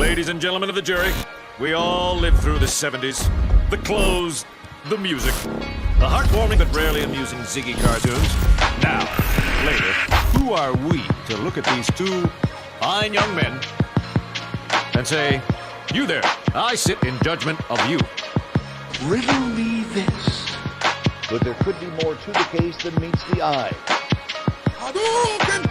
Ladies and gentlemen of the jury, we all lived through the 70s. The clothes, the music, the heartwarming but rarely amusing Ziggy cartoons. Now, later, who are we to look at these two fine young men and say, you there, I sit in judgment of you. Riddle me this. But there could be more to the case than meets the eye. Hadouken!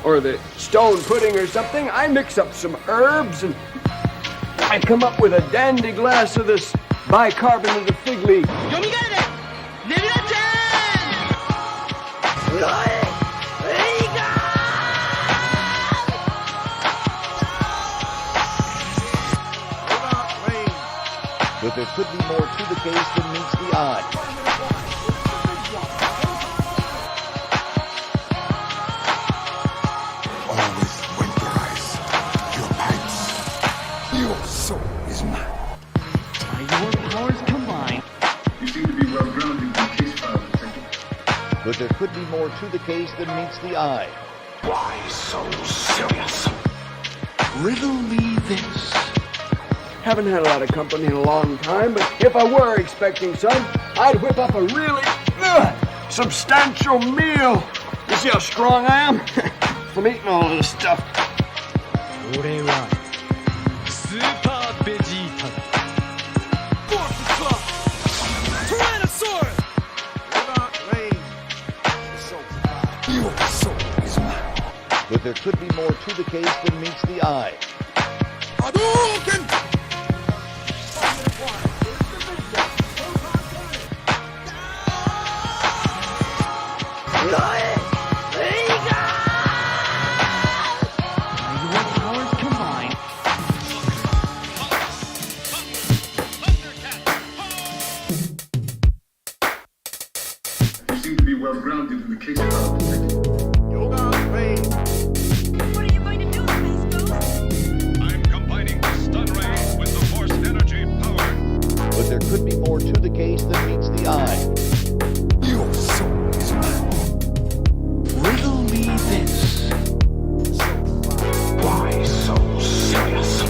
Or the stone pudding or something. I mix up some herbs and I come up with a dandy glass of this bicarbonate of fig leaf. But there could be more to the case than meets the eye. But there could be more to the case than meets the eye. Why so serious? Riddle me this. Haven't had a lot of company in a long time, but if I were expecting some, I'd whip up a really substantial meal. You see how strong I am? From eating all this stuff. But there could be more to the case than meets the eye. Hadouken! You seem to be well grounded in the case file, Detective. What are you going to do, Space Ghost? I'm combining the stun ray with the force energy power. But there could be more to the case than meets the eye. Your soul is mine. Riddle me this. Why so serious?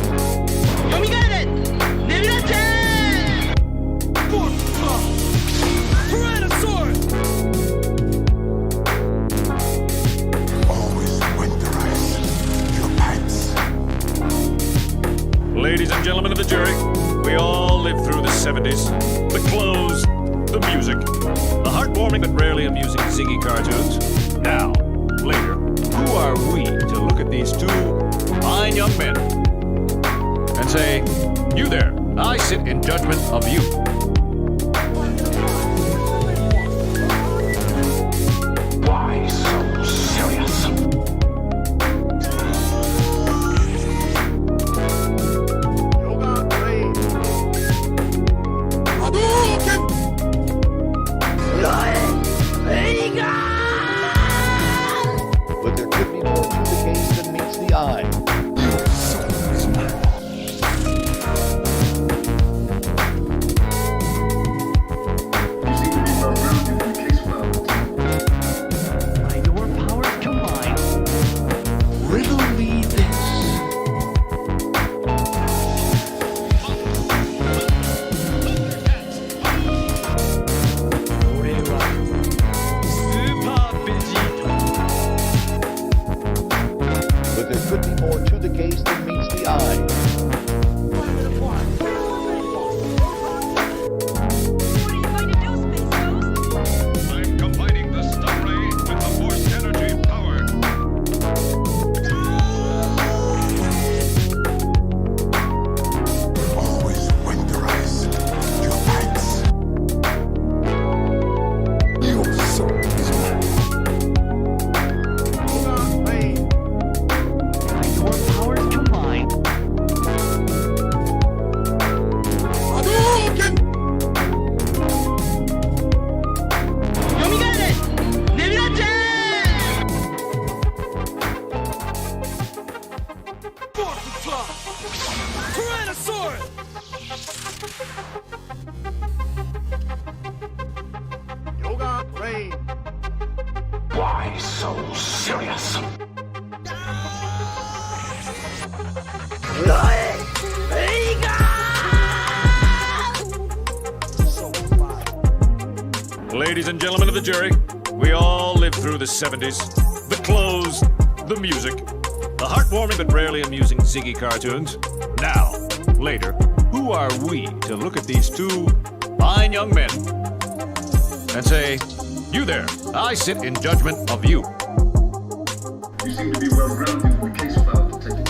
Always winterize your pants. Ladies and gentlemen of the jury, we all lived through the 70s. The clothes, the music, the heartwarming but rarely amusing Ziggy cartoons. Now, later, who are we to look at these two fine young men and say, you there, I sit in judgment of you. Why so serious? Hadouken! But there could be more to the case than meets the eye. Your soul is mine. Ladies and gentlemen of the jury, we all lived through the 70s. The clothes, the music, the heartwarming but rarely amusing Ziggy cartoons. Now, later, who are we to look at these two fine young men and say, you there, I sit in judgment of you. You seem to be well grounded in the case file, Detective.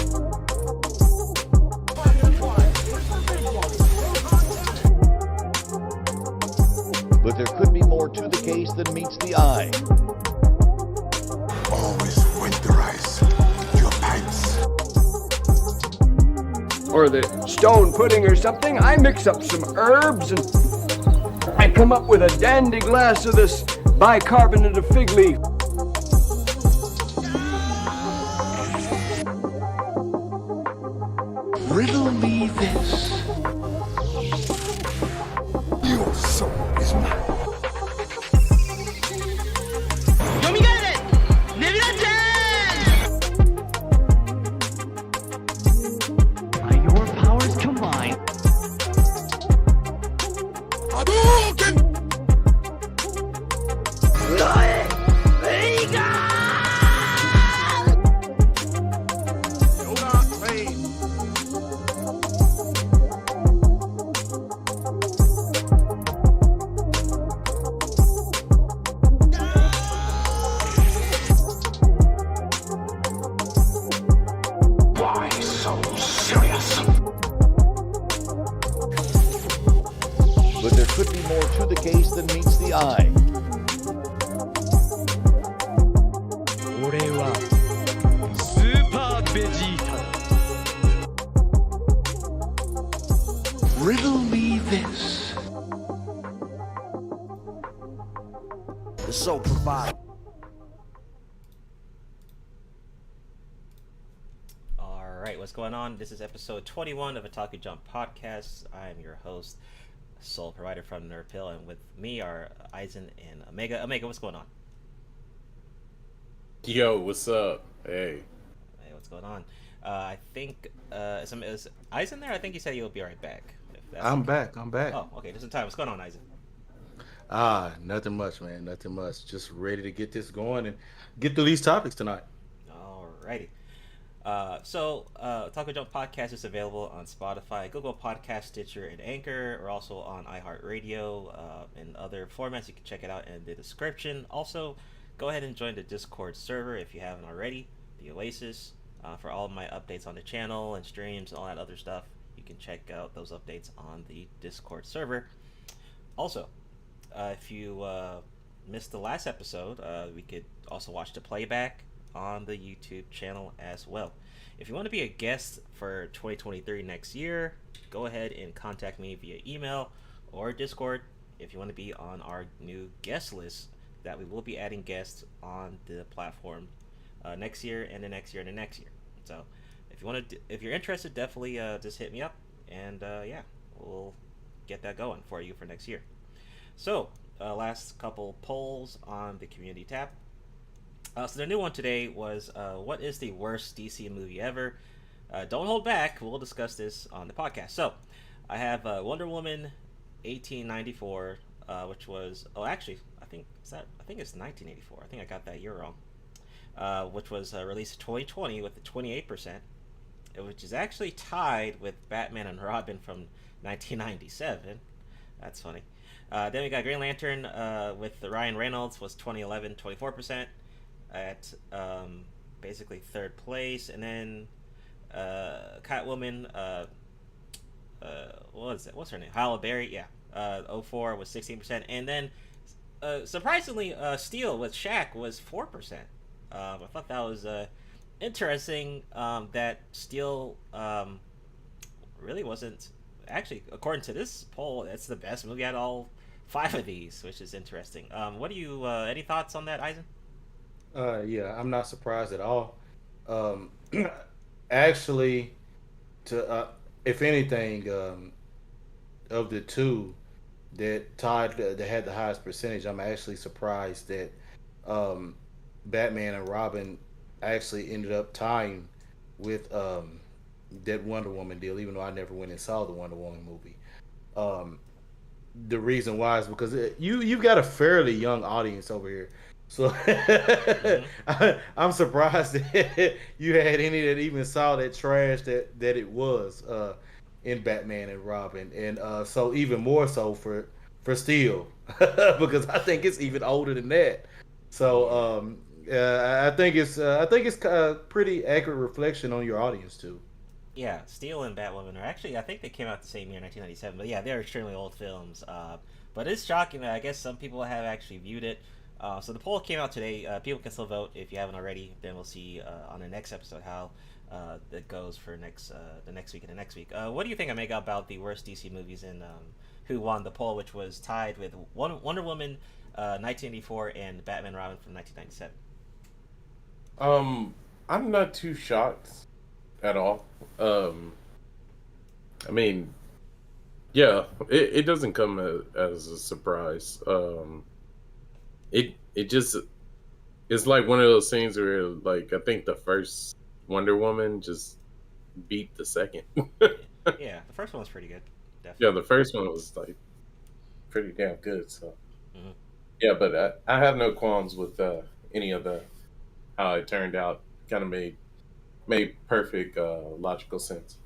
But there could be more to the case than meets the eye. Always winterize your pants. Or the stone pudding or something. I mix up some herbs and I come up with a dandy glass of this bicarbonate of fig leaf. Riddle me this. Your soul is mine. Your powers combined. Hadouzen! Why so serious? But there could be more to the case than meets the eye. Riddle me this. The SoulProvider. Alright, what's going on? This is episode 21 of OTAKU Jump Podcast. I am your host, Soul Provider from Nerd Pill, and with me are Aizen and Omega. Omega, what's going on? Yo, what's up? Hey. Hey, what's going on? I think, is Aizen there? I think he said he'll be right back. I'm back. Oh, okay, just in time. What's going on, Aizen? Nothing much, man. Nothing much. Just ready to get this going and get through these topics tonight. Alrighty. Otaku Jump Podcast is available on Spotify, Google Podcast, Stitcher, and Anchor. We're also on iHeartRadio and other formats. You can check it out in the description. Also, go ahead and join the Discord server if you haven't already, the Oasis, for all of my updates on the channel and streams and all that other stuff. You can check out those updates on the Discord server. Also, if you missed the last episode, we could also watch the playback on the YouTube channel as well. If you want to be a guest for 2023 next year, go ahead and contact me via email or Discord if you want to be on our new guest list that we will be adding guests on the platform next year and the next year and the next year. So if you're interested, definitely just hit me up and yeah, we'll get that going for you for next year. So last couple polls on the community tab. So the new one today was, what is the worst DC movie ever? Don't hold back. We'll discuss this on the podcast. So I have Wonder Woman 1894, which was, I think it's 1984. I think I got that year wrong. Which was released in 2020 with 28%, which is actually tied with Batman and Robin from 1997. That's funny. Then we got Green Lantern with Ryan Reynolds was 2011, 24%. At basically third place, and then Catwoman, what's her name? Halle Berry, yeah, 04 was 16%, and then surprisingly, Steel with Shaq was 4%. I thought that was interesting. That Steel really wasn't actually, according to this poll, it's the best movie out of all 5 of these, which is interesting. What do you? Any thoughts on that, Aizen? Yeah, I'm not surprised at all. Actually, if anything, of the two that had the highest percentage, I'm actually surprised that Batman and Robin actually ended up tying with that Wonder Woman deal, even though I never went and saw the Wonder Woman movie. the reason why is because you've got a fairly young audience over here. So I'm surprised that you had any that even saw that trash that it was in Batman and Robin, and so even more so for Steel because I think it's even older than that. So I think it's a pretty accurate reflection on your audience too. Yeah, Steel and Batwoman are actually, I think they came out the same year, 1997. But yeah, they're extremely old films. But it's shocking that I guess some people have actually viewed it. So the poll came out today. People can still vote if you haven't already. Then we'll see on the next episode how it goes for the next week and the next week. What do you think, Omega, about the worst DC movies and who won the poll, which was tied with Wonder Woman 1984 and Batman Robin from 1997? I'm not too shocked at all. I mean, yeah, it doesn't come as a surprise. It just it's like one of those things where, like, I think the first Wonder Woman just beat the second. Yeah, the first one was pretty good. Yeah, Definitely. the first one was like pretty damn good. So yeah, but I have no qualms with any of the how it turned out. Kind of made perfect logical sense.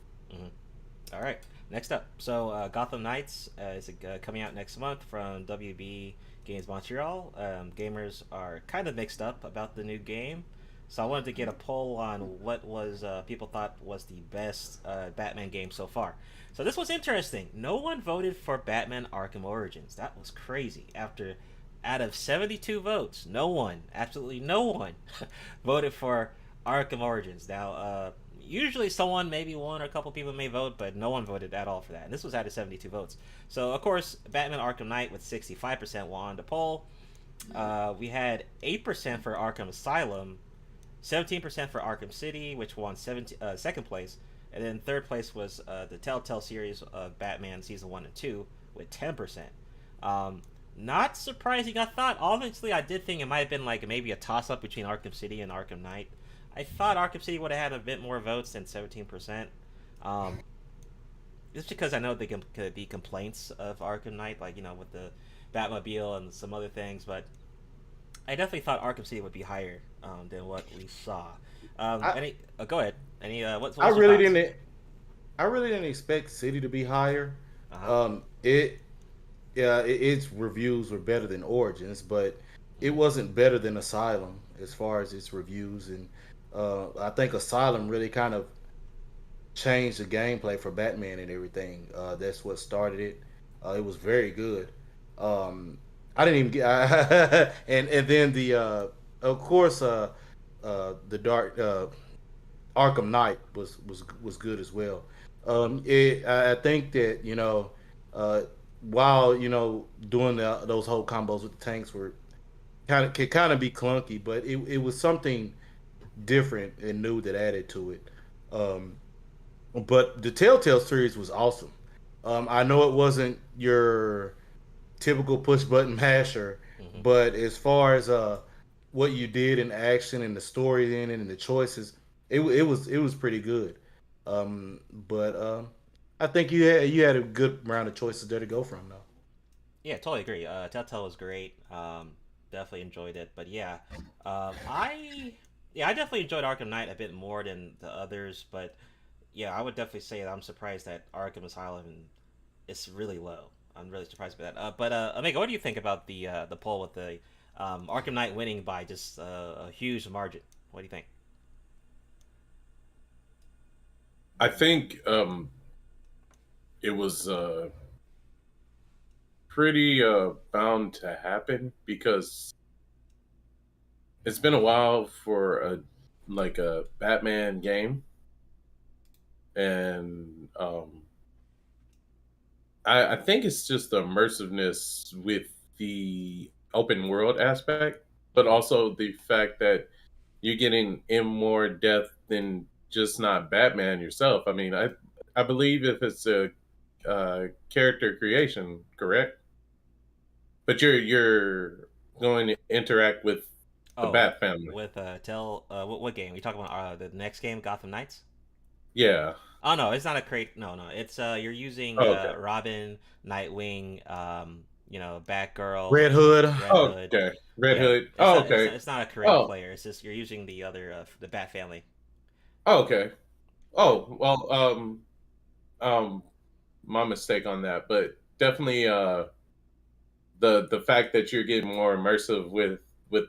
All right, next up. So Gotham Knights is coming out next month from WB Games Montreal. Gamers are kind of mixed up about the new game. So I wanted to get a poll on what was people thought was the best Batman game so far. So this was interesting. No one voted for Batman Arkham Origins. That was crazy. Out of 72 votes, no one, absolutely no one, voted for Arkham Origins. Now, usually someone, maybe one or a couple people may vote, but no one voted at all for that. And this was out of 72 votes. So, of course, Batman Arkham Knight with 65% won the poll. We had 8% for Arkham Asylum, 17% for Arkham City, which won second place. And then third place was the Telltale series of Batman Season 1 and 2 with 10%. Not surprising. I thought, obviously, I did think it might have been like maybe a toss-up between Arkham City and Arkham Knight. I thought Arkham City would have had a bit more votes than 17%. Just because I know the complaints of Arkham Knight, like, you know, with the Batmobile and some other things, but I definitely thought Arkham City would be higher than what we saw. Go ahead. What's I your really thoughts? didn't. I really didn't expect City to be higher. Uh-huh. Its reviews were better than Origins, but it wasn't better than Asylum as far as its reviews. And I think Asylum really kind of changed the gameplay for Batman and everything. That's what started it. It was very good. I didn't even get and then the of course the Dark Arkham Knight was good as well. I think that while doing those whole combos with the tanks were could kind of be clunky, but it was something different and new that added to it. But the Telltale series was awesome. I know it wasn't your typical push button masher, but as far as what you did in action and the story in it and the choices, it was pretty good. But I think you had a good round of choices there to go from though. Yeah, totally agree. Telltale was great. Definitely enjoyed it. But yeah, I definitely enjoyed Arkham Knight a bit more than the others. But yeah, I would definitely say that I'm surprised that Arkham Asylum is really low. I'm really surprised by that. But Omega, what do you think about the poll with the Arkham Knight winning by just a huge margin? What do you think? I think it was pretty bound to happen because it's been a while for a Batman game, and I think it's just the immersiveness with the open world aspect, but also the fact that you're getting in more depth than just not Batman yourself. I mean, I believe if it's a character creation, correct? But you're going to interact with the Bat family. With what game? We talking about the next game, Gotham Knights? Yeah. Oh no, it's not a crate. No, it's you're using Oh, okay. Robin, Nightwing, Batgirl, Red Hood. Red Hood. Okay. Red Yeah, Hood. it's Oh, not, okay. it's not a create Oh, player. It's just you're using the other the Bat family. okay. Oh, well, um, my mistake on that, but definitely the fact that you're getting more immersive with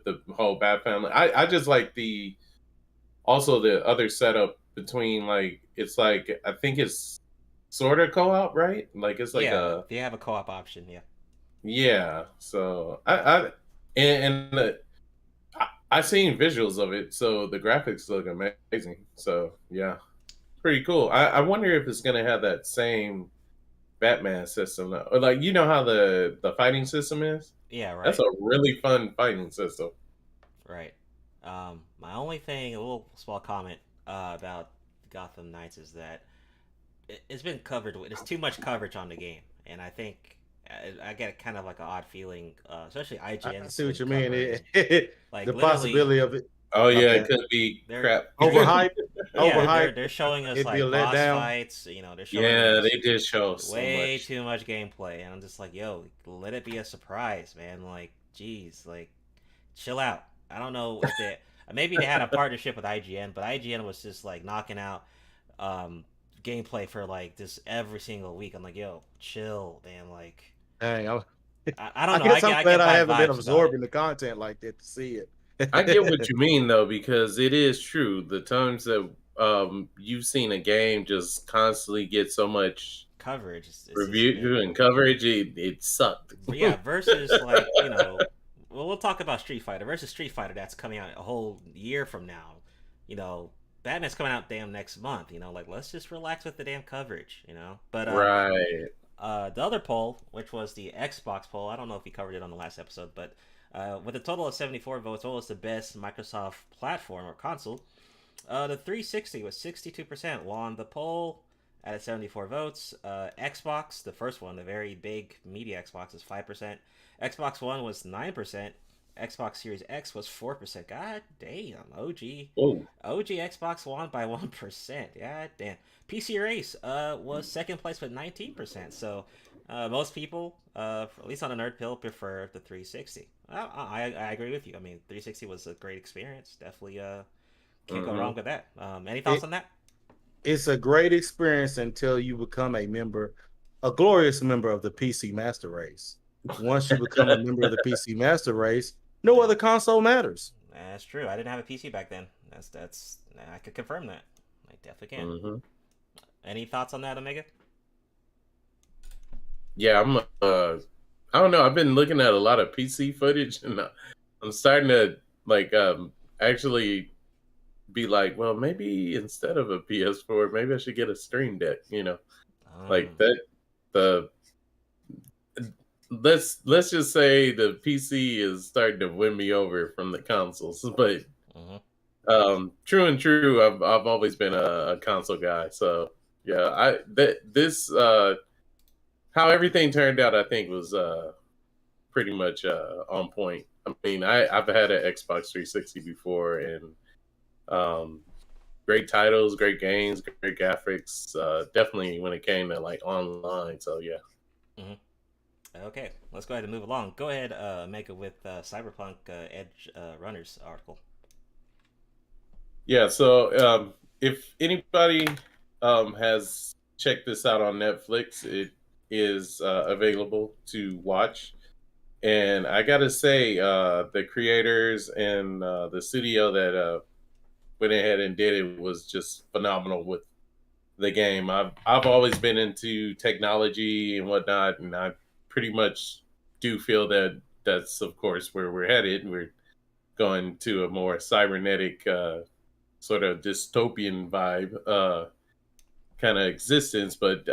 the whole Bat family. I just like the also the other setup between like it's like I think it's sort of co-op, right? Like it's like Yeah, a they have a co-op option. Yeah. yeah. So I seen visuals of it, so the graphics look amazing. So yeah, pretty cool. I wonder if it's gonna have that same Batman system, or like you know how the fighting system is. Yeah. Right. That's a really fun fighting system. Right. My only thing, a little small comment about Gotham Knights is that it's been covered with. There's too much coverage on the game, and I think I get kind of like an odd feeling, especially IGN. I see what you mean. Like The literally, possibility of it. Oh yeah, Okay. it could be They're- crap. Overhyped. yeah, Overhyped. they're showing us It'd like be a boss letdown. fights. They're showing Yeah, us they did show so way much. too much gameplay, and I'm just like, yo, let it be a surprise, man. Like, geez, like, chill out. I don't know if they maybe they had a partnership with IGN, but IGN was just like knocking out gameplay for like this every single week. I'm like, yo, chill, man. Like, Dang, I don't know. guess I'm glad get I bad haven't vibes been about absorbing it. the content like that to see it. I get what you mean though, because it is true. The times that you've seen a game just constantly get so much Coverage. It's just review been, and coverage, it sucked. but yeah, versus like well, we'll talk about Street Fighter versus Street Fighter that's coming out a whole year from now. Batman's coming out damn next month. Like let's just relax with the damn coverage. But Right. the other poll, which was the Xbox poll, I don't know if we covered it on the last episode, but with a total of 74 votes, what was the best Microsoft platform or console? The 360 was 62% won the poll at 74 votes. Xbox, the first one, the very big media Xbox, is 5%. Xbox One was 9%. Xbox Series X was 4%. God damn, OG Xbox won by 1%. God damn. PC Race was second place with 19%. So most people, at least on the Nerd Pill, prefer the 360. I agree with you. I mean, 360 was a great experience. Definitely can't go wrong with that. Any thoughts on that? It's a great experience until you become a glorious member of the PC Master Race. Once you become a member of the PC Master Race, no other console matters. That's true. I didn't have a PC back then. That's I could confirm that. I definitely can. Mm-hmm. Any thoughts on that, Omega? Yeah, I don't know. I've been looking at a lot of PC footage, and I'm starting to like actually be like, well, maybe instead of a PS4, maybe I should get a Stream Deck. Like that. Let's just say the PC is starting to win me over from the consoles, but true and true, I've always been a console guy. So yeah, how everything turned out, I think was pretty much on point. I mean, I've had an Xbox 360 before, and great titles, great games, great graphics. Definitely when it came to like online. So yeah. Mm-hmm. Okay, let's go ahead and move along. Go ahead, Omega, with Cyberpunk Edge Runners article. Yeah, so if anybody has checked this out on Netflix, it is available to watch. And I gotta say, the creators and the studio that went ahead and did it was just phenomenal with the game. I've always been into technology and whatnot, and I pretty much do feel that that's, of course, where we're headed. We're going to a more cybernetic sort of dystopian vibe kind of existence, but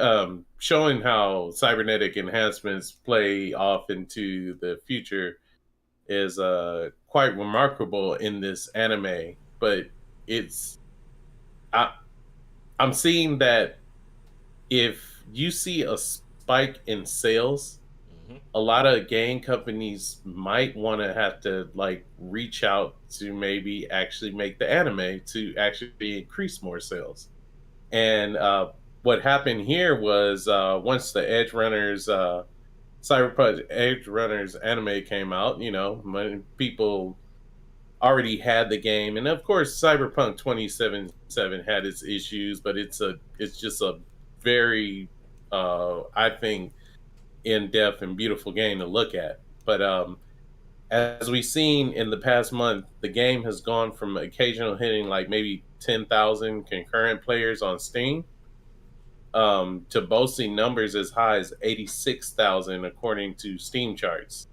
showing how cybernetic enhancements play off into the future is quite remarkable in this anime. But I'm seeing that if you see a spike in sales, a lot of game companies might want to have to like reach out to maybe actually make the anime to actually increase more sales. And what happened here was once the Edge Runners, Cyberpunk Edge Runners anime came out, you know, people already had the game, and of course, Cyberpunk 2077 had its issues, but it's just a very, I think, in-depth and beautiful game to look at. But as we've seen in the past month, the game has gone from occasional hitting like maybe 10,000 concurrent players on Steam to boasting numbers as high as 86,000 according to Steam charts.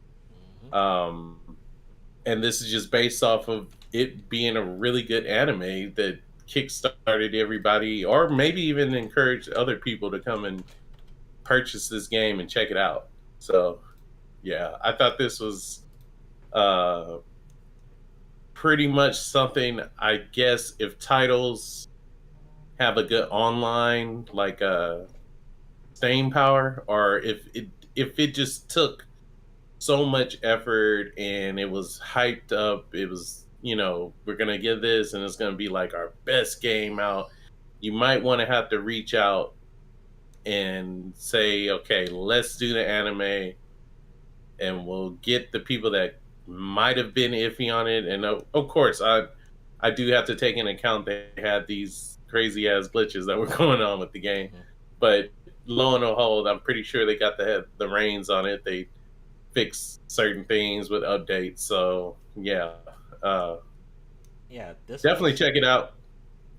And this is just based off of it being a really good anime that kickstarted everybody, or maybe even encouraged other people to come and purchase this game and check it out. So, yeah, I thought this was pretty much something, I guess, if titles have a good online, like staying power, or if it just took so much effort and it was hyped up, it was, you know, we're gonna give this and it's gonna be like our best game out, you might want to have to reach out and say, okay, let's do the anime, and we'll get the people that might have been iffy on it. And of course, I do have to take into account they had these crazy ass glitches that were going on with the game, but lo and behold, I'm pretty sure they got the reins on it. They fix certain things with updates. So yeah, this definitely check it out.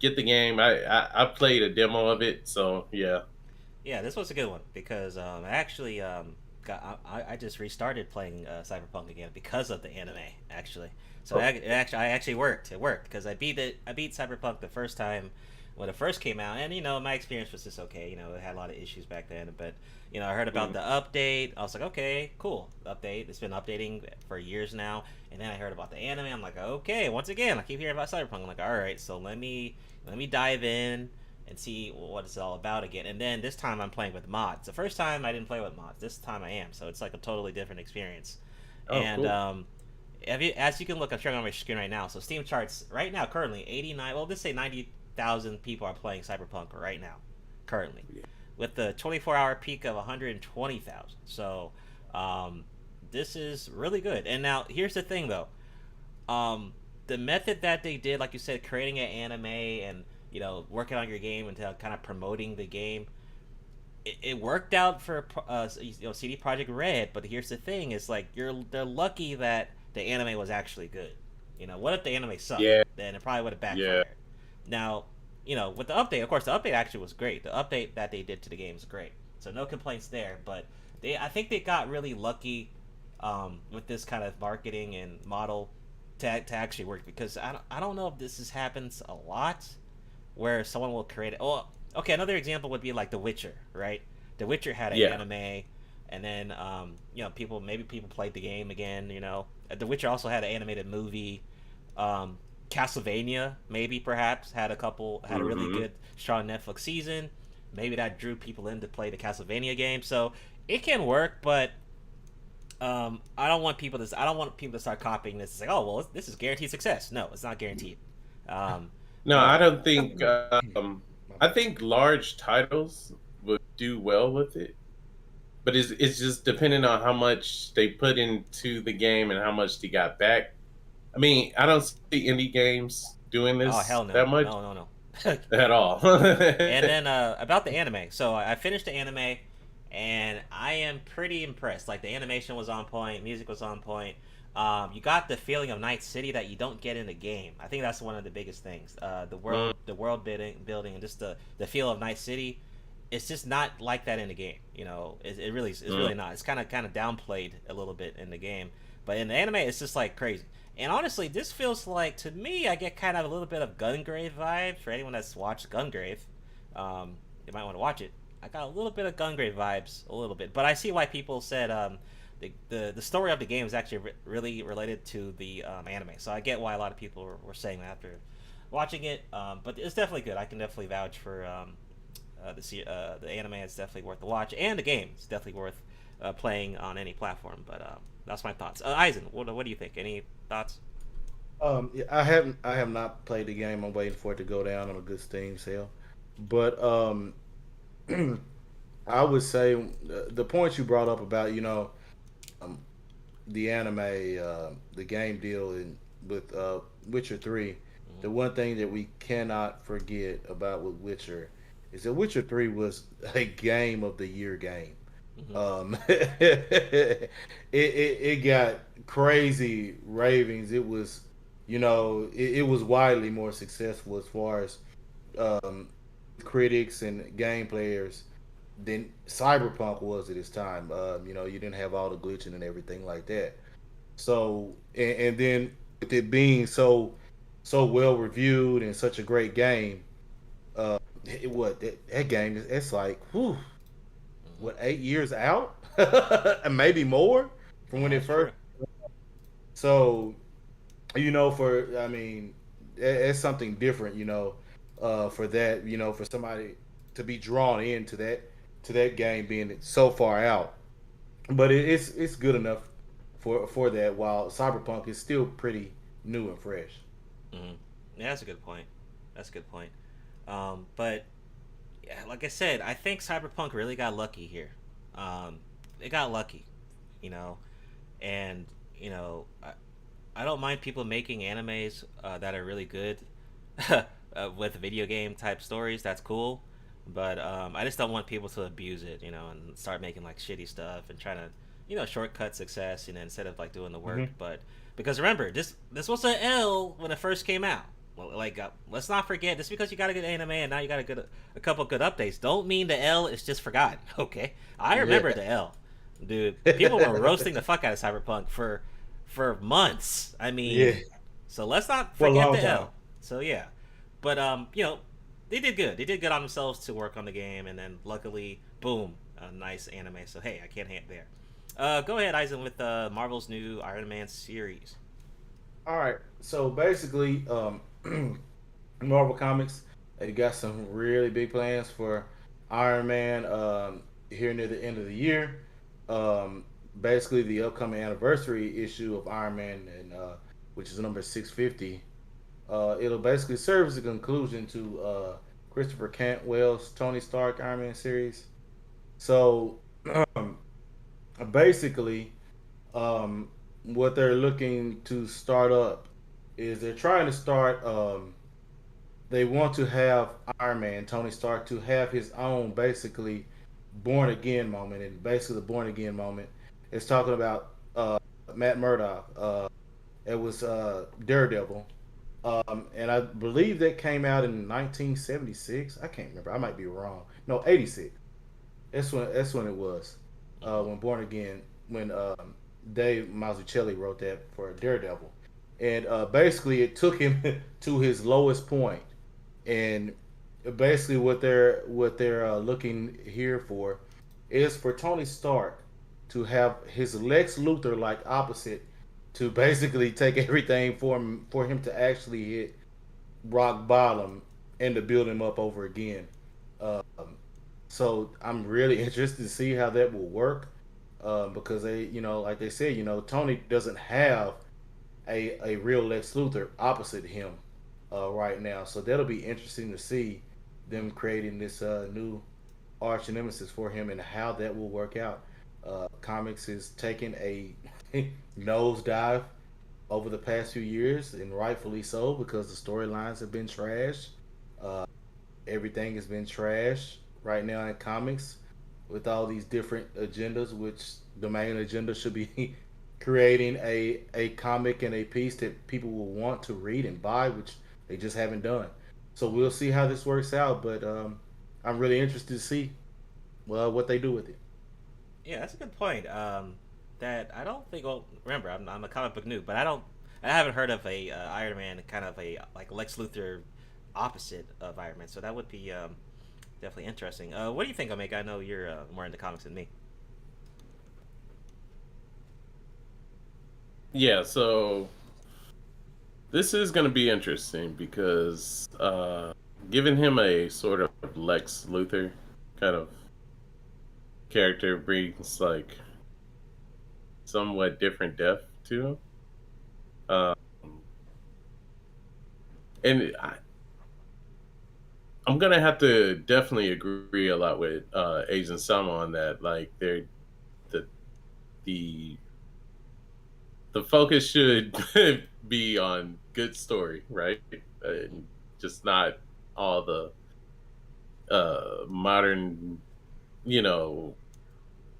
Get the game. I played a demo of it, so yeah. Yeah, this was a good one because I actually I just restarted playing Cyberpunk again because of the anime actually. So I actually worked. It worked because I beat Cyberpunk the first time when it first came out, and you know my experience was just okay. You know, it had a lot of issues back then, but you know I heard about the update. I was like, okay, cool, update. It's been updating for years now, and then I heard about the anime. I'm like, okay, once again, I keep hearing about Cyberpunk. I'm like, all right, so let me dive in and see what it's all about again. And then this time I'm playing with mods. The first time I didn't play with mods. This time I am, so it's like a totally different experience. Cool. As you can look, I'm showing on my screen right now. So Steam charts right now currently 89. Well, let's say 90,000 people are playing Cyberpunk right now, currently, with the 24-hour peak of 120,000. So this is really good. And now here's the thing, though. The method that they did, like you said, creating an anime and you know working on your game and kind of promoting the game, it worked out for CD Projekt Red. But here's the thing: is like they're lucky that the anime was actually good. You know, what if the anime sucked? Yeah. Then it probably would have backfired. Yeah. Now, you know, with the update, of course, the update actually was great. The update that they did to the game is great, so no complaints there. But I think they got really lucky with this kind of marketing and model to actually work, because I don't know if this happens a lot, where someone will create it. Oh, okay. Another example would be like The Witcher, right? The Witcher had an anime, and then you know people played the game again. You know, The Witcher also had an animated movie. Castlevania perhaps had a really good strong Netflix season. Maybe that drew people in to play the Castlevania game. So it can work, but I don't want people to start copying this. It's like, oh well, this is guaranteed success. No, it's not guaranteed. No, I don't think. I think large titles would do well with it, but it's just depending on how much they put into the game and how much they got back. I mean, I don't see indie games doing this that much. No. At all. And then about the anime. So I finished the anime, and I am pretty impressed. Like, the animation was on point, music was on point. You got the feeling of Night City that you don't get in the game. I think that's one of the biggest things. The world building, and just the feel of Night City. It's just not like that in the game. You know, it really is really not. It's kind of downplayed a little bit in the game, but in the anime, it's just like crazy. And honestly, this feels like, to me, I get kind of a little bit of Gungrave vibes. For anyone that's watched Gungrave, you might want to watch it. I got a little bit of Gungrave vibes, a little bit. But I see why people said the story of the game is actually really related to the anime. So I get why a lot of people were saying that after watching it. But it's definitely good. I can definitely vouch for the anime. Is definitely worth the watch, and the game is definitely worth playing on any platform. But that's my thoughts. Eisen, what do you think? Any thoughts? I have not played the game. I'm waiting for it to go down on a good Steam sale. But I would say the point you brought up about um, the anime, the game deal, and with Witcher 3, the one thing that we cannot forget about with Witcher is that Witcher 3 was a game of the year game. It got crazy ravings. It was, it was widely more successful as far as um, critics and game players than Cyberpunk was at its time. You didn't have all the glitching and everything like that. So, and then with it being so well reviewed and such a great game, that game is it's like, whew, what 8 years out, and maybe more from when it first. So, for I mean, it's something different, for that, for somebody to be drawn into that game being so far out. But it's good enough for that. While Cyberpunk is still pretty new and fresh. Mm-hmm. Yeah, that's a good point. That's a good point. But yeah, like I said, I think Cyberpunk really got lucky here. It got lucky, you know, and I don't mind people making animes that are really good with video game type stories. That's cool, but I just don't want people to abuse it, and start making like shitty stuff and trying to, shortcut success, instead of like doing the work. Mm-hmm. But because remember, this was an L when it first came out. Well, like, let's not forget, just because you got a good anime and now you got a couple good updates, don't mean the L is just forgotten. Okay, I remember the L, dude. People were roasting the fuck out of Cyberpunk for months. I mean, so let's not forget the L. So yeah, but they did good. They did good on themselves to work on the game, and then luckily, boom, a nice anime. So hey, I can't hate there. Go ahead, Eisen, with Marvel's new Iron Man series. All right, so basically, Marvel Comics, they got some really big plans for Iron Man here near the end of the year. Basically, the upcoming anniversary issue of Iron Man, which is number 650, it'll basically serve as a conclusion to Christopher Cantwell's Tony Stark Iron Man series. So, basically, what they're looking to start up is they're trying to start. They want to have Iron Man, Tony Stark, to have his own basically born again moment, and basically the born again moment is talking about Matt Murdock. It was Daredevil, and I believe that came out in 1976. I can't remember. I might be wrong. No, 86. That's when it was. When Born Again, when Dave Mazzucchelli wrote that for Daredevil, and basically it took him to his lowest point, and basically what they're looking here for is for Tony Stark to have his Lex Luthor like opposite, to basically take everything for him to actually hit rock bottom and to build him up over again. So I'm really interested to see how that will work, because they, like they said, Tony doesn't have a real Lex Luthor opposite him right now. So that'll be interesting to see them creating this new arch nemesis for him and how that will work out. Comics is taking a nosedive over the past few years, and rightfully so, because the storylines have been trashed. Everything has been trashed right now in comics, with all these different agendas, which the main agenda should be creating a comic and a piece that people will want to read and buy, which they just haven't done. So we'll see how this works out, but I'm really interested to see what they do with it. Yeah, that's a good point. That I don't think. Well, remember, I'm a comic book noob, but I haven't heard of a Iron Man kind of a like Lex Luthor opposite of Iron Man. So that would be definitely interesting. What do you think, Omega? I know you're more into comics than me. Yeah, so this is going to be interesting because giving him a sort of Lex Luthor kind of character brings like somewhat different depth to him. And I'm gonna have to definitely agree a lot with Asian Sama on that. Like, the the the focus should be on good story, right? And just not all the modern, you know,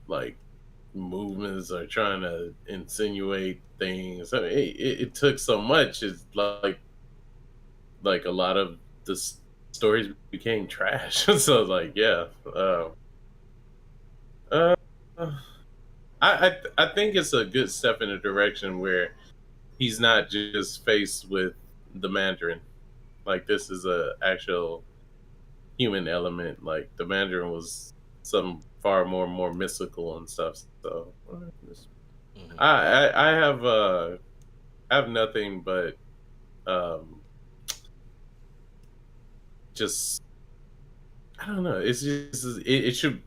like movements are trying to insinuate things. I mean, it took so much. It's like a lot of the stories became trash. So like, yeah. Uh, I think it's a good step in a direction where he's not just faced with the Mandarin. Like, this is a actual human element. Like, the Mandarin was some far more mystical and stuff. So I have nothing but um just, I don't know. It's just it should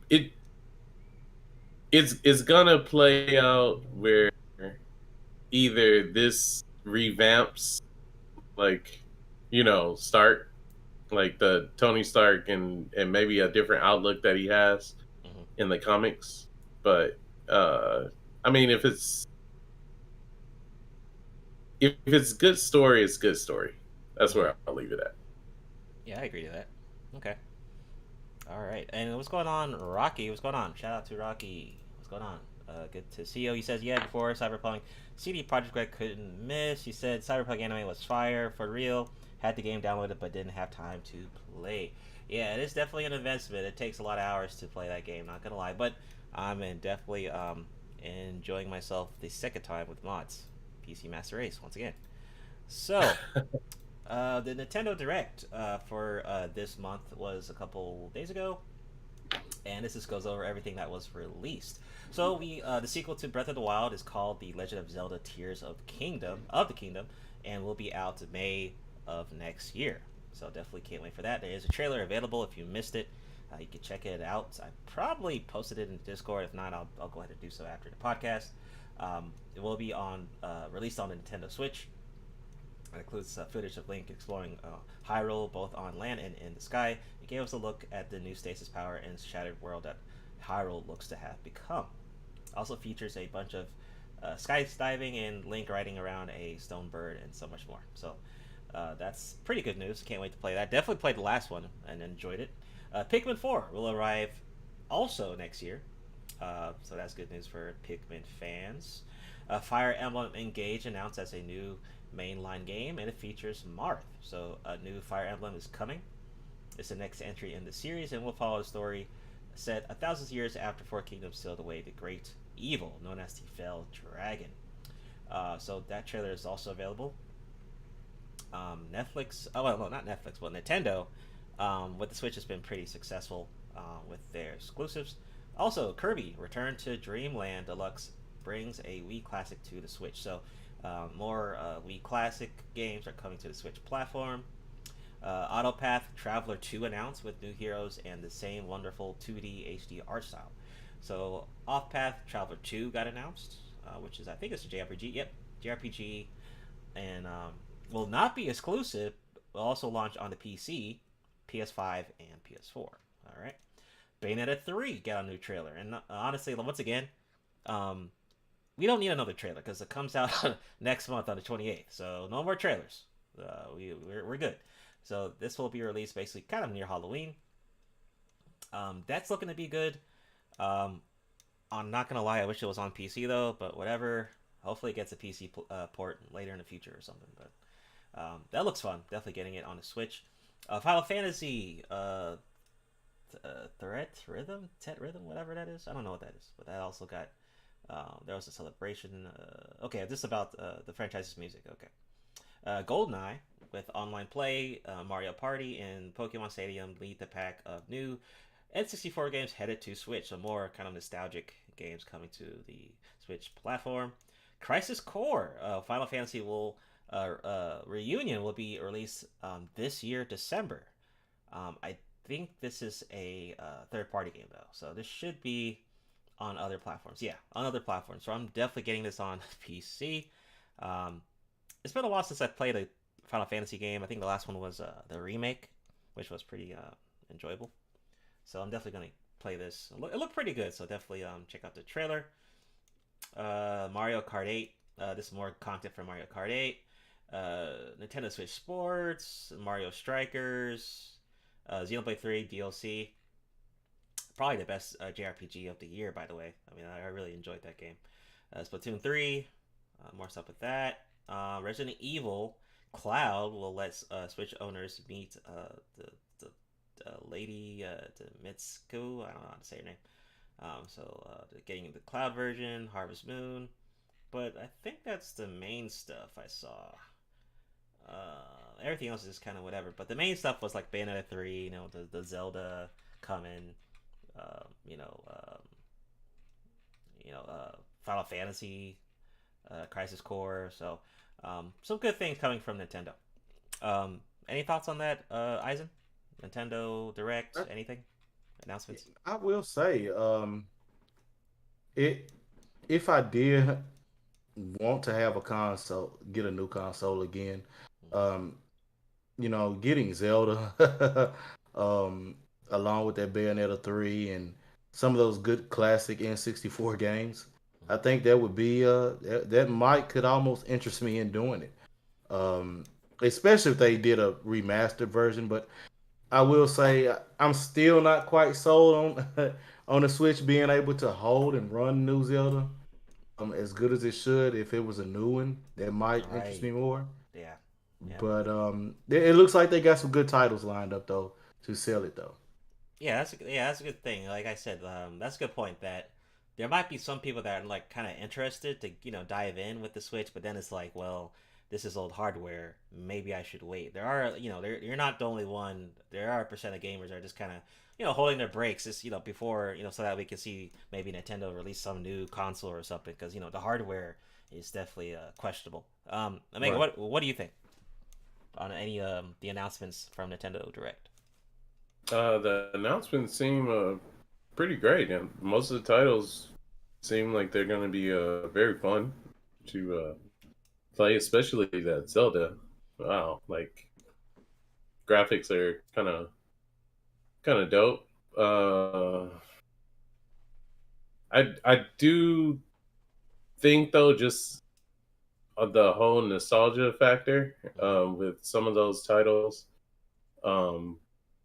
it's gonna play out where either this revamps, like, Stark, like the Tony Stark, and maybe a different outlook that he has in the comics. But I mean, if it's good story, it's good story. That's where I'll leave it at. Yeah, I agree to that. Okay. All right. And what's going on, Rocky? What's going on? Shout out to Rocky. What's going on? Good to see you. He says, yeah, before Cyberpunk, CD Projekt Red couldn't miss. He said Cyberpunk anime was fire, for real. Had the game downloaded, but didn't have time to play. Yeah, it is definitely an investment. It takes a lot of hours to play that game, not gonna lie. But I'm definitely enjoying myself the second time with mods. PC Master Race, once again. So, the Nintendo Direct for this month was a couple days ago, and this just goes over everything that was released. So the sequel to Breath of the Wild is called The Legend of Zelda: Tears of the Kingdom, and will be out May of next year. So definitely can't wait for that. There is a trailer available if you missed it. You can check it out. I probably posted it in Discord. If not, I'll go ahead and do so after the podcast. It will be released on the Nintendo Switch. It includes footage of Link exploring Hyrule, both on land and in the sky. It gave us a look at the new stasis power and shattered world that Hyrule looks to have become. Also features a bunch of skydiving and Link riding around a stone bird and so much more. So that's pretty good news. Can't wait to play that. Definitely played the last one and enjoyed it. Pikmin 4 will arrive also next year. So that's good news for Pikmin fans. Fire Emblem Engage announced as a new mainline game, and it features Marth. So a new Fire Emblem is coming. It's the next entry in the series, and will follow a story set 1,000 years after Four Kingdoms sealed away the great evil known as the Fell Dragon. So that trailer is also available. Netflix, not Netflix, but Nintendo with the Switch has been pretty successful with their exclusives. Also, Kirby Return to Dreamland Deluxe brings a Wii Classic to the Switch. So more Wii Classic games are coming to the Switch platform. Autopath Traveler 2 announced with new heroes and the same wonderful 2D HD art style. So Off-Path Traveler 2 got announced, which is, I think it's a JRPG. Yep, JRPG, and will not be exclusive. Will also launch on the PC, PS5, and PS4. All right. Bayonetta 3 got a new trailer, and honestly, once again, we don't need another trailer because it comes out next month on the 28th. So no more trailers. We're good. So this will be released basically kind of near Halloween. That's looking to be good. I'm not gonna lie, I wish it was on PC though, but whatever. Hopefully it gets a PC port later in the future or something. But that looks fun. Definitely getting it on the Switch. Final Fantasy Tet Rhythm, whatever that is. I don't know what that is, but that also got. There was a celebration. Okay, this is about the franchise's music. Okay. GoldenEye with online play, Mario Party, and Pokemon Stadium lead the pack of new N64 games headed to Switch. So more kind of nostalgic games coming to the Switch platform. Crisis Core, Final Fantasy Reunion will be released this year, December. I think this is a third-party game though, so this should be on other platforms. Yeah, on other platforms. So I'm definitely getting this on PC. It's been a while since I played a Final Fantasy game. I think the last one was the remake. which was pretty enjoyable. So I'm definitely gonna play this. It looked pretty good, so definitely check out the trailer. Mario Kart 8. This is more content for Mario Kart 8. Nintendo Switch Sports, Mario Strikers, Xenoblade 3 DLC. Probably the best JRPG of the year, by the way. I mean, I really enjoyed that game. Splatoon 3, more stuff with that. Resident Evil Cloud will let Switch owners meet the lady, the Mitsuko. I don't know how to say her name. Getting the Cloud version, Harvest Moon. But I think that's the main stuff I saw. Everything else is just kind of whatever. But the main stuff was like Bayonetta 3, the Zelda coming, Final Fantasy, Crisis Core. So, some good things coming from Nintendo. Any thoughts on that, Eisen? Nintendo Direct, anything? Announcements? I will say, if I did want to have a console, get a new console again, getting Zelda, along with that Bayonetta 3 and some of those good classic N64 games, I think that would be that could almost interest me in doing it. Especially if they did a remastered version. But I will say I'm still not quite sold on on the Switch being able to hold and run new Zelda as good as it should. If it was a new one, that might interest me more. Yeah. But it looks like they got some good titles lined up though to sell it though. Yeah, that's a good thing. Like I said, that's a good point. That there might be some people that are like kind of interested to dive in with the Switch, but then it's like, well, this is old hardware. Maybe I should wait. There are you're not the only one. There are a percent of gamers that are just kind of holding their brakes just before so that we can see maybe Nintendo release some new console or something, because the hardware is definitely questionable. Megan, Right. what do you think on any the announcements from Nintendo Direct? The announcements seem pretty great, and most of the titles seem like they're going to be very fun to play, especially that Zelda. Wow, like graphics are kind of dope. I do think though, just the whole nostalgia factor with some of those titles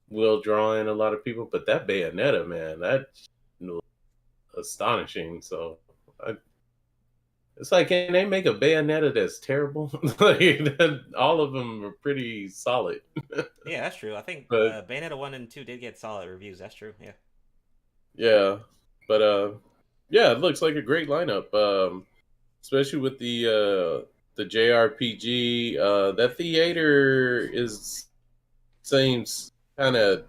will draw in a lot of people. But that Bayonetta, man, that's astonishing. So it's like, can they make a Bayonetta that's terrible? Like, all of them are pretty solid. Yeah, that's true. I think But Bayonetta 1 and 2 did get solid reviews. That's true. Yeah. yeah, but yeah, it looks like a great lineup. Especially with the JRPG. That theater seems kind of.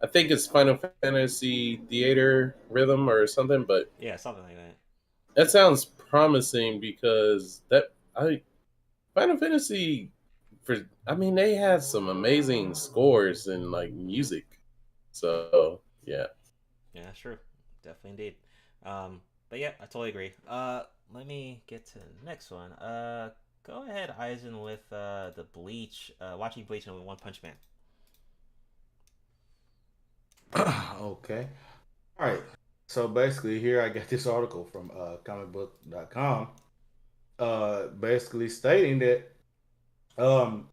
I think it's Final Fantasy Theater Rhythm or something, but Yeah, something like that. that sounds promising because Final Fantasy they had some amazing scores and like music. So yeah. Yeah, that's true. Definitely indeed. But yeah, I totally agree. Let me get to the next one. Go ahead, Eisen, with the Bleach. Watching Bleach and One Punch Man. Okay. All right. So basically, here I got this article from comicbook.com, basically stating that, um,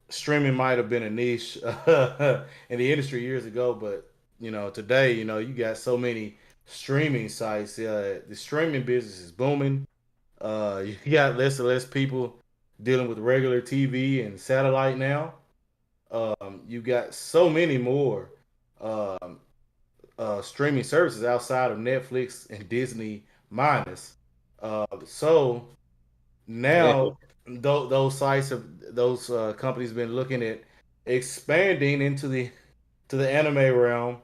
streaming might have been a niche in the industry years ago, but today, you got so many streaming sites. The streaming business is booming. You got less and less people dealing with regular TV and satellite now. You got so many more um, streaming services outside of Netflix and Disney minus. So Yeah. now those sites have those companies been looking at expanding into the anime realm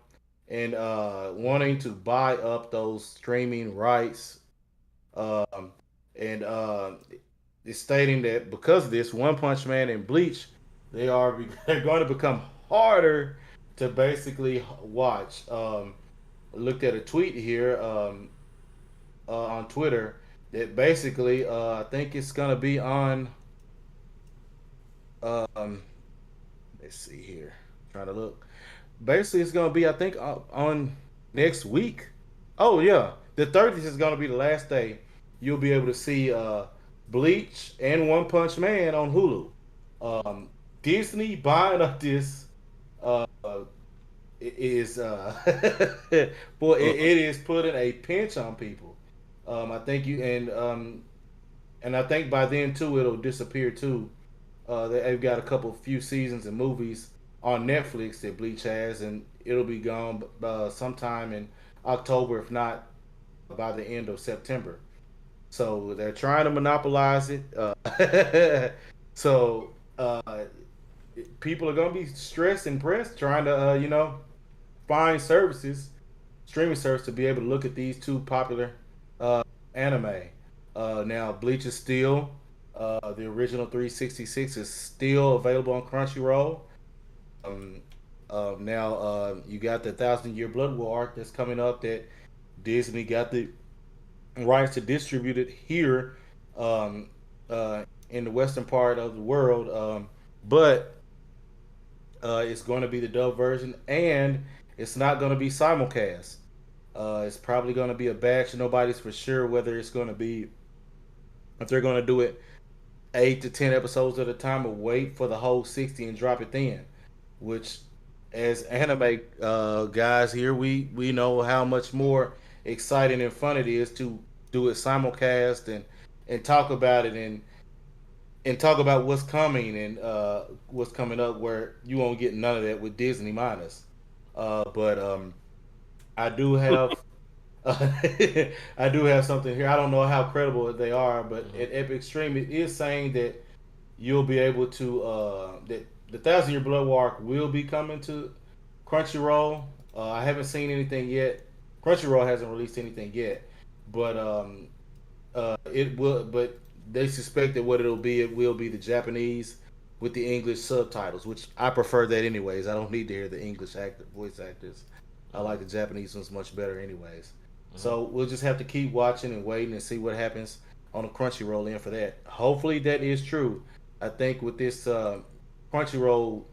and wanting to buy up those streaming rights. Um, and it's stating that because of this, One Punch Man and Bleach, they're going to become harder to basically watch. Looked at a tweet here on Twitter that basically I think it's going to be on. let's see here. Trying to look. Basically, it's gonna be I think on next week. Oh yeah, the 30th is gonna be the last day. You'll be able to see Bleach and One Punch Man on Hulu. Disney buying up this uh, is boy, it is putting a pinch on people. I think and I think by then too it'll disappear too. They've got a few seasons and movies on Netflix that Bleach has, and it'll be gone sometime in October, if not by the end of September. So they're trying to monopolize it. So people are gonna be stressed and pressed trying to find streaming service to be able to look at these two popular anime. Now Bleach is still the original 366 is still available on Crunchyroll. Now you got the 1,000-Year Blood War arc that's coming up that Disney got the rights to distribute it here in the western part of the world, but it's going to be the dub version, and it's not going to be simulcast. It's probably going to be a batch. Nobody's for sure whether it's going to be, if they're going to do it 8 to 10 episodes at a time or wait for the whole 60 and drop it then, which as anime guys here, we know how much more exciting and fun it is to do it simulcast and talk about it and talk about what's coming and what's coming up, where you won't get none of that with Disney minus. But I do have I do have something here. I don't know how credible they are, but at Epic Stream it is saying that you'll be able to that the 1,000-Year Blood War arc will be coming to Crunchyroll. I haven't seen anything yet. Crunchyroll hasn't released anything yet, but it will. But they suspect that what it will be the Japanese with the English subtitles, which I prefer that anyways. I don't need to hear the English voice actors. I like the Japanese ones much better anyways. So we'll just have to keep watching and waiting and see what happens on the Crunchyroll end for that. Hopefully that is true. I think with this Crunchyroll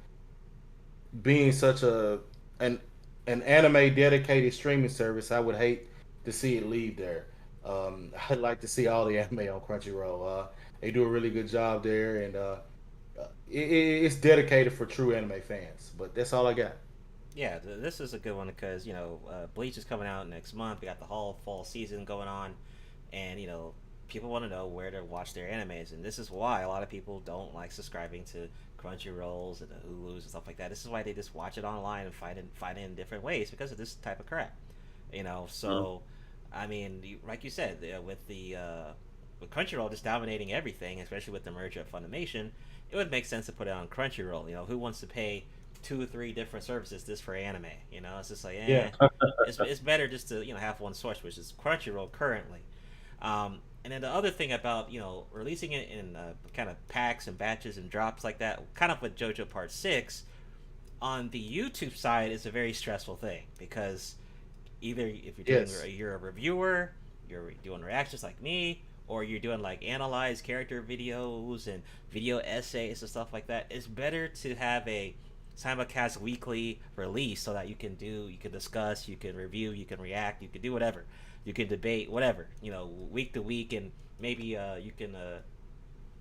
being such an anime dedicated streaming service, I would hate to see it leave there. I'd like to see all the anime on Crunchyroll. They do a really good job there, and it's dedicated for true anime fans. But that's all I got. Yeah, this is a good one because Bleach is coming out next month. We got the whole fall season going on, and people want to know where to watch their animes, and this is why a lot of people don't like subscribing to Crunchyrolls and the Hulus and stuff like that. This is why they just watch it online and find it in different ways because of this type of crap. So I mean, like you said, with Crunchyroll just dominating everything, especially with the merger of Funimation, it would make sense to put it on Crunchyroll. Who wants to pay 2 or 3 different services just for anime? It's just like it's better just to have one source, which is Crunchyroll currently. And then the other thing about releasing it in kind of packs and batches and drops like that, kind of with JoJo Part 6 on the YouTube side, is a very stressful thing because either if you're doing you're a reviewer, you're doing reactions like me, or you're doing like analyze character videos and video essays and stuff like that, it's better to have a simulcast weekly release so that you can discuss, you can review, you can react, you can do whatever, you can debate, whatever, week to week, and maybe you can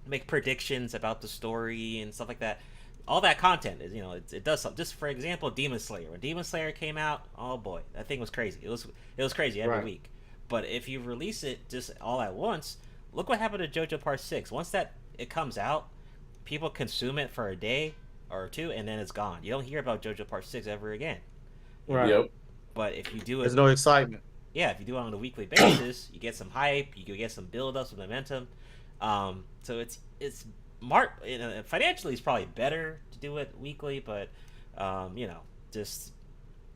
make predictions about the story and stuff like that. All that content is, it does something. Just for example, Demon Slayer. When Demon Slayer came out, oh boy, that thing was crazy. It was crazy every week. But if you release it just all at once, look what happened to JoJo Part 6. Once it comes out, people consume it for a day or 2, and then it's gone. You don't hear about JoJo Part 6 ever again. Right. Yep. But if you do it, there's no excitement. Yeah, if you do it on a weekly basis, you get some hype, you can get some build-up, some momentum. So it's financially it's probably better to do it weekly, but just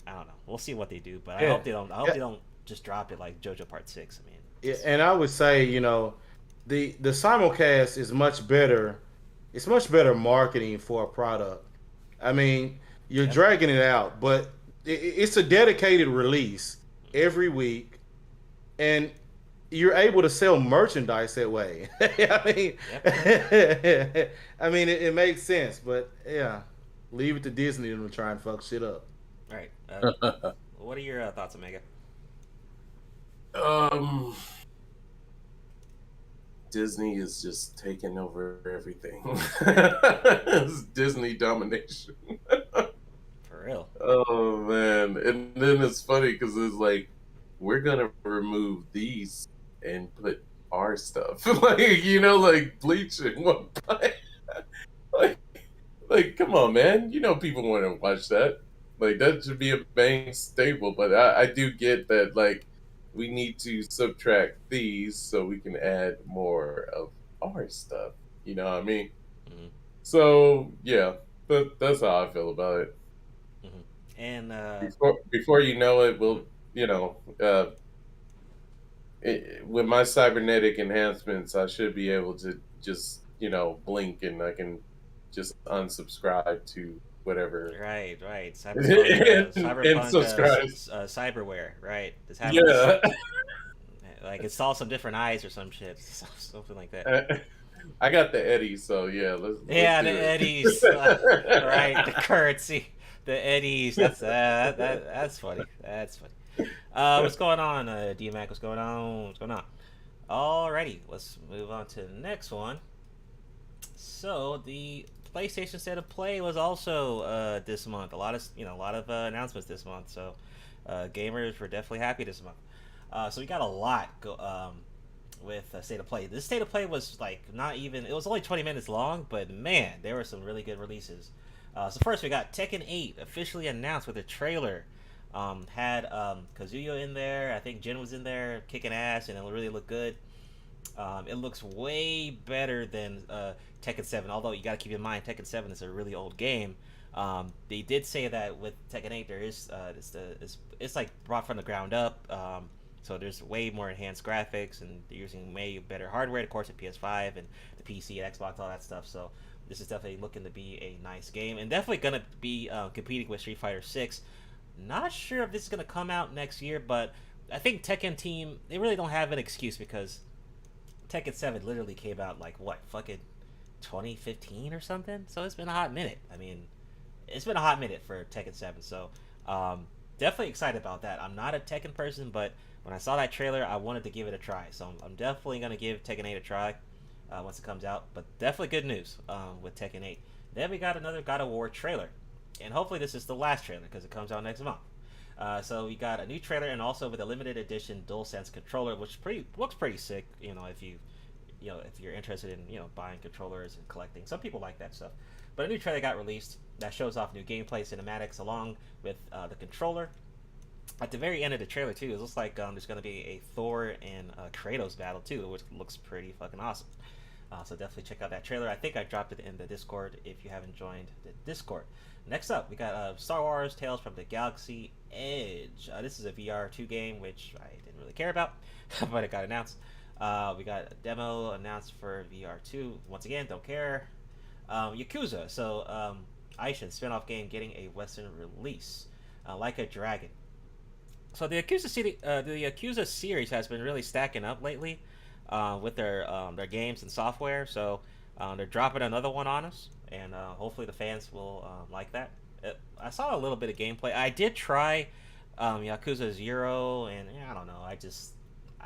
I don't know. We'll see what they do, but I hope they don't. I hope they don't just drop it like JoJo Part 6. I mean, and I would say the simulcast is much better. It's much better marketing for a product. I mean, you're dragging it out, but it's a dedicated release every week, and you're able to sell merchandise that way. I mean, it makes sense. But yeah, Leave it to Disney to try and fuck shit up. All right. What are your thoughts, Omega? Disney is just taking over everything. It's Disney domination. For real. Oh man, and then it's funny because it's like we're gonna remove these and put our stuff, like like Bleach and One Punch. like, come on, man. People want to watch that. Like, that should be a main staple. But I do get that, like, we need to subtract these so we can add more of our stuff. You know what I mean? Mm-hmm. So yeah, that's how I feel about it. Mm-hmm. And before you know it, we'll with my cybernetic enhancements, I should be able to just blink and I can just unsubscribe to whatever. Right. Cyberpunk subscribe. Cyberware, right? This happens. Yeah. Like install some different eyes or some shit, something like that. I got the Eddies, so yeah, let's the do Eddies, right? The currency, the Eddies. That's funny. That's funny. What's going on, D-Mac? What's going on? Alrighty, let's move on to the next one. So the PlayStation State of Play was also this month. A lot of announcements this month. So gamers were definitely happy this month. So we got a lot with State of Play. This State of Play was like it was only 20 minutes long, but man, there were some really good releases. So first we got Tekken 8 officially announced with a trailer. Had Kazuya in there. I think Jin was in there kicking ass, and it really looked good. It looks way better than Tekken 7, although you got to keep in mind Tekken 7 is a really old game. They did say that with Tekken 8 there is it's like brought from the ground up. So there's way more enhanced graphics, and they're using way better hardware, of course, the PS5 and the PC, Xbox, all that stuff. So this is definitely looking to be a nice game, and definitely gonna be competing with Street Fighter 6. Not sure if this is gonna come out next year, but I think Tekken Team, they really don't have an excuse because Tekken 7 literally came out like fucking 2015 or something. So it's been a hot minute. I mean, it's been a hot minute for Tekken 7. So definitely excited about that. I'm not a Tekken person, but when I saw that trailer, I wanted to give it a try. So I'm definitely gonna give Tekken 8 a try once it comes out. But definitely good news with Tekken 8. Then we got another God of War trailer, and hopefully this is the last trailer because it comes out next month. So we got a new trailer, and also with a limited edition DualSense controller, which looks pretty sick. If you're interested in buying controllers and collecting, some people like that stuff. But a new trailer got released that shows off new gameplay cinematics along with the controller. At the very end of the trailer too, it looks like there's going to be a Thor and Kratos battle too, which looks pretty fucking awesome. So definitely check out that trailer. I think I dropped it in the Discord if you haven't joined the Discord. Next up, we got Star Wars Tales from the Galaxy Edge. This is a VR 2 game, which I didn't really care about, but it got announced. We got a demo announced for VR 2. Once again, don't care. Yakuza. So Aishin spin-off game getting a Western release. Like a Dragon. So the Yakuza series has been really stacking up lately with their games and software. So they're dropping another one on us, and hopefully the fans will like that. I saw a little bit of gameplay. I did try Yakuza 0, and I don't know. I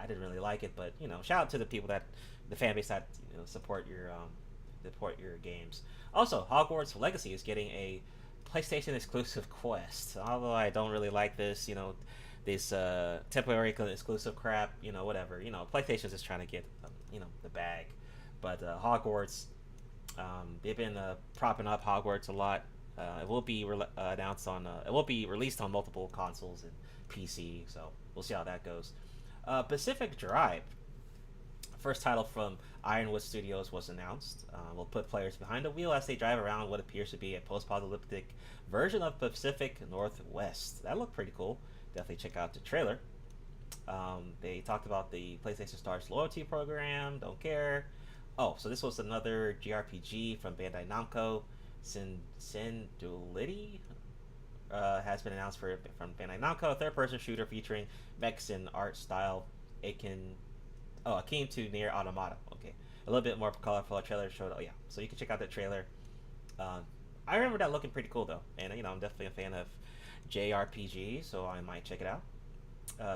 didn't really like it, but shout out to the people the fan base that support your games. Also, Hogwarts Legacy is getting a PlayStation exclusive quest. Although I don't really like this, this temporary exclusive crap, whatever. PlayStation's just trying to get the bag. But Hogwarts, they've been propping up Hogwarts a lot. It will be it will be released on multiple consoles and PC, so we'll see how that goes. Pacific Drive, first title from Ironwood Studios, was announced. Will put players behind the wheel as they drive around what appears to be a post-apocalyptic version of Pacific Northwest. That looked pretty cool. Definitely check out the trailer. They talked about the PlayStation Stars loyalty program. Don't care. Oh, so this was another JRPG from Bandai Namco. Sindulity has been announced from Bandai Namco, a third-person shooter featuring mechs and art style akin to Nier Automata. Okay, a little bit more colorful trailer showed. Oh yeah, so you can check out the trailer. I remember that looking pretty cool though, and I'm definitely a fan of JRPG, so I might check it out.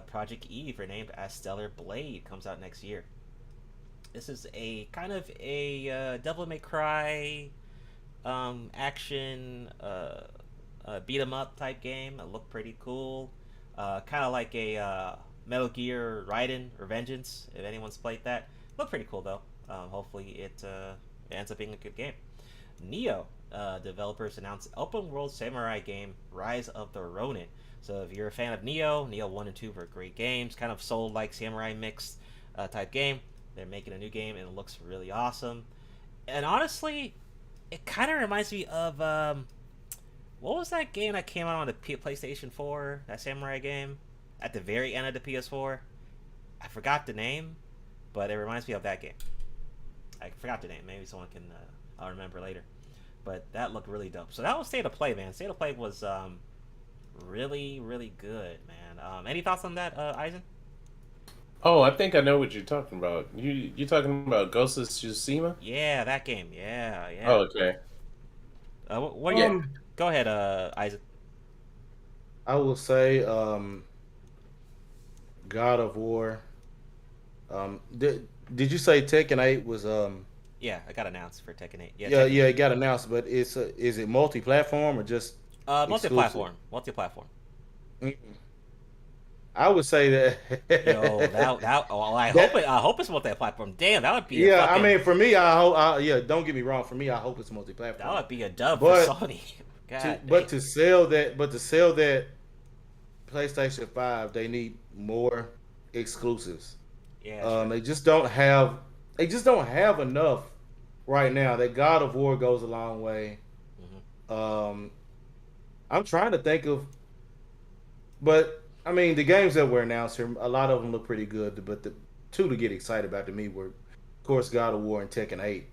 Project Eve, renamed as Stellar Blade, comes out next year. This is a kind of a Devil May Cry action beat 'em up type game. It looked pretty cool. Kind of like a Metal Gear Raiden or Vengeance, if anyone's played that. Looked pretty cool though. Hopefully it ends up being a good game. Neo developers announced open world samurai game Rise of the Ronin. So if you're a fan of Neo 1 and 2 were great games, kind of Soul-like samurai mixed type game. They're making a new game and it looks really awesome. And honestly, it kind of reminds me of what was that game that came out on the PlayStation 4? That samurai game at the very end of the PS4. I forgot the name, but it reminds me of that game. I forgot the name. Maybe someone can I'll remember later. But that looked really dope. So that was State of Play, man. State of Play was really, really good, man. Any thoughts on that, Eisen? Oh, I think I know what you're talking about. You talking about Ghost of Tsushima? Yeah, that game. Yeah. Oh, okay. What? Go ahead, Eisen. I will say, God of War. Did you say Tekken 8 was Yeah, I got announced for Tekken 8. Yeah, it got announced, but is it multi-platform or just multi-platform? Multi-platform. I would say that. I hope it's multi-platform. Damn, that would be. Yeah, I mean, for me, I hope. Yeah, don't get me wrong. For me, I hope it's multi-platform. That would be a dub for Sony. To sell that PlayStation 5, they need more exclusives. Yeah, sure. They just don't have enough right now. That God of War goes a long way. Mm-hmm. I'm trying to think of, but I mean, the games that were announced here, a lot of them look pretty good. But the two to get excited about to me were, of course, God of War and Tekken 8.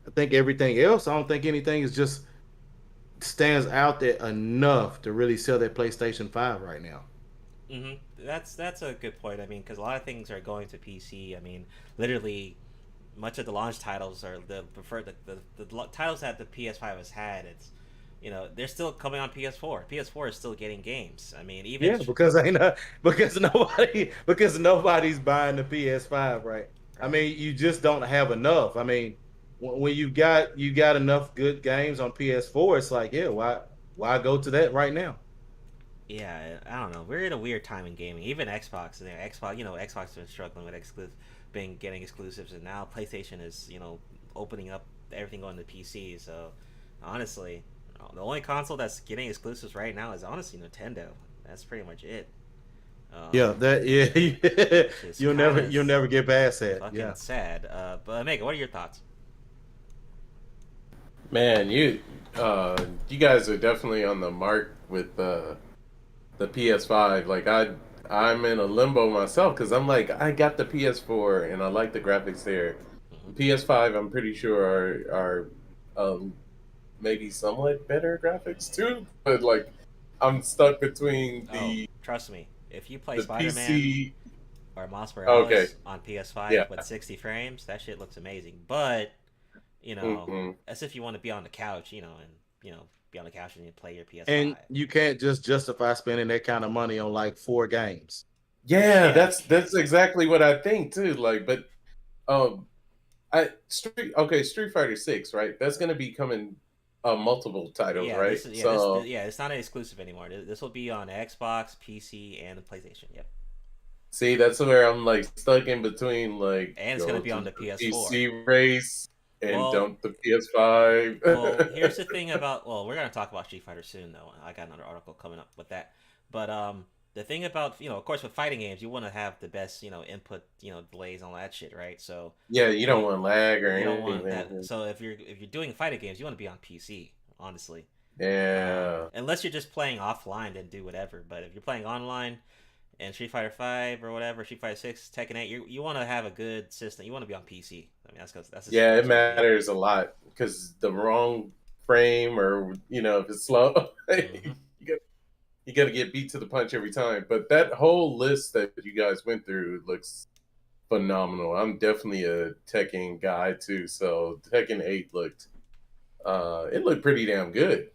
I think everything else, I don't think anything is just stands out there enough to really sell that PlayStation 5 right now. Mm-hmm. That's a good point. I mean, because a lot of things are going to PC. I mean, literally, much of the launch titles are the preferred. The titles that the PS5 has had, it's they're still coming on PS4. PS4 is still getting games. I mean, even because nobody's buying the PS5, right? I mean, you just don't have enough. I mean, when you got enough good games on PS4, it's like, why go to that right now? Yeah, I don't know. We're in a weird time in gaming. Even Xbox, Xbox has been struggling with getting exclusives, and now PlayStation is, opening up everything going to PC. So, honestly, the only console that's getting exclusives right now is honestly Nintendo. That's pretty much it. You'll never get past that. Fucking sad. But Mega, what are your thoughts? Man, you guys are definitely on the mark with the PS5. Like I'm in a limbo myself because I'm like, I got the PS4 and I like the graphics there. The PS5, I'm pretty sure are maybe somewhat better graphics too, but like I'm stuck between the. Trust me, if you play Spider-Man PC... or Miles Morales on PS5 with 60 frames, that shit looks amazing. But as if you want to be on the couch, and be on the couch and you play your PS5. And you can't just justify spending that kind of money on like 4 games. Yeah, that's exactly what I think too. Like, but Street Fighter 6, right? That's gonna be coming multiple titles, right? It's not an exclusive anymore. This will be on Xbox, PC, and the PlayStation. Yep. See, that's where I'm like stuck in between, like, and it's gonna be on the PS4 PC race. And dump the PS5. Well, here's the thing about... Well, we're going to talk about Street Fighter soon, though. I got another article coming up with that. But the thing about, of course, with fighting games, you want to have the best, input, delays and all that shit, right? So yeah, you don't want lag or anything. You don't want that. So if you're doing fighting games, you want to be on PC, honestly. Yeah. Unless you're just playing offline, then do whatever. But if you're playing online... And Street Fighter 5 or whatever, Street Fighter 6, Tekken 8, you want to have a good system. You want to be on PC. I mean, that's it matters a lot because the wrong frame or if it's slow, you got to get beat to the punch every time. But that whole list that you guys went through looks phenomenal. I'm definitely a Tekken guy too, so Tekken 8 looked it looked pretty damn good.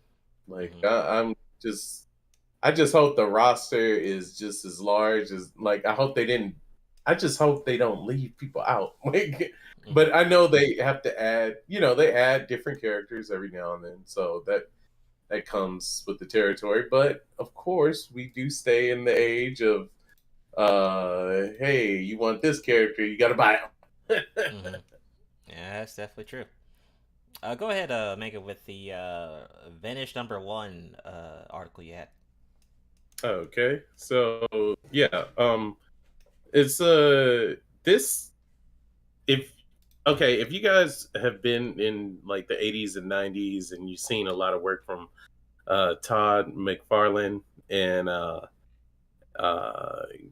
Like I just hope the roster is just as large as like I just hope they don't leave people out. Like but I know they have to add, they add different characters every now and then. So that comes with the territory. But of course, we do stay in the age of hey, you want this character, you got to buy him. Yeah, that's definitely true. Go ahead, Mega, with the Vanish #1 article you had. Okay, so yeah, it's this if you guys have been in like the 80s and 90s and you've seen a lot of work from Todd McFarlane and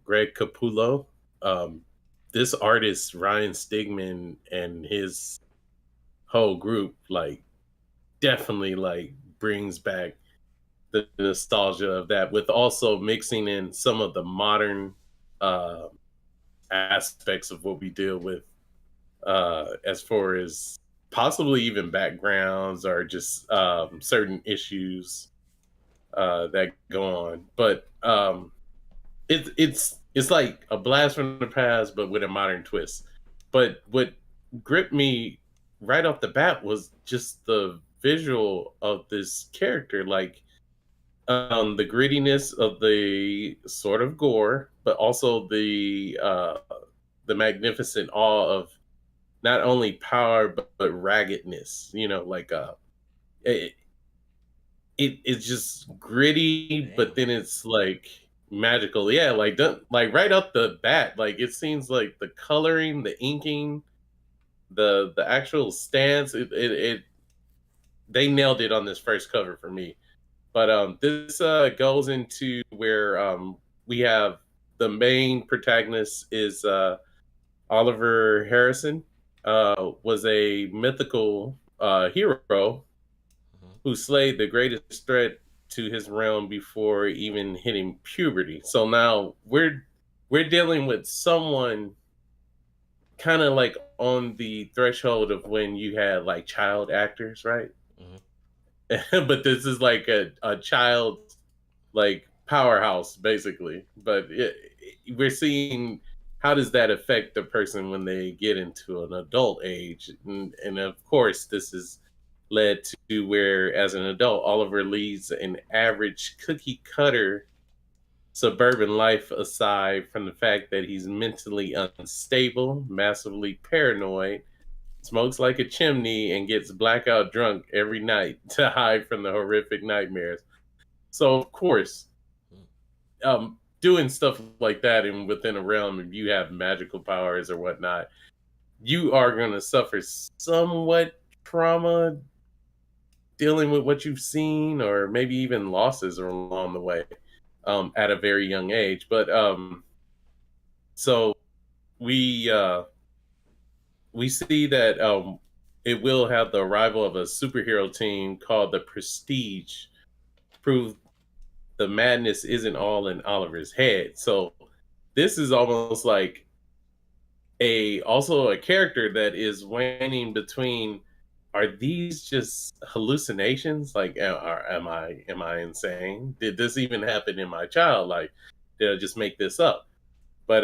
Greg Capullo, this artist Ryan Stigman and his whole group like definitely like brings back the nostalgia of that, with also mixing in some of the modern aspects of what we deal with as far as possibly even backgrounds or just certain issues that go on. But it's like a blast from the past, but with a modern twist. But what gripped me right off the bat was just the visual of this character, like the grittiness of the sort of gore, but also the magnificent awe of not only power but raggedness. Like it's just gritty, but then it's like magical. Yeah, like right up the bat, like it seems like the coloring, the inking, the actual stance, it they nailed it on this first cover for me. But this goes into where we have the main protagonist is Oliver Harrison, was a mythical hero who slayed the greatest threat to his realm before even hitting puberty. So now we're dealing with someone kind of like on the threshold of when you had like child actors, right? But this is like a child like powerhouse basically. But we're seeing how does that affect the person when they get into an adult age, and of course this is led to where as an adult Oliver leads an average cookie cutter suburban life, aside from the fact that he's mentally unstable, massively paranoid, smokes like a chimney, and gets blackout drunk every night to hide from the horrific nightmares. So of course, doing stuff like that and within a realm, if you have magical powers or whatnot, you are going to suffer somewhat trauma dealing with what you've seen, or maybe even losses along the way at a very young age. But so we see that it will have the arrival of a superhero team called the Prestige, prove the madness isn't all in Oliver's head. So this is almost like also a character that is waning between, are these just hallucinations? Like, am I insane? Did this even happen in my child? Like, did I just make this up? But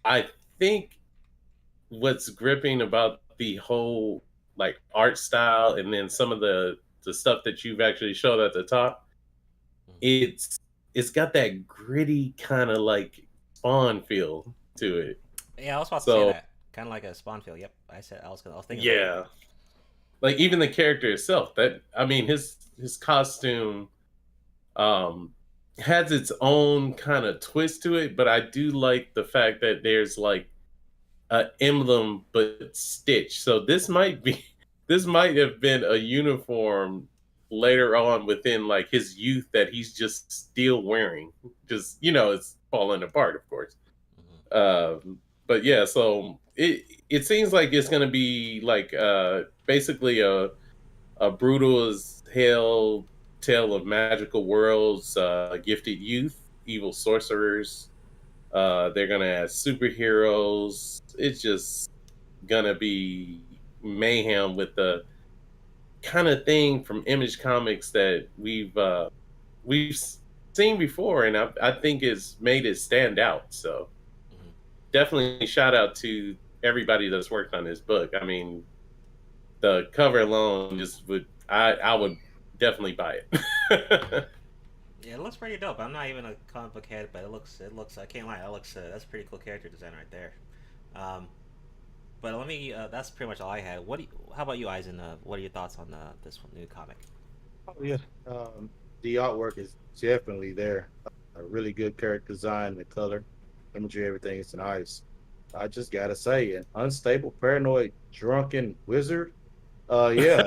I think what's gripping about the whole like art style, and then some of the stuff that you've actually showed at the top, it's got that gritty kind of like Spawn feel to it. Yeah, I was about to say that. Kind of like a Spawn feel. Yep, I was thinking. Yeah, like even the character itself. That, I mean, his costume has its own kind of twist to it, but I do like the fact that there's like an emblem but stitched. So this might have been a uniform later on within like his youth that he's just still wearing. Just, it's falling apart, of course. But yeah, so it seems like it's gonna be like basically a brutal as hell tale of magical worlds, gifted youth, evil sorcerers, They're gonna add superheroes. It's just gonna be mayhem with the kind of thing from Image Comics that we've seen before, and I think it's made it stand out. So definitely shout out to everybody that's worked on this book. I mean, the cover alone just would I would definitely buy it. Yeah, it looks pretty dope. I'm not even a comic book head, but it looks I can't lie, that's a pretty cool character design right there. But let me that's pretty much all I had. How about you, Eisen? What are your thoughts on this new comic? Oh yeah, the artwork is definitely there. A really good character design, the color, imagery, everything is nice. I just gotta say, an unstable, paranoid, drunken wizard. Yeah.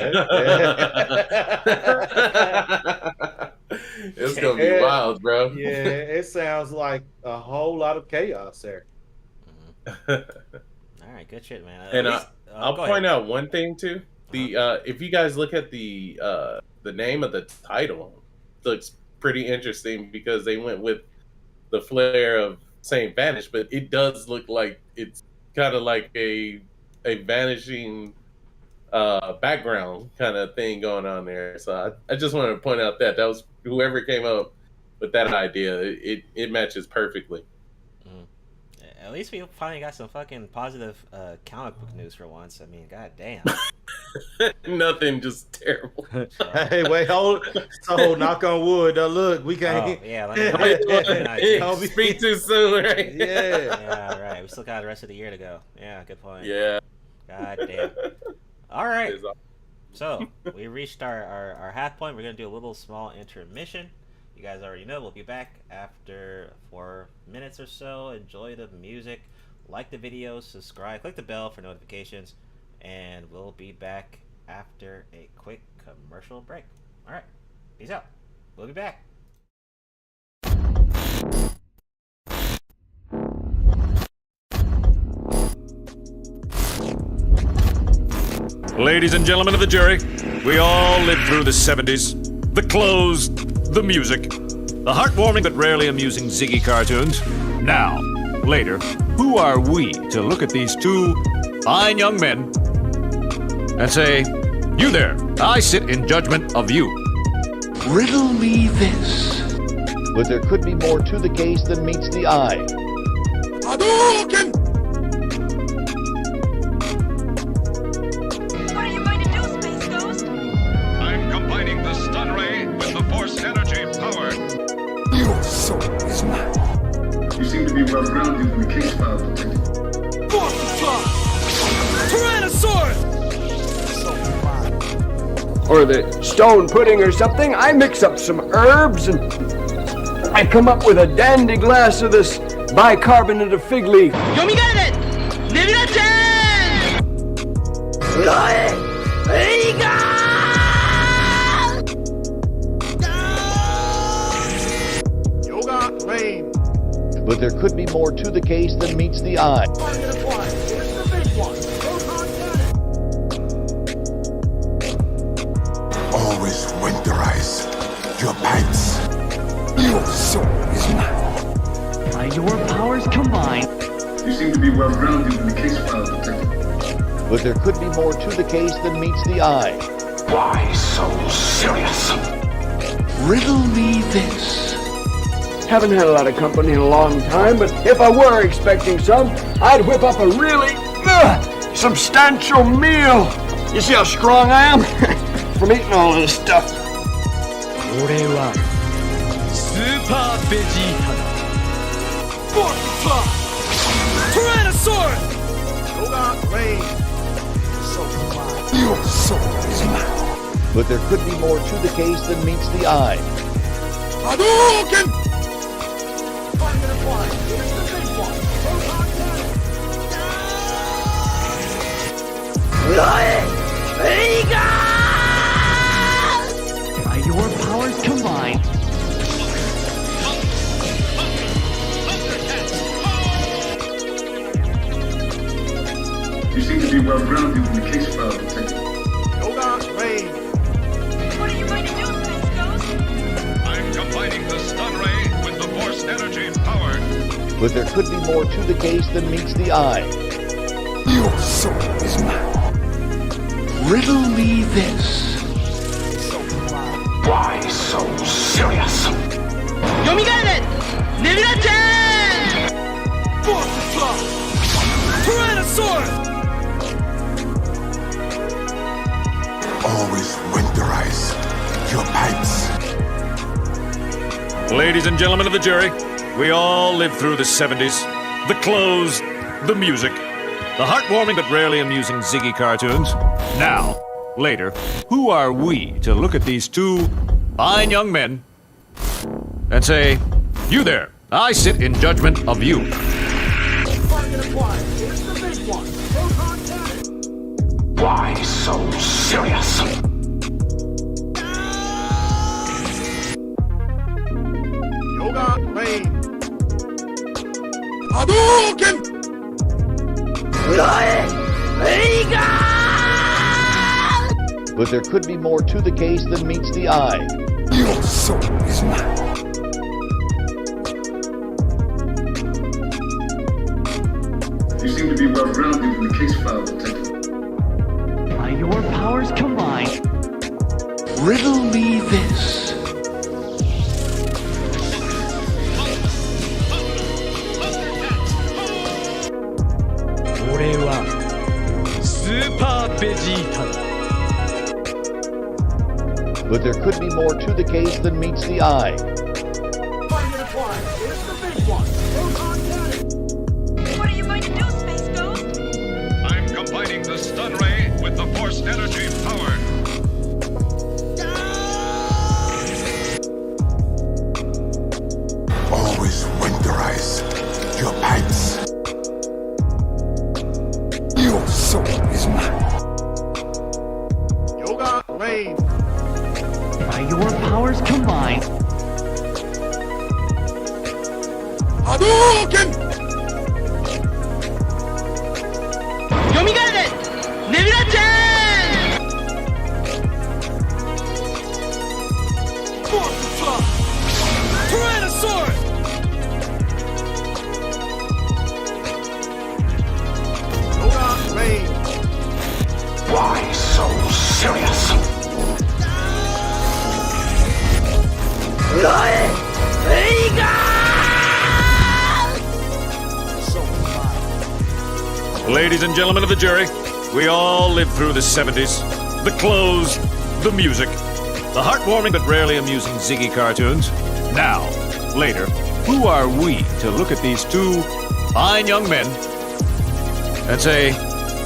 It's gonna be wild, bro. Yeah, it sounds like a whole lot of chaos there. All right, good shit, man. And I'll point out one thing too. The if you guys look at the name of the title, it looks pretty interesting because they went with the flair of saying vanish, but it does look like it's kind of like a vanishing background kind of thing going on there. So I just wanted to point out that was whoever came up with that idea. It matches perfectly. At least we finally got some fucking positive comic book news for once. I mean, god damn. Nothing, just terrible. Hey, wait, hold. So, knock on wood. Look, we can't. Oh, yeah, let me speak too soon, right? Yeah. Yeah, right. We still got the rest of the year to go. Yeah, good point. Yeah. God damn. All right. So, we reached our half point. We're going to do a little small intermission. You guys already know we'll be back after 4 minutes or so. Enjoy the music, like the video, subscribe, click the bell for notifications, and we'll be back after a quick commercial break. All right, peace out. We'll be back. Ladies and gentlemen of the jury, we all lived through the 70s. The clothes, the music, the heartwarming but rarely amusing Ziggy cartoons. Now, later, who are we to look at these two fine young men and say, you there, I sit in judgment of you. Riddle me this. But there could be more to the case than meets the eye. Hadouken! What are you going to do, Space Ghost? I'm combining the stun ray with the force energy power. Your soul is mine. You seem to be well grounded in the case file, Detective. Tyrannosaurus! Or the stone pudding or something. I mix up some herbs and I come up with a dandy glass of this bicarbonate of fig leaf. Yoga Lane. But there could be more to the case than meets the eye. Always winterize your pants. Your soul is mine. By your powers combined. You seem to be well grounded in the case file, Detective. But there could be more to the case than meets the eye. Why so serious? Riddle me this. Haven't had a lot of company in a long time, but if I were expecting some, I'd whip up a really substantial meal. You see how strong I am? From eating all of this stuff. Tyrannosaurus! Yoga Lane. Your soul is mine. But there could be more to the case than meets the eye. Hadouken! By your powers combined. You seem to be well grounded in the case file, Detective. Yoga Lane. What are you going to do, Space Ghost? I'm combining the stun ray with the force energy power. But there could be more to the case than meets the eye. Your soul is mine. Riddle me this. Why so serious? Yomigaire! Nebula-chan! Tyrannosaur! Always winterize your pipes. Ladies and gentlemen of the jury, we all lived through the 70s. The clothes, the music, the heartwarming but rarely amusing Ziggy cartoons. Now, later, who are we to look at these two fine young men and say, you there, I sit in judgment of you. Why so serious? Yoga Rain. Hadouken! But there could be more to the case than meets the eye. Your soul is mine. You seem to be well grounded in the case file, Detective. By your powers combined, Riddle me this. But there could be more to the case than meets the eye. What are you going to do, Space Ghost? I'm combining the stun ray with the force energy power. Always winterize your pipes. Your soul is mine. Yoga Rain. by your powers combined, Hadouken! Yomigaire! Nebula-chan! Tyrannosaur! Yoga Rain. Why so serious? Ladies and gentlemen of the jury, we all lived through the 70s. The clothes, the music, the heartwarming but rarely amusing Ziggy cartoons. Now, later, who are we to look at these two fine young men and say,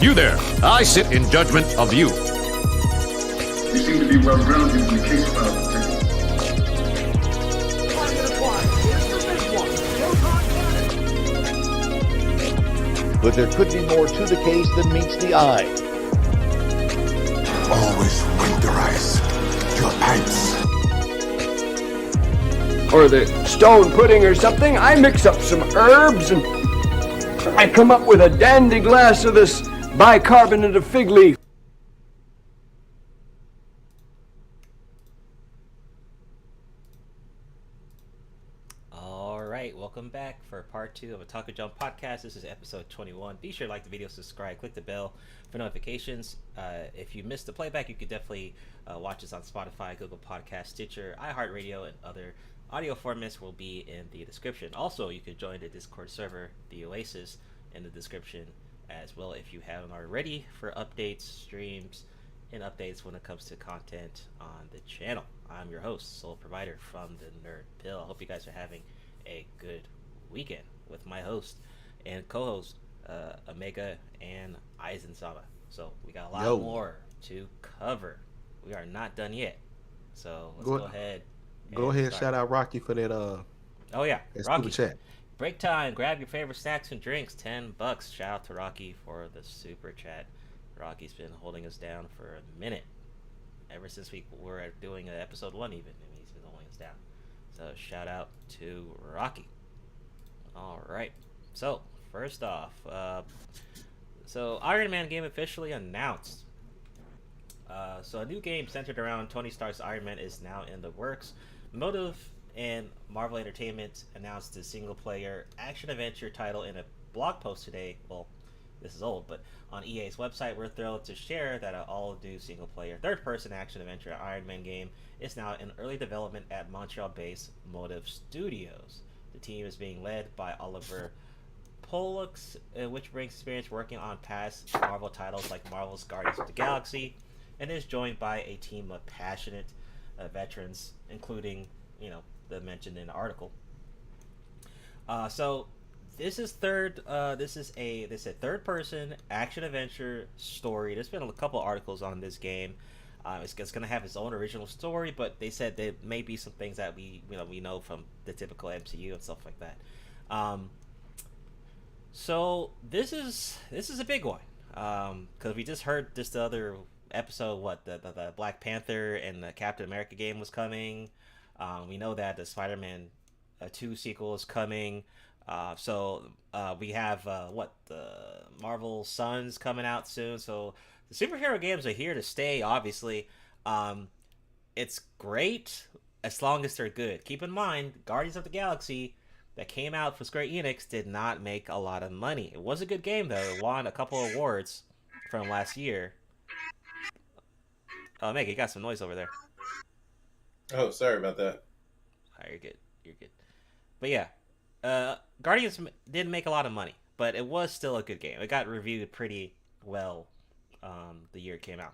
you there, I sit in judgment of you. You seem to be well grounded in the case file, Detective. But there could be more to the case than meets the eye. Always winterize your pipes. Or the stone pudding or something. I mix up some herbs and I come up with a dandy glass of this bicarbonate of fig leaf. Alright, welcome back for part 2 of OTAKU Jump Podcast. This is episode 21. Be sure to like the video, subscribe, click the bell for notifications. If you missed the playback, you could definitely watch us on Spotify, Google Podcast, Stitcher, iHeartRadio, and other audio formats will be in the description. Also, you could join the Discord server, the Oasis, in the description as well if you haven't already, for updates, streams, and updates when it comes to content on the channel. I'm your host, Soul Provider from the Nerd Pill. I hope you guys are having a good weekend with my host and co-host, Omega and Aizen-sama. So we got a lot more to cover. We are not done yet. So let's go ahead. Go ahead, shout out Rocky for that. Oh yeah, that Rocky. super chat. Break time. Grab your favorite snacks and drinks. $10. Shout out to Rocky for the super chat. Rocky's been holding us down for a minute. Ever since we were doing episode 1 even. I mean, he's been holding us down. So shout out to Rocky. Alright. So, first off. So Iron Man game officially announced. So a new game centered around Tony Stark's Iron Man is now in the works. Motive and Marvel Entertainment announced a single-player action-adventure title in a blog post today. Well, this is old, but on EA's website, we're thrilled to share that an all-new single-player, third-person action-adventure Iron Man game is now in early development at Montreal-based Motive Studios. The team is being led by Oliver Pollux, which brings experience working on past Marvel titles like Marvel's Guardians of the Galaxy, and is joined by a team of passionate veterans, including, the mentioned in the article. So this is a third-person action-adventure story. There's been a couple articles on this game. It's going to have its own original story, but they said there may be some things that we know from the typical MCU and stuff like that. So this is a big one, because we just heard this the other episode. The Black Panther and the Captain America game was coming. We know that the Spider-Man 2 sequel is coming. So we have the Marvel Suns coming out soon. So the superhero games are here to stay. Obviously, it's great as long as they're good. Keep in mind, Guardians of the Galaxy that came out for Square Enix did not make a lot of money. It was a good game though. It won a couple of awards from last year. Oh, Meg, you got some noise over there. Oh, sorry about that. Oh, you're good. You're good. But yeah, Guardians didn't make a lot of money, but it was still a good game. It got reviewed pretty well the year it came out.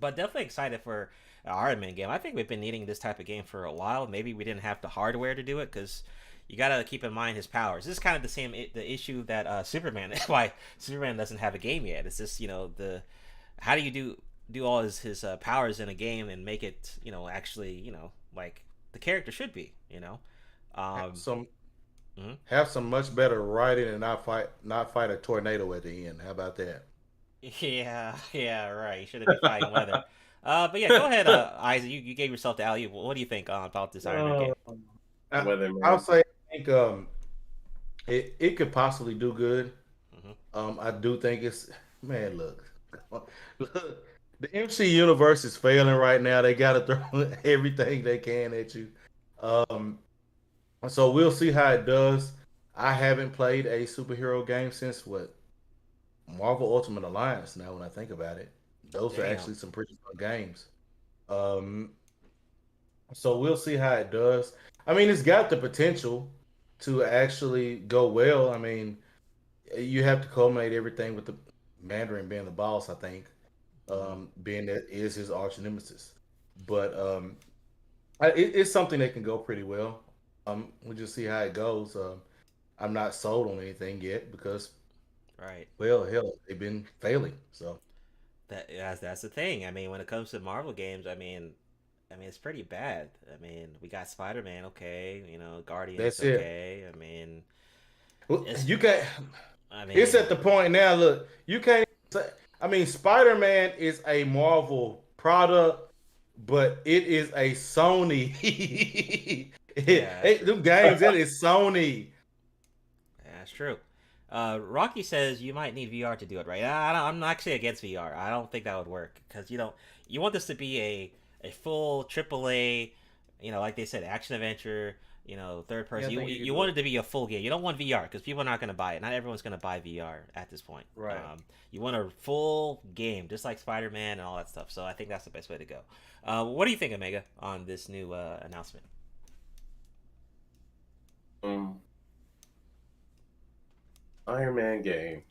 But definitely excited for an Iron Man game. I think we've been needing this type of game for a while. Maybe we didn't have the hardware to do it, because you gotta keep in mind his powers. This is kind of the issue that Superman. That's why Superman doesn't have a game yet. It's just how do you do all his powers in a game and make it actually like the character should be. Have some much better writing and not fight a tornado at the end. How about that? Yeah, right. You should have been fighting weather. But yeah, go ahead, Isaac. You gave yourself the alley. What do you think about this Iron Man game? I'll say I think it could possibly do good. I do think look, the MC universe is failing right now. They got to throw everything they can at you. So we'll see how it does. I haven't played a superhero game since Marvel Ultimate Alliance. Now, when I think about it, those are actually some pretty fun games. So we'll see how it does. I mean, it's got the potential to actually go well. I mean, you have to culminate everything with the Mandarin being the boss, I think, being that is his arch nemesis. But it's something that can go pretty well. We'll just see how it goes. I'm not sold on anything yet because, well, hell, they've been failing. So that's the thing. I mean, when it comes to Marvel games, I mean, it's pretty bad. I mean, we got Spider-Man, okay, Guardians, that's okay. It. I mean, you can't. I mean, it's at the point now. Look, you can't. I mean, Spider-Man is a Marvel product, but it is a Sony. Them games, that is Sony. That's true. Rocky says you might need VR to do it, right? I'm actually against VR. I don't think that would work, because you want this to be a full AAA, like they said, action adventure, third person. You want it to be a full game. You don't want VR because people are not going to buy it. Not everyone's going to buy VR at this point. Right. You want a full game, just like Spider-Man and all that stuff. So I think that's the best way to go. What do you think, Omega, on this new announcement? Iron Man game.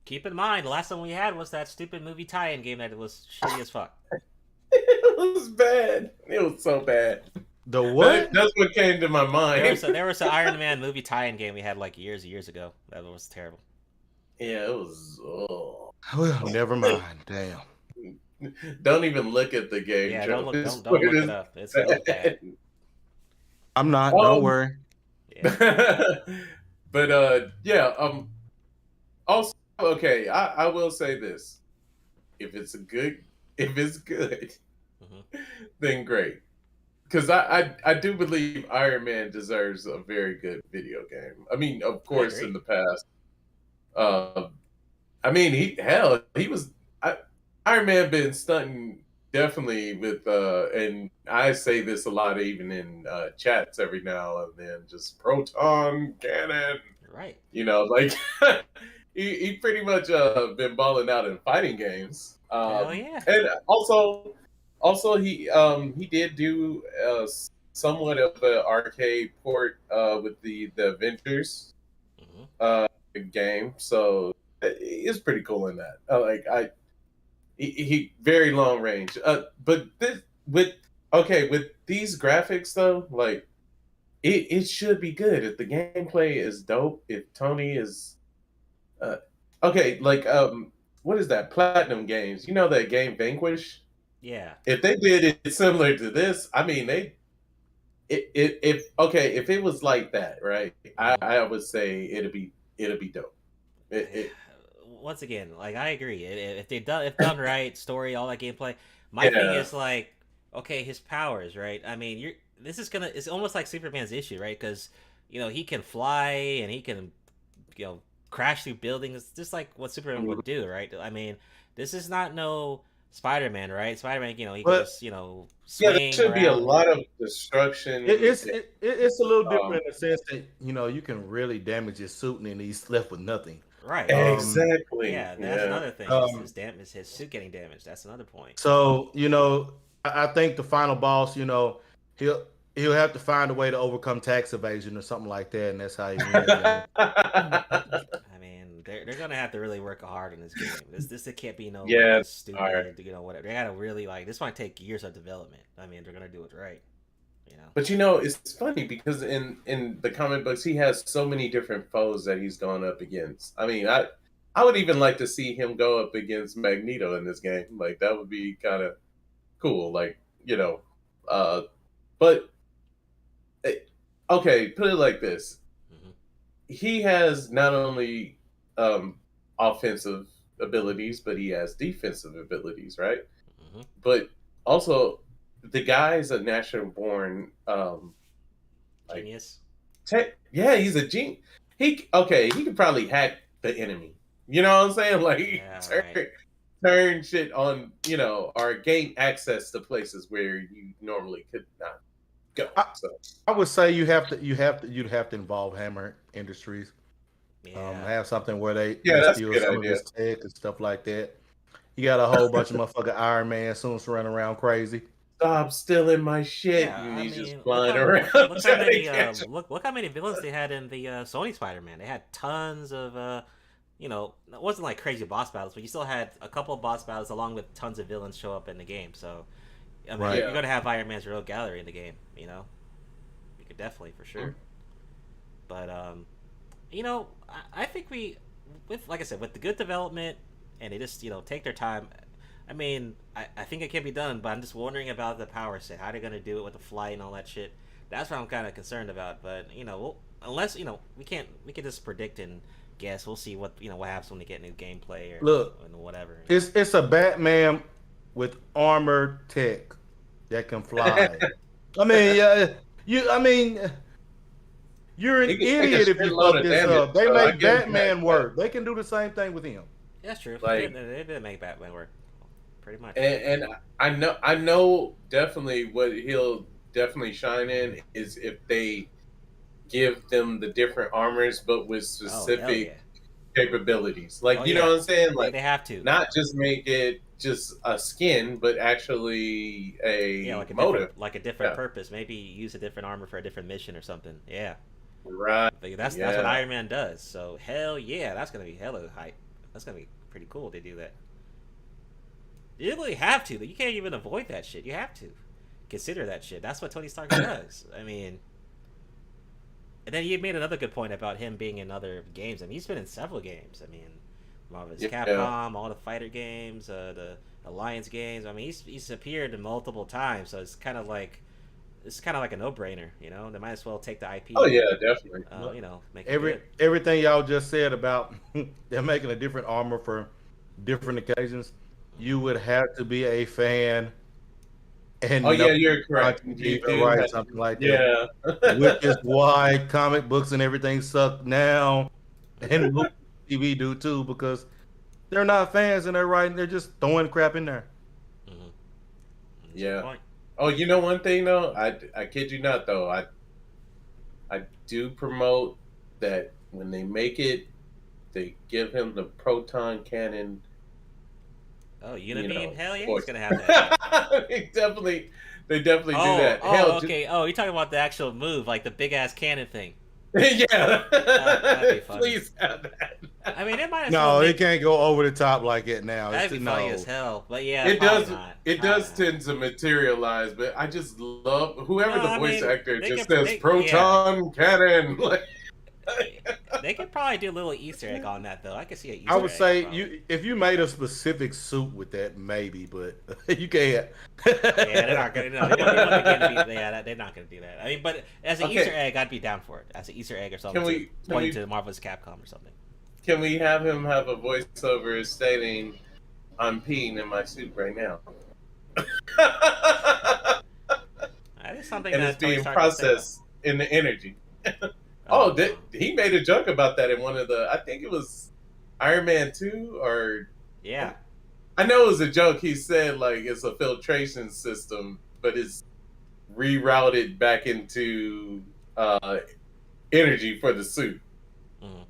Keep in mind, the last one we had was that stupid movie tie-in game that was shitty as fuck. It was bad. It was so bad. The what? That's what came to my mind. There was an Iron Man movie tie-in game we had like years and years ago. That was terrible. Yeah, it was. Oh. Well, never mind. Damn. Don't even look at the game. Yeah, Joe. don't look it up. It's really bad. I'm not. Don't worry. Yeah. But also, okay, I will say this: if it's good, then great. Because I do believe Iron Man deserves a very good video game. I mean, of course, in the past, I mean, he was Iron Man been stunting definitely with and I say this a lot even in chats every now and then, just proton cannon. Right. You know, like he pretty much been balling out in fighting games. Hell yeah. And also he did do somewhat of an arcade port with the Adventures game, so it's pretty cool in that. He very long range. But this with these graphics though, like it should be good if the gameplay is dope. If Tony is what is that? Platinum Games. You know that game Vanquish? Yeah. If they did it similar to this, I mean if it was like that, right? I would say it'd be dope. Once again, like I agree. If done right, story, all that gameplay. My thing is like, okay, his powers, right? I mean, it's almost like Superman's issue, right? Because he can fly and he can crash through buildings, just like what Superman would do, right? I mean, this is not no Spider-Man, right? Spider-Man, he can just swing there should be a around. lot of destruction. It's a little different in the sense that you can really damage his suit and then he's left with nothing. Right. Exactly. Yeah, that's another thing. His suit getting damaged. That's another point. So I think the final boss, he'll have to find a way to overcome tax evasion or something like that, and that's how he wins. I mean, they're gonna have to really work hard on this game. This it can't be no stupid, whatever. They gotta really this might take years of development. I mean, they're gonna do it right. But it's funny because in the comic books he has so many different foes that he's gone up against. I mean, I would even like to see him go up against Magneto in this game. Like that would be kind of cool. Like but okay, put it like this: he has not only offensive abilities, but he has defensive abilities, right? But also, the guy's a natural born genius. He's a genius. He could probably hack the enemy. You know what I'm saying? Like turn shit on, or gain access to places where you normally could not go. I would say you'd have to involve Hammer Industries. Have something where they steal some of his tech and stuff like that. You got a whole bunch of motherfucking Iron Man suits running around crazy. Stop stealing my shit! He's just flying around. Look how many villains they had in the Sony Spider-Man. They had tons of it wasn't like crazy boss battles, but you still had a couple of boss battles along with tons of villains show up in the game. So I mean, you're gonna have Iron Man's real gallery in the game. You could definitely for sure. But I think with the good development and they just take their time. I mean, I think it can be done, but I'm just wondering about the power set. How they're gonna do it with the flight and all that shit. That's what I'm kind of concerned about. But unless we can just predict and guess. We'll see what what happens when they get new gameplay or whatever. It's a Batman with armored tech that can fly. I mean, you're an idiot if you fuck this up. They make Batman work. They can do the same thing with him. That's true. They did make Batman work. Pretty much. And I know definitely what he'll definitely shine in is if they give them the different armors, but with specific capabilities. Like you know what I'm saying? Like they have to not just make it just a skin, but actually a motive, like a different purpose. Maybe use a different armor for a different mission or something. Yeah. Right. That's what Iron Man does. So hell yeah, that's gonna be hella hype. That's gonna be pretty cool if they do that. You really have to. You can't even avoid that shit. You have to consider that shit. That's what Tony Stark does. I mean, and then you made another good point about him being in other games. I mean, he's been in several games. I mean, Marvel's Capcom, all the fighter games, the Alliance games. I mean, he's appeared multiple times, so it's kind of like a no-brainer. They might as well take the IP. Oh yeah, definitely. Make it everything y'all just said about they're making a different armor for different occasions. You would have to be a fan. And you're correct. Right, something like that. Yeah. Which is why comic books and everything suck now, and TV do too, because they're not fans and they're just throwing crap in there. Yeah. Oh, you know one thing though? I kid you not though. I do promote that when they make it, they give him the proton cannon. Oh, Unibeam? Hell yeah, force. he's gonna have that. they definitely do that. Oh, Hell, okay. Oh, you're talking about the actual move, like the big ass cannon thing. Yeah. That'd be funny. Please have that. I mean, it might as No, well it can't go over the top like it now. That'd be funny as hell. But yeah, it does. not. It does tend to materialize, but I just love whoever the voice actor just says proton cannon. Like, they could probably do a little Easter egg on that though. I could see an Easter egg. I would say probably. if you made a specific suit with that, maybe, but you can't. Yeah, they're not gonna. No, they're not gonna do that. I mean, but as an Easter egg, I'd be down for it. As an Easter egg or something. Pointing to Marvel's Capcom or something. Can we have him have a voiceover stating, "I'm peeing in my suit right now"? That is something and that's it's being processed in the energy. He made a joke about that in one of the. I think it was Iron Man 2 or. Yeah. I know it was a joke. He said like it's a filtration system, but it's rerouted back into energy for the suit. Mm-hmm.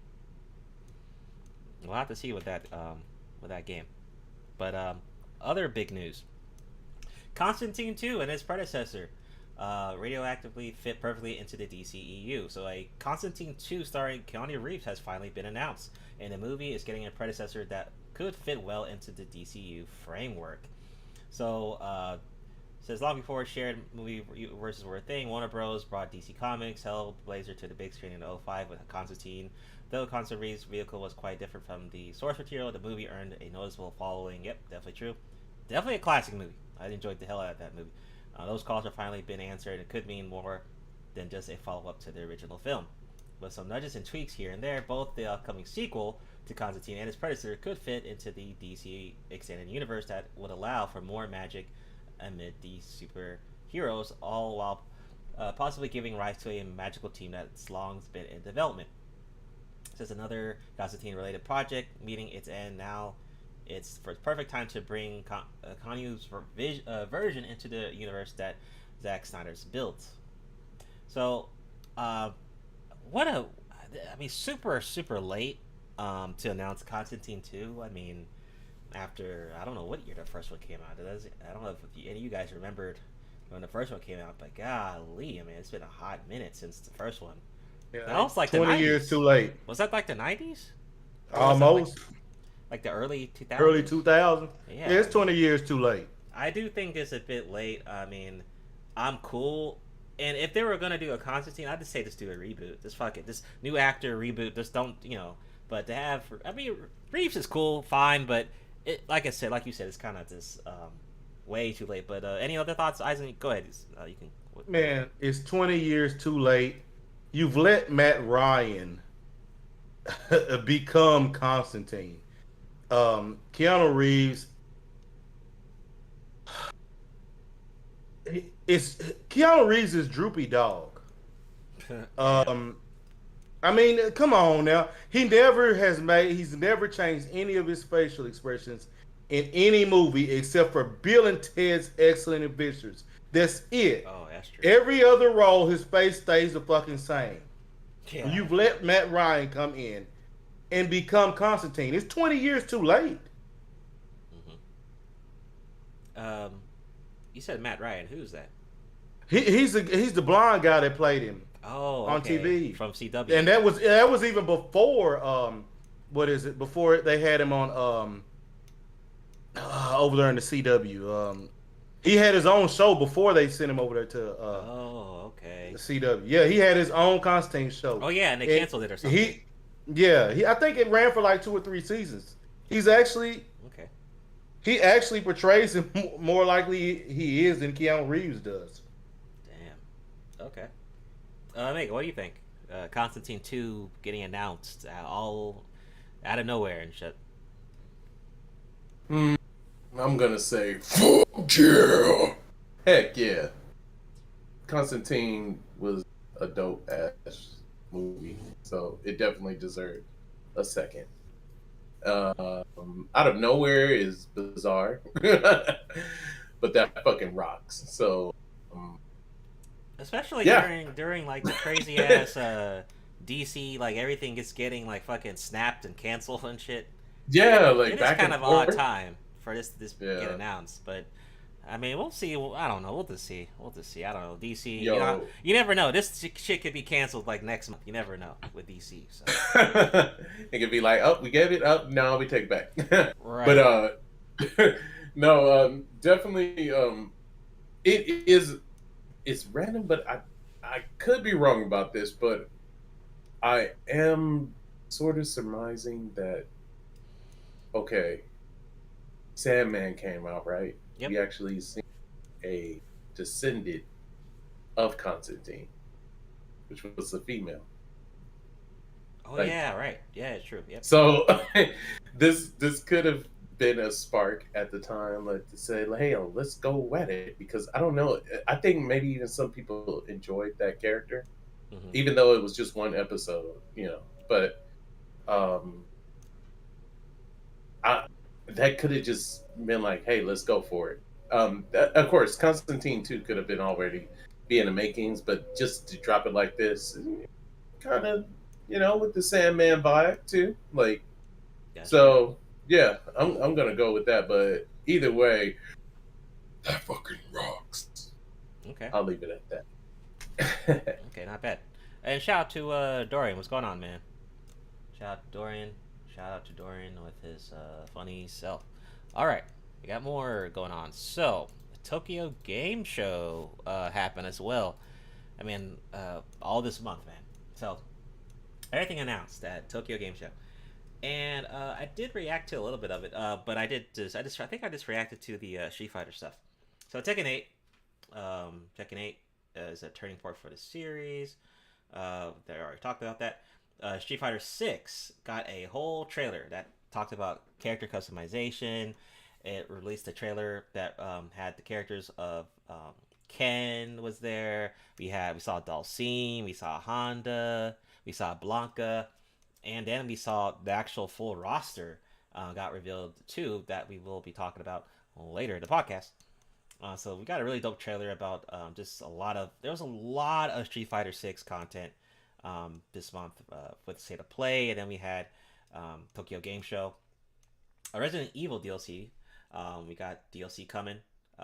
We'll have to see with that game. But other big news: Constantine 2 and its predecessor radioactively fit perfectly into the DCEU. So a Constantine 2 starring Keanu Reeves has finally been announced, and the movie is getting a predecessor that could fit well into the DCU framework. So says long before shared movie versus were a thing, Warner Bros. Brought DC Comics Hellblazer to the big screen in 2005 with Constantine. Though Constantine Reeves' vehicle was quite different from the source material, the movie earned a noticeable following. Yep, definitely true. Definitely a classic movie. I enjoyed the hell out of that movie. Those calls have finally been answered, and it could mean more than just a follow-up to the original film. With some nudges and tweaks here and there, both the upcoming sequel to Constantine and its predecessor could fit into the DC extended universe that would allow for more magic amid the superheroes, all while possibly giving rise to a magical team that's long been in development. This is another Constantine-related project meeting its end now. It's for the perfect time to bring Keanu's version into the universe that Zack Snyder's built. So, super late to announce Constantine 2. I mean, after, I don't know what year the first one came out. I don't know if any of you guys remembered when the first one came out, but golly, I mean, it's been a hot minute since the first one. Yeah, that was like 20 years too late. Was that like the 90s? Almost. Like the early 2000s? Early 2000s. Yeah, it's 20 years too late. I do think it's a bit late. I mean, I'm cool. And if they were going to do a Constantine, I'd just say just do a reboot. Just fuck it. Just new actor, reboot. Just don't, But to have, I mean, Reeves is cool, fine. But it, like I said, like you said, it's kind of just way too late. But any other thoughts, Eisen? Go ahead. You can. Man, it's 20 years too late. You've let Matt Ryan become Constantine. Keanu Reeves. Keanu Reeves is droopy dog. I mean, come on now. He's never changed any of his facial expressions in any movie except for Bill and Ted's Excellent Adventures. That's it. Oh, that's true. Every other role, his face stays the fucking same. Yeah. You've let Matt Ryan come in and become Constantine. It's 20 years too late. Mm-hmm. You said Matt Ryan. Who's that? He's the blonde guy that played him. Oh, on TV from CW. And that was even before before they had him on over there in the CW. He had his own show before they sent him over there to the CW. Yeah, he had his own Constantine show. Oh yeah, and they canceled it or something. I think it ran for like 2 or 3 seasons. He's actually okay. He actually portrays him more likely he is than Keanu Reeves does. Damn. Okay. Megan, what do you think? Constantine 2 getting announced all out of nowhere and shit. I'm gonna say, fuck yeah. Heck yeah. Constantine was a dope ass movie, so it definitely deserved a second. Out of nowhere is bizarre. but that fucking rocks. So, especially yeah. during like the crazy ass DC, like everything is getting like fucking snapped and canceled and shit. Yeah, like It is back kind and of odd forth. time for this Yeah. get announced, but I mean, we'll see. I don't know. We'll just see. I don't know. DC, Yo. you never know. This shit could be canceled like next month. You never know with DC. So. It could be like, oh, we gave it up. No, we take it back. Right. But no, definitely. It is. It's random, but I could be wrong about this, but I am sort of surmising that. Okay, Sandman came out, right? Yep. We actually seen a descendant of Constantine, which was a female. Oh yeah, right. Yeah, it's true. Yep. So this could have been a spark at the time, like to say, like, hey, let's go at it, because I don't know. I think maybe even some people enjoyed that character, even though it was just one episode, But that could have just been like, hey, let's go for it. Of course, Constantine 2 could have been already be in the makings, but just to drop it like this, kind of, with the Sandman vibe too. Like, so yeah, I'm gonna go with that. But either way, that fucking rocks. Okay, I'll leave it at that. Okay, not bad. And shout out to Dorian. What's going on, man? Shout out to Dorian. Shout out to Dorian with his funny self. All right, we got more going on. So, the Tokyo Game Show happened as well. I mean, all this month, man. So, everything announced at Tokyo Game Show, and I did react to a little bit of it. But I think I just reacted to the Street Fighter stuff. So, Tekken 8. Tekken 8 is a turning point for the series. They already talked about that. Street Fighter 6 got a whole trailer that talked about character customization. It released a trailer that had the characters of Ken was there. We saw Dulcine, we saw Honda, we saw Blanca, and then we saw the actual full roster got revealed too, that we will be talking about later in the podcast. So we got a really dope trailer about there was a lot of Street Fighter 6 content this month with State of Play, and then we had Tokyo Game Show, a Resident Evil DLC. We got DLC coming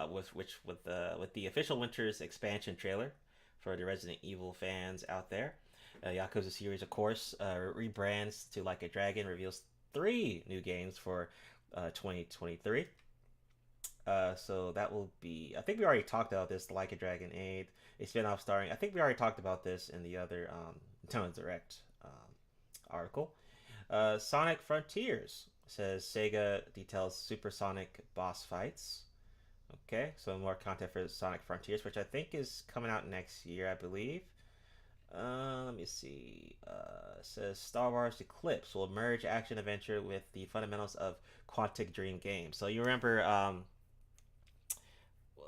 with the official Winter's expansion trailer for the Resident Evil fans out there. Yakuza series, of course, rebrands to Like a Dragon, reveals 3 new games for 2023. So that will be, I think we already talked about this, Like a Dragon 8, a spin-off starring, I think we already talked about this in the other Nintendo Direct article. Sonic Frontiers says Sega details supersonic boss fights. Okay, so more content for Sonic Frontiers, which I think is coming out next year, I believe. Let me see. Says Star Wars Eclipse will merge action adventure with the fundamentals of Quantic Dream games. So you remember,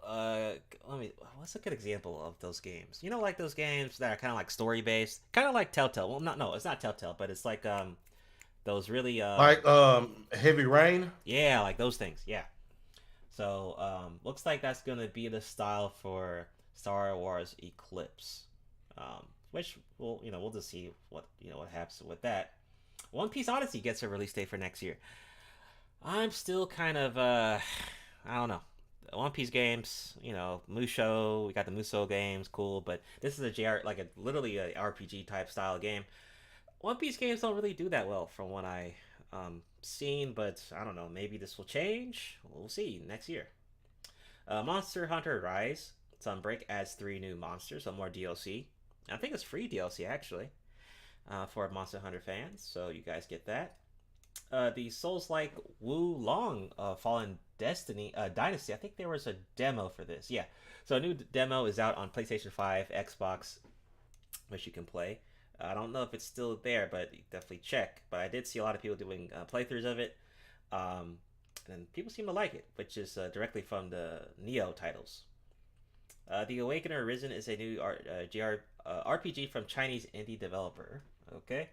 what's a good example of those games? Like those games that are kind of like story based, kind of like Telltale. Well, no, it's not Telltale, but it's like those really like Heavy Rain. Yeah, like those things. Yeah. So looks like that's gonna be the style for Star Wars Eclipse, which we'll just see what happens with that. One Piece Odyssey gets a release date for next year. I'm still kind of I don't know. One Piece games, Musou, we got the Musou games, cool, but this is a JR, like literally a RPG type style game. One Piece games don't really do that well from what I seen, but I don't know, maybe this will change. We'll see next year. Monster Hunter Rise, it's on break, adds 3 new monsters, so more DLC. I think it's free DLC actually for Monster Hunter fans, so you guys get that. The Souls-like Wu Long Fallen Dynasty, I think there was a demo for this. Yeah, so a new demo is out on PlayStation 5, Xbox, which you can play. I don't know if it's still there, but definitely check. But I did see a lot of people doing playthroughs of it, and people seem to like it, which is directly from the Neo titles. The Awakener Arisen is a new RPG from Chinese indie developer. Okay.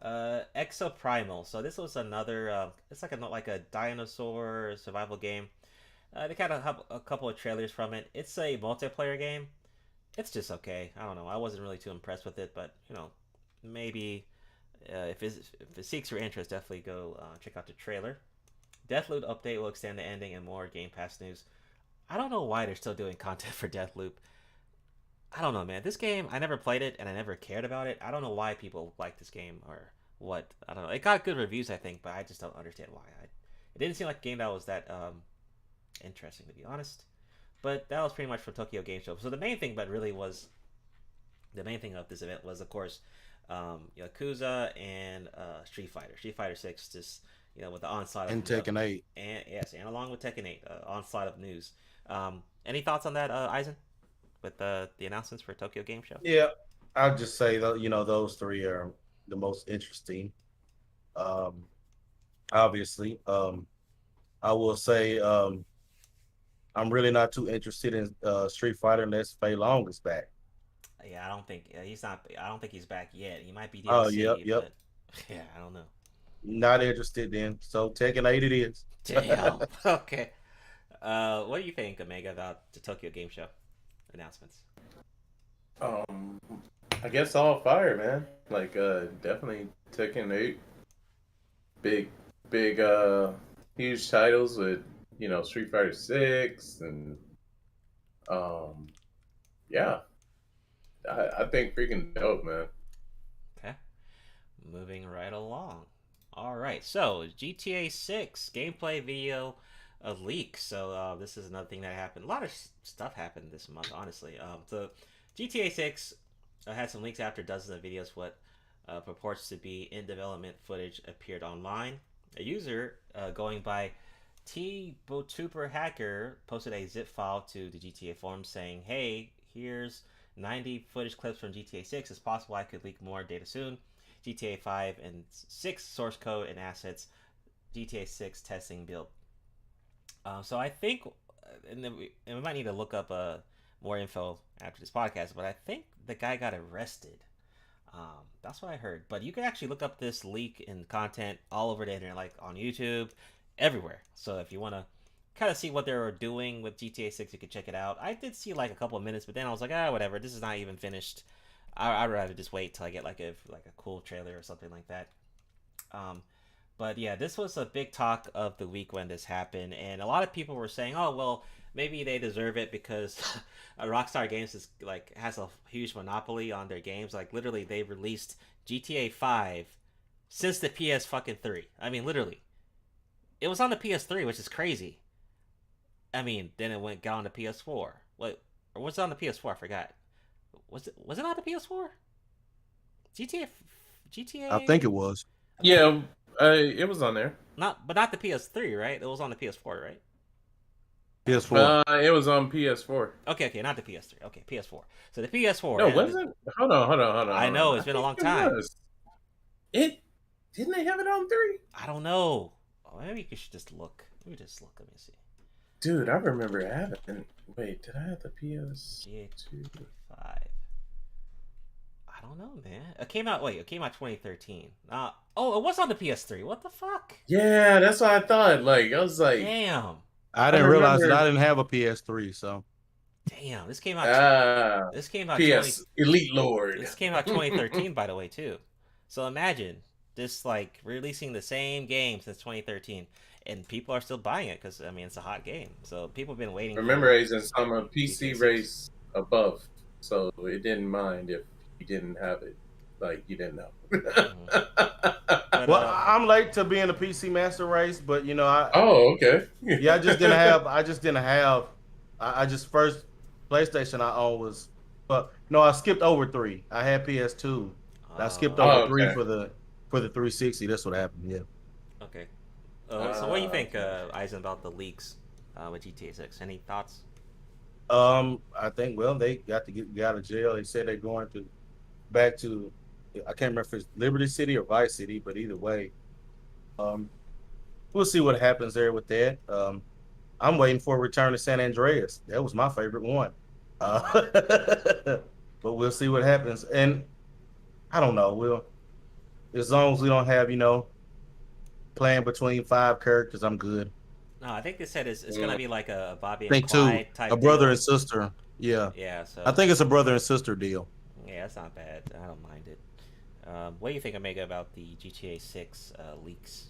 Exoprimal. So this was another. It's like a dinosaur survival game. They kind of have a couple of trailers from it. It's a multiplayer game. It's just okay. I don't know. I wasn't really too impressed with it, but maybe if it seeks your interest, definitely go check out the trailer. Deathloop update will extend the ending and more Game Pass news. I don't know why they're still doing content for Deathloop. I don't know, man. This game, I never played it and I never cared about it. I don't know why people like this game or what. I don't know. It got good reviews, I think, but I just don't understand why. It didn't seem like a game that was that interesting, to be honest. But that was pretty much for Tokyo Game Show. So the main thing, the main thing of this event was, of course, Yakuza and Street Fighter. Street Fighter 6, just with the onslaught and Tekken 8, and and along with Tekken 8, onslaught of news. Any thoughts on that, Eisen, with the announcements for Tokyo Game Show? Yeah, I'll just say that those three are the most interesting. Obviously, I will say I'm really not too interested in Street Fighter unless Fei Long is back. Yeah, I don't think he's not. I don't think he's back yet. He might be DLC. Oh, yep. But, yeah, I don't know. Not interested then. So Tekken 8 it is. Damn. Okay. What do you think, Omega, about the Tokyo Game Show announcements? I guess all fire, man. Like, definitely Tekken 8. Big, huge titles with, Street Fighter 6 and, yeah. I think freaking dope, man. Okay. Moving right along. All right. So, GTA 6 gameplay video leak. So, this is another thing that happened. A lot of stuff happened this month, honestly. So, GTA 6 had some leaks after dozens of videos. What purports to be in development footage appeared online. A user going by T-Botuber Hacker posted a zip file to the GTA forum saying, "Hey, here's 90 footage clips from GTA 6. It's possible I could leak more data soon. GTA 5 and 6 source code and assets. GTA 6 testing build." So I think, and we might need to look up more info after this podcast, but I think the guy got arrested. That's what I heard. But you can actually look up this leak and content all over the internet, like on YouTube, everywhere. So if you want to kind of see what they were doing with GTA 6, you can check it out. I did see like a couple of minutes, but then I was like, whatever. This is not even finished. I'd rather just wait till I get like a cool trailer or something like that. But yeah, this was a big talk of the week when this happened, and a lot of people were saying, "Oh, well, maybe they deserve it because Rockstar Games has a huge monopoly on their games. Like literally, they released GTA 5 since the PS3. I mean, literally, it was on the PS3, which is crazy. I mean, then it got on the PS4. What? Or was it on the PS4? I forgot. Was it on the PS4? GTA. I think it was. Yeah, it was on there. Not the PS3, right? It was on the PS4, right? PS4. It was on PS4. Okay, not the PS3. Okay, PS4. So the PS4. No, wasn't. Hold on. I know it's been a long time. It didn't they have it on 3? I don't know. Oh, maybe you should just look. Let me just look. Let me see. Dude, I remember having. Wait, did I have the PS2? 5. I don't know, man. It came out 2013. It was on the PS3. What the fuck? Yeah, that's what I thought. Like, I was like, damn. I didn't realize that I didn't have a PS3, so. Damn, this came out. This came out. PS Elite Lord. This came out 2013, by the way, too. So imagine this releasing the same game since 2013, and people are still buying it because it's a hot game. So people have been waiting. Remember, Asians, I'm a PC race above, so it didn't mind if you didn't have it. Like you didn't know. Well, I'm late to being a PC master race, but Oh, okay. Yeah, I just first PlayStation I owned was, but no, I skipped over 3. I had PS2. I skipped over 3 for the 360. That's what happened. Yeah. Okay. So what do you think, Eisen, about the leaks with GTA 6? Any thoughts? I think they got to get out of jail. They said they're going back to, I can't remember if it's Liberty City or Vice City, but either way, we'll see what happens there with that. I'm waiting for a return to San Andreas. That was my favorite one. But we'll see what happens. And I don't know. As long as we don't have, playing between 5 characters, I'm good. No, I think they said it's gonna be like a Bobby I and think Clyde too. type A brother deal. and sister. Yeah. Yeah, so I think it's a brother and sister deal. yeah, that's not bad. I don't mind it. What do you think, Omega, about the GTA 6 leaks?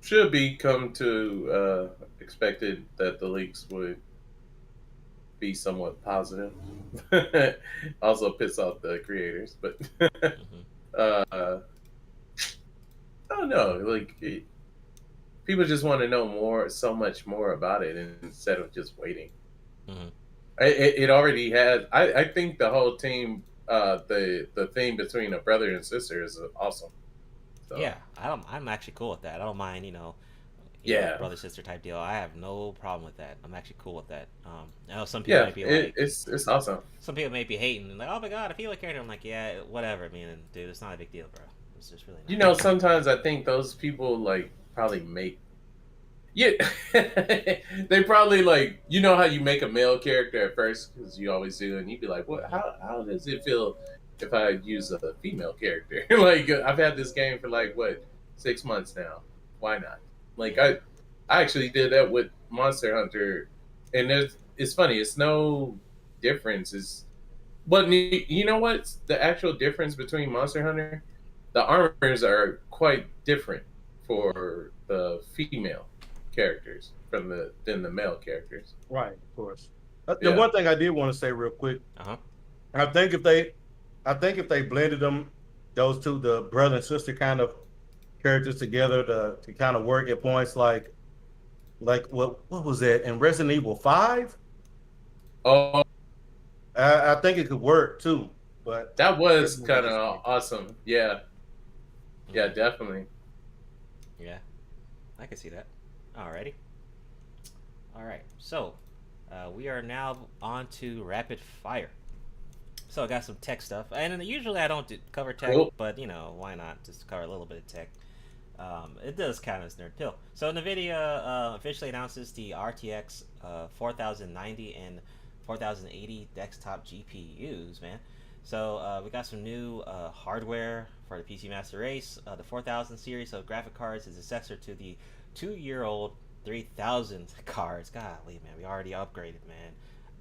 Should be come to expected that the leaks would be somewhat positive. Also piss off the creators, but I don't know. Like people just want to know more, so much more about it, instead of just waiting. It already had. I think the whole team, the theme between a brother and sister is awesome. So, Yeah, I'm actually cool with that. I don't mind, brother sister type deal. I have no problem with that. I'm actually cool with that. I know some people might be like, it's awesome. Some people may be hating and like, oh my god, I feel like character. I'm like, yeah, whatever. I mean, dude, it's not a big deal, bro. It's just really. Not You know, sometimes I think those people like probably make. Yeah, they probably like, you know how you make a male character at first, because you always do, and you'd be like, "What? How does it feel if I use a female character?" Like, I've had this game for like 6 months now. Why not? Like, I actually did that with Monster Hunter, and it's funny. It's no difference. But you know what's the actual difference between Monster Hunter? The armors are quite different for the female characters than the male characters. Right, of course. The one thing I did want to say real quick, Uh-huh. I think if they blended those two, the brother and sister kind of characters together to kind of work at points like what was that in Resident Evil 5? Oh, I think it could work too, but that was kind of awesome. Yeah, definitely. Yeah, I can see that. Alrighty. Alright, so we are now on to rapid fire. So I got some tech stuff, and usually I don't cover tech, but why not just cover a little bit of tech. It does count as nerd pill. So NVIDIA officially announces the RTX 4090 and 4080 desktop GPUs, man. So we got some new hardware for the PC Master Race. The 4000 series of graphic cards is a successor to the 2-year-old 3000 cards. Golly, man, we already upgraded, man.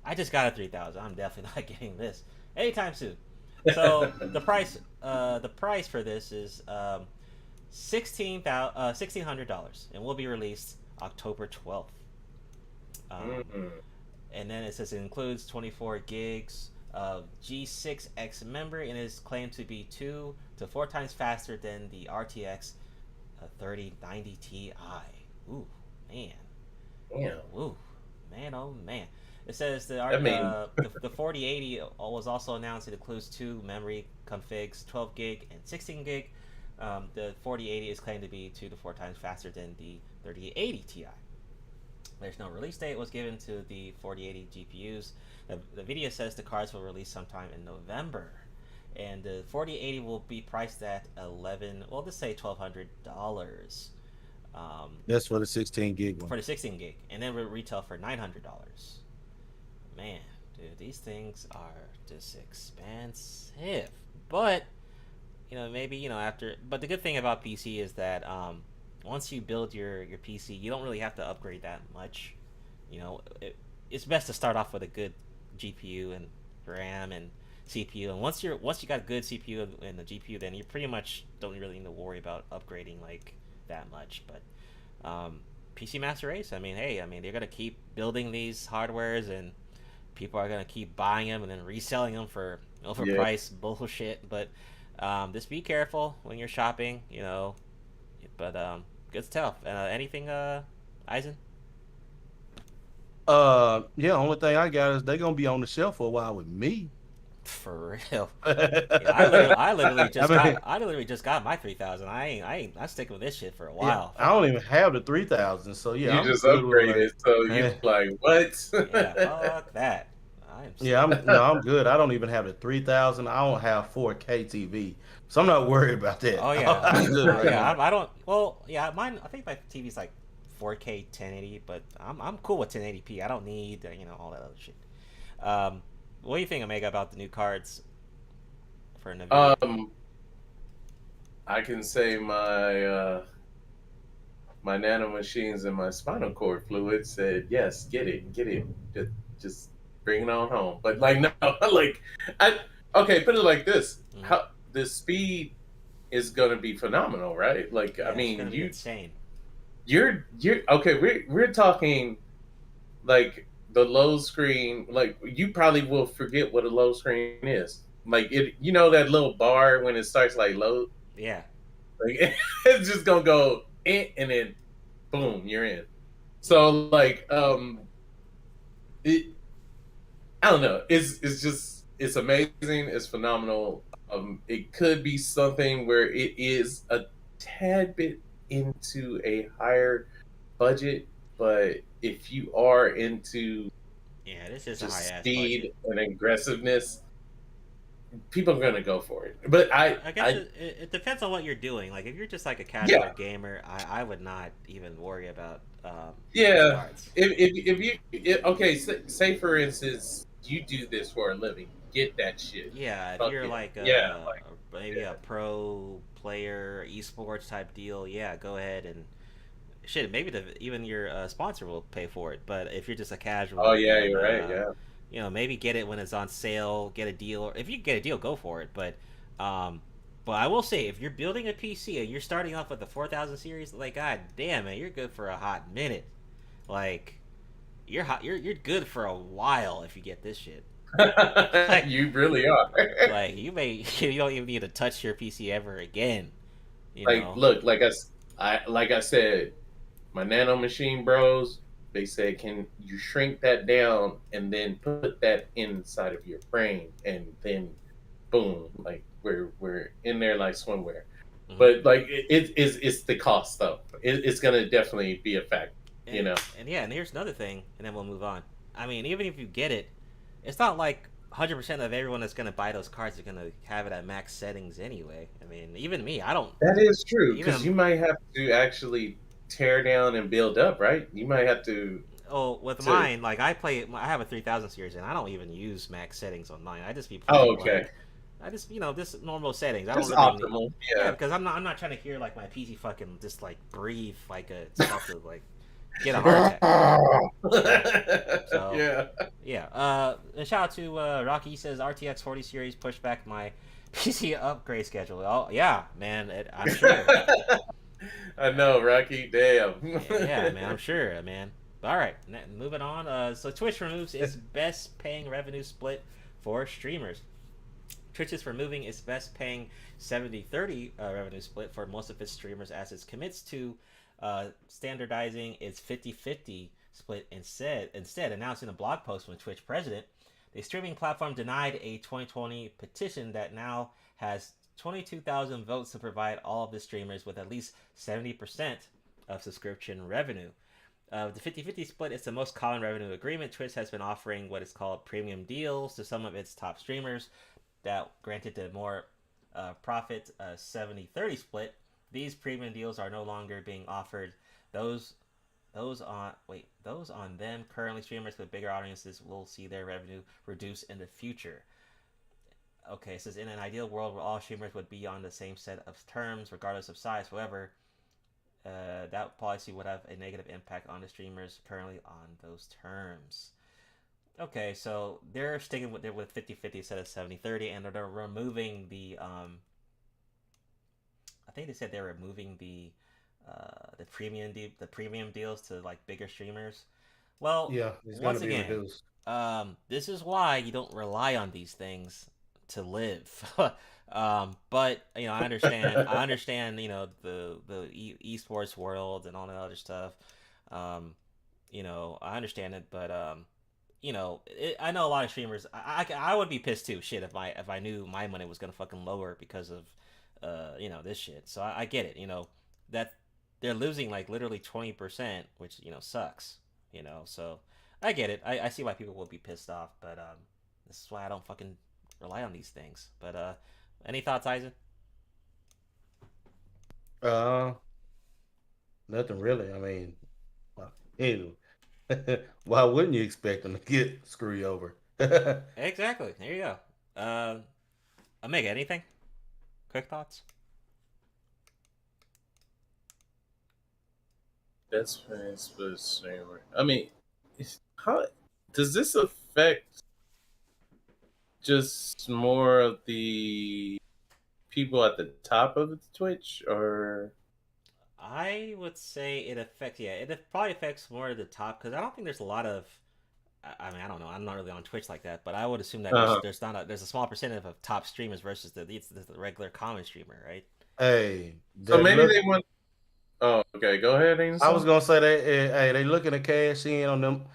I just got a 3000. I'm definitely not getting this anytime soon. So the price for this is $1,600 and will be released October 12th. And then it says it includes 24 gigs of G6X memory and is claimed to be 2 to 4 times faster than the RTX 3090 Ti. Ooh, man. Damn. Ooh, man, oh man. It says the 4080 was also announced. It includes 2 memory configs, 12 gig and 16 gig. The 4080 is claimed to be 2 to 4 times faster than the 3080 Ti. There's no release date was given to the 4080 GPUs. The video says the cards will release sometime in November. And the 4080 will be priced at $1,200. That's for the 16 gig one. For the 16 gig. And then we'll retail for $900. Man, dude, these things are just expensive. But, maybe, after... But the good thing about PC is that once you build your PC, you don't really have to upgrade that much. It's best to start off with a good GPU and RAM and CPU. And once you got a good CPU and the GPU, then you pretty much don't really need to worry about upgrading like that much. But PC Master Race, they're gonna keep building these hardwares and people are gonna keep buying them and then reselling them for overpriced bullshit. But just be careful when you're shopping, But good stuff. Anything, Eisen? Only thing I got is they're gonna be on the shelf for a while with me. For real. I literally just got my 3000. I'm sticking with this shit for a while. I don't even have the 3000, so you just upgraded, so you're like, what? Fuck that. I'm good. I don't even have the 3000. I don't have 4K TV, so I'm not worried about that. Oh yeah, I don't. Well, yeah, mine. I think my TV's like 4K 1080, but I'm cool with 1080p. I don't need all that other shit. What do you think, Omega, about the new cards for NVIDIA? I can say my nanomachines and my spinal cord fluid said yes, get it, just bring it on home. But like no, like I okay, put it like this: how the speed is gonna be phenomenal, right? Like Yeah, I it's gonna mean, be insane. you're okay. We're talking like the low screen. Like you probably will forget what a low screen is. Like it, you know that little bar when it starts like load. Yeah. Like it's just gonna go in and then boom, you're in. So like it, I don't know. It's just it's amazing. It's phenomenal. It could be something where it is a tad bit into a higher budget, but if you are into this is a just high ass speed budget and aggressiveness, people are gonna go for it. But I guess it depends on what you're doing. Like if you're just like a casual gamer, I would not even worry about yeah. cards. If you okay, say for instance you do this for a living, get that shit. Yeah, if Fuck you're it. like maybe a pro player, esports type deal, yeah, go ahead and shit. Maybe even your sponsor will pay for it. But if you're just a casual, Oh yeah, you're right. Yeah. You know, maybe get it when it's on sale, get a deal, or if you get a deal, go for it. But I will say, if you're building a PC and you're starting off with the 4000 series, like god damn man, you're good for a hot minute. Like you're good for a while if you get this shit. Like, you really are. Like you don't even need to touch your PC ever again. You like know? look, like I said, my nano machine bros, they said, can you shrink that down and then put that inside of your frame and then boom, like we're in there like swimwear. But like it's the cost though. It's gonna definitely be a fact, you know. And yeah, and here's another thing, and then we'll move on. I mean, even if you get it, it's not like 100% of everyone that's gonna buy those cards are gonna have it at max settings anyway. I mean, even me, I don't. That is true because you might have to actually tear down and build up, right? You might have to. Oh, with mine, like I have a 3000 series, and I don't even use max settings on mine. I just be playing. Oh, okay. Like, I just just normal settings. I That's don't really optimal. yeah, because I'm not trying to hear like my PC fucking just like breathe like a stuff to like get a heart attack. So, yeah. And shout out to Rocky. He says RTX 40 series pushed back my PC upgrade schedule. Oh yeah, man. I'm sure. I know, Rocky. Damn. Yeah, man. I'm sure, man. All right, moving on. So Twitch removes its best paying revenue split for streamers. Twitch is removing its best paying 70-30 revenue split for most of its streamers as it commits to standardizing its 50-50 split instead announcing a blog post from Twitch president. The streaming platform denied a 2020 petition that now has 22,000 votes to provide all of the streamers with at least 70% of subscription revenue. The 50-50 split is the most common revenue agreement. Twitch has been offering what is called premium deals to some of its top streamers that granted the more profit 70-30 split. These premium deals are no longer being offered. Those on them. Currently, streamers with bigger audiences will see their revenue reduce in the future. Okay, it says in an ideal world where all streamers would be on the same set of terms regardless of size. However, that policy would have a negative impact on the streamers currently on those terms. Okay, so they're sticking with 50-50 instead of 70-30, and they're removing the I think they said they're removing the premium deals to like bigger streamers. Well, yeah, it's once gonna be again, reduced. This is why you don't rely on these things to live. But you know, I understand. You know, the esports world and all that other stuff. You know, I understand it, but you know, I know a lot of streamers. I would be pissed too. Shit, if I knew my money was gonna fucking lower because of you know, this shit. So I get it. You know, that they're losing like literally 20%, which you know sucks. You know, so I get it. I see why people will be pissed off, but this is why I don't fucking rely on these things. But any thoughts, Isaac? Nothing really. I mean, anyway, why wouldn't you expect them to get screwed over? Exactly. There you go. Omega, anything? Quick thoughts? Best friends, but I mean, how does this affect just more of the people at the top of the Twitch, or? I would say it affects. Yeah, it probably affects more of the top because I don't think there's a lot of. I mean, I don't know. I'm not really on Twitch like that, but I would assume that there's a small percentage of top streamers versus the regular common streamer, right? Hey, So maybe they want. Oh, okay. Go ahead, Ainsley. I was gonna say they looking to cash in on them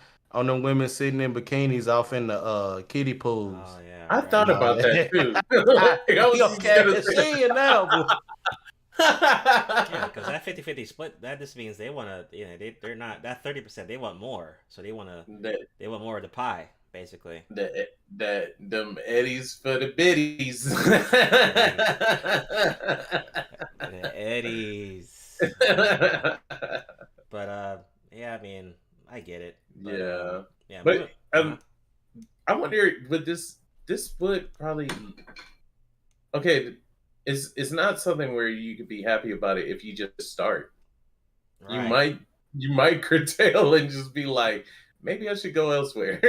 women sitting in bikinis off in the kiddie pools. Oh yeah, I thought about that too. I was just gonna say it now, boy. Yeah, because that 50-50 split, that just means they want to, they're not that 30%. They want more, so they want more of the pie, basically. Them eddies for the biddies. The eddies. But yeah, I mean, I get it. But, yeah, but I wonder, would this would probably okay. It's not something where you could be happy about it if you just start. Right. You might curtail and just be like, maybe I should go elsewhere.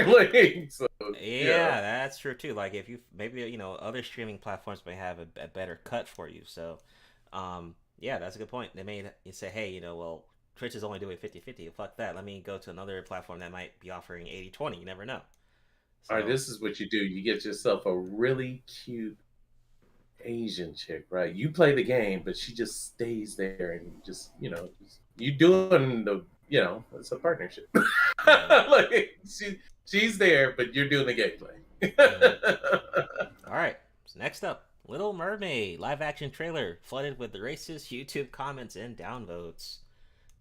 Yeah, that's true too. Like if you maybe other streaming platforms may have a better cut for you. So, yeah, that's a good point. They may say, hey, well, Twitch is only doing 50-50. Fuck that. Let me go to another platform that might be offering 80-20. You never know. So, all right, this is what you do. You get yourself a really cute Asian chick, right? You play the game, but she just stays there and just you doing the it's a partnership. Like she's there, but you're doing the gameplay. All right, so next up, Little Mermaid live action trailer flooded with racist YouTube comments and downvotes.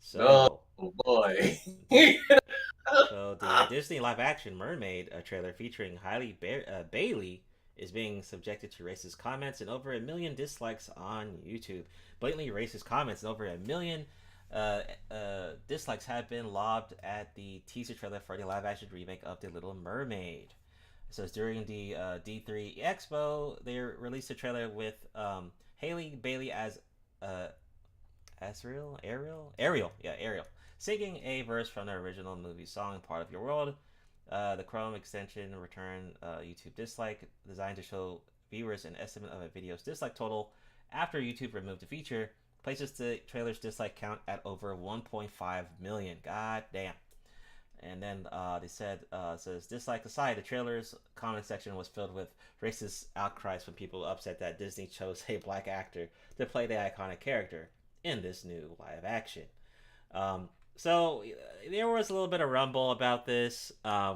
So, oh boy. So the Disney live action Mermaid trailer featuring Hailey Bailey is being subjected to racist comments and over 1 million dislikes on YouTube. Blatantly racist comments and over 1 million dislikes have been lobbed at the teaser trailer for the live-action remake of The Little Mermaid. So during the D3 Expo, they released a trailer with Hailey Bailey as Ariel, singing a verse from the original movie song "Part of Your World." The Chrome extension returned YouTube dislike, designed to show viewers an estimate of a video's dislike total after YouTube removed the feature, places the trailer's dislike count at over 1.5 million. God damn. And then they said, says, dislike aside, the trailer's comment section was filled with racist outcries from people upset that Disney chose a black actor to play the iconic character in this new live action. So there was a little bit of rumble about this. I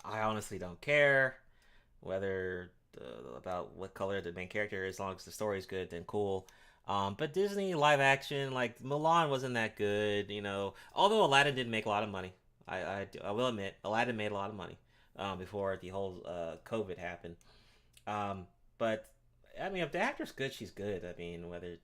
honestly don't care whether about what color the main character is, as long as the story is good, then cool. But Disney live action, like Mulan, wasn't that good, Although Aladdin didn't make a lot of money, I will admit Aladdin made a lot of money before the whole COVID happened. But I mean, if the actor's good, she's good. I mean, whether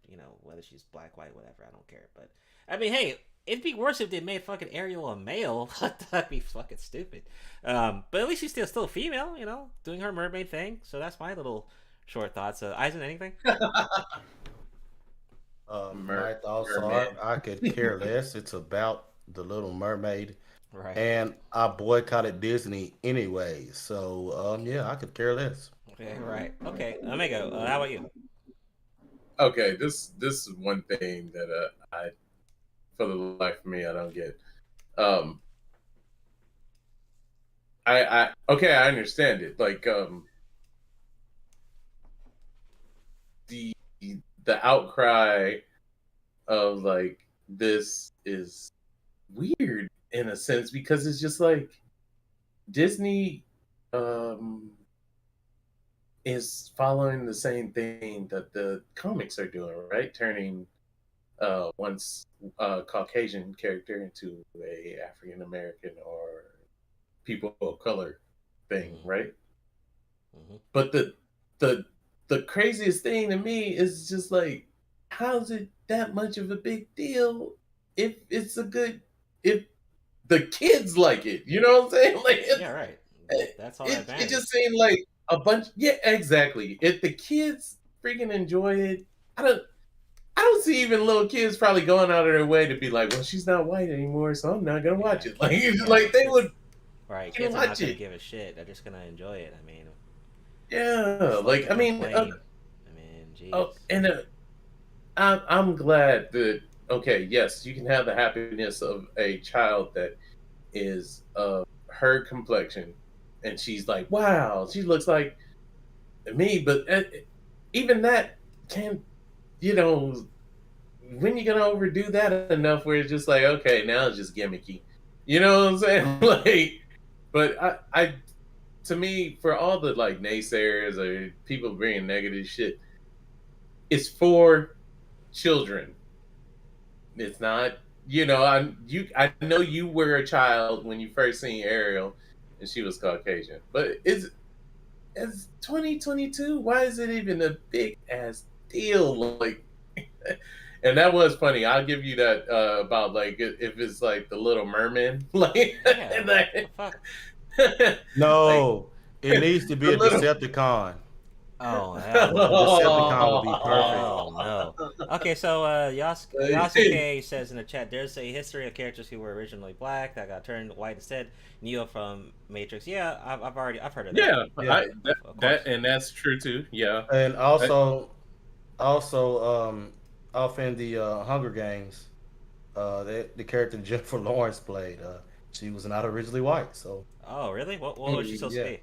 she's black, white, whatever, I don't care. But I mean, hey, it'd be worse if they made fucking Ariel a male. That'd be fucking stupid. But at least she's still a female, doing her mermaid thing. So that's my little short thoughts. Eisen, anything? My thoughts are I could care less. It's about The Little Mermaid. Right. And I boycotted Disney anyway. So, yeah, I could care less. Okay, right. Okay, Omega, how about you? Okay, this is one thing that I, for the life of me, I don't get. I understand it. Like the outcry of like this is weird in a sense because it's just like Disney is following the same thing that the comics are doing, right? Turning once Caucasian character into a African American or people of color thing, right? Mm-hmm. But the craziest thing to me is just like, how's it that much of a big deal if it's if the kids like it? You know what I'm saying? Like, yeah, right. That's all it just seemed like a bunch. Yeah, exactly. If the kids freaking enjoy it, I I don't see even little kids probably going out of their way to be like, well, she's not white anymore, so I'm not gonna watch it. Like, like they would. Right, kids are not gonna give a shit. They're just gonna enjoy it. I mean, yeah, like I mean, jeez. oh, and I'm glad that yes, you can have the happiness of a child that is of her complexion, and she's like, wow, she looks like me, but even that can't, when you gonna overdo that enough where it's just like, okay, now it's just gimmicky, you know what I'm saying? Like, but I to me, for all the like naysayers or people bringing negative shit, it's for children. It's not, I know you were a child when you first seen Ariel and she was Caucasian, but it's 2022. Why is it even a big ass deal? Like, and that was funny. I'll give you that about like if it's like the Little Merman, like, no, it needs to be a Decepticon. Oh, Decepticon would be perfect. Oh no. Okay, so Yasuke says in the chat, there's a history of characters who were originally black that got turned white instead. Neo from Matrix. Yeah, I've heard of that. Yeah, that and that's true too. Yeah, and also off in the Hunger Games, the character Jennifer Lawrence played, she was not originally white. So. Oh really? What was she supposed to be?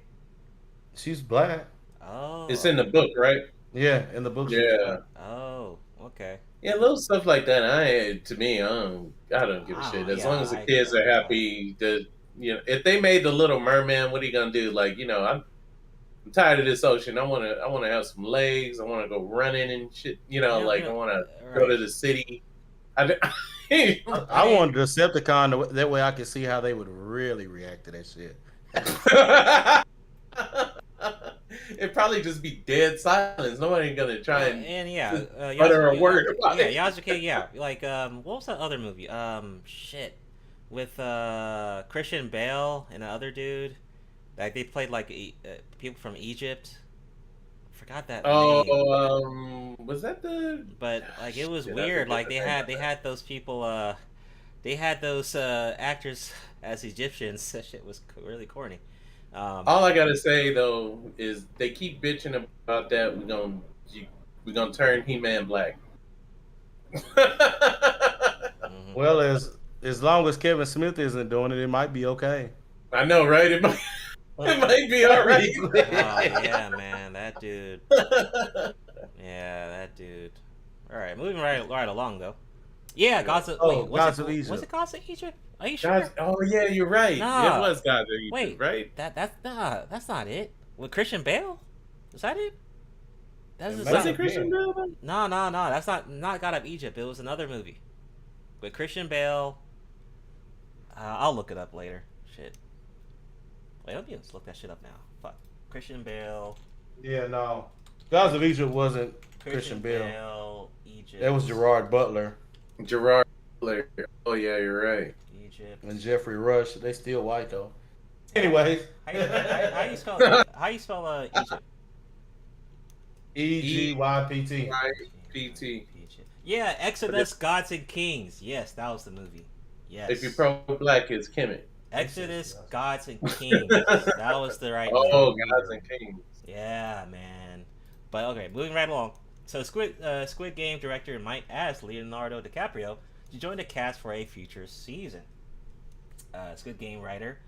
She's black. Oh. It's in the book, right? Yeah, in the book. Yeah. Oh, okay. Yeah, little stuff like that. I don't give a shit. As long as the kids are happy, if they made the Little Merman, what are you gonna do? Like, I'm tired of this ocean. I wanna have some legs. I wanna go running and shit. I wanna go to the city. I wanted a Decepticon that way I could see how they would really react to that shit. It'd probably just be dead silence. Nobody gonna try and utter a word about it. Yasuke, yeah. Like, what was that other movie? Shit, with Christian Bale and the other dude. Like they played like people from Egypt. I forgot that. Was that the? But like it was weird. Like they had those people. They had those actors as Egyptians. That shit was really corny. All I gotta say though is they keep bitching about that. We're gonna turn He-Man black. Well, as long as Kevin Smith isn't doing it, it might be okay. I know, right? It might be all right. Oh yeah, man, that dude. Yeah, that dude. All right, moving right along though. Yeah, Gods of Egypt. Was it Gods of Egypt? Are you sure? Oh yeah, you're right. Nah. It was Gods of Egypt. Wait, right? That's not it. With Christian Bale? Is that it? Was it Christian Bale? No. That's not God of Egypt. It was another movie with Christian Bale. I'll look it up later. Shit. Wait, let me just look that shit up now. Fuck. Christian Bale. Yeah, no. Gods of Egypt wasn't Christian Bale. Egypt. That was Gerard Butler. Oh yeah, you're right. Egypt. And Jeffrey Rush. They still white though. Anyways. How you spell Egypt? EGYPT. PT. Yeah, Exodus, Gods and Kings. Yes, that was the movie. Yes. If you're pro-black, it's Kemet. Exodus, Gods and Kings. That was the right movie. Oh, Gods and Kings. Yeah, man. But okay, moving right along. So Squid Game director might ask Leonardo DiCaprio to join the cast for a future season. Squid Game writer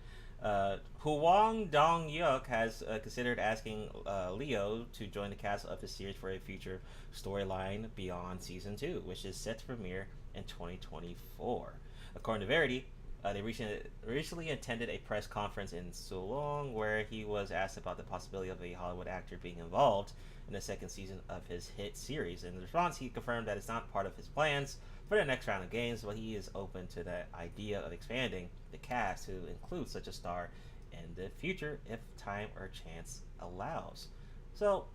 Hwang Dong-hyuk has considered asking Leo to join the cast of the series for a future storyline beyond season 2, which is set to premiere in 2024. According to Verity, they recently attended a press conference in Seoul where he was asked about the possibility of a Hollywood actor being involved in the second season of his hit series. In response, he confirmed that it's not part of his plans for the next round of games, but he is open to the idea of expanding the cast to include such a star in the future if time or chance allows. So,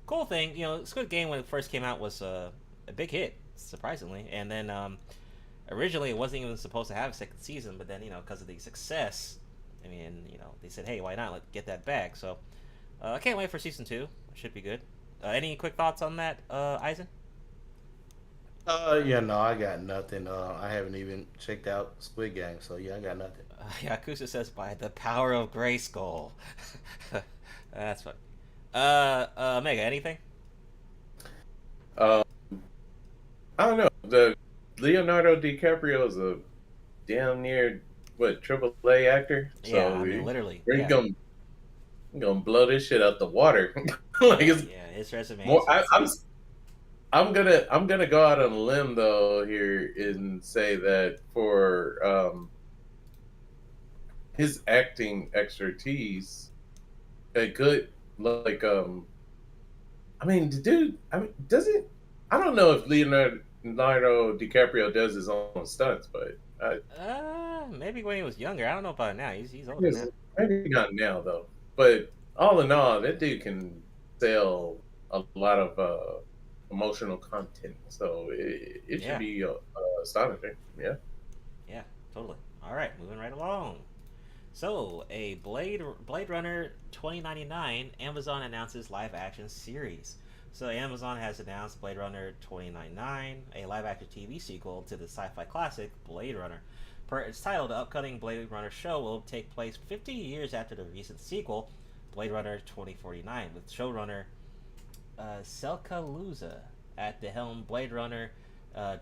cool thing, Squid Game when it first came out was a big hit, surprisingly, and then originally it wasn't even supposed to have a second season, but then because of the success, they said, hey, why not? Let's get that back. So I can't wait for season 2. It should be good. Any quick thoughts on that, Eisen? Yeah, no, I got nothing. I haven't even checked out Squid Game, so yeah, I got nothing. Yakuza says by the power of Grayskull. That's fun. Mega, anything? Um, I don't know. The Leonardo DiCaprio is a damn near triple A actor. So Yeah, I mean literally. we're gonna blow this shit out the water. Like it's his resume. more. I'm gonna go out on a limb though here and say that for his acting expertise, a good I mean the dude. I mean, does it? I don't know if Leonardo DiCaprio does his own stunts, but maybe when he was younger. I don't know about now. He's older now. maybe not now though. But all in all, that dude can sell a lot of emotional content, so it should be astonishing. Yeah. Yeah, totally. All right, moving right along. So, a Blade Runner 2099, Amazon announces live action series. So, Amazon has announced Blade Runner 2099, a live action TV sequel to the sci-fi classic Blade Runner. Per its title, the upcoming Blade Runner show will take place 50 years after the recent sequel, Blade Runner 2049, with showrunner Selka Luza at the helm. Blade Runner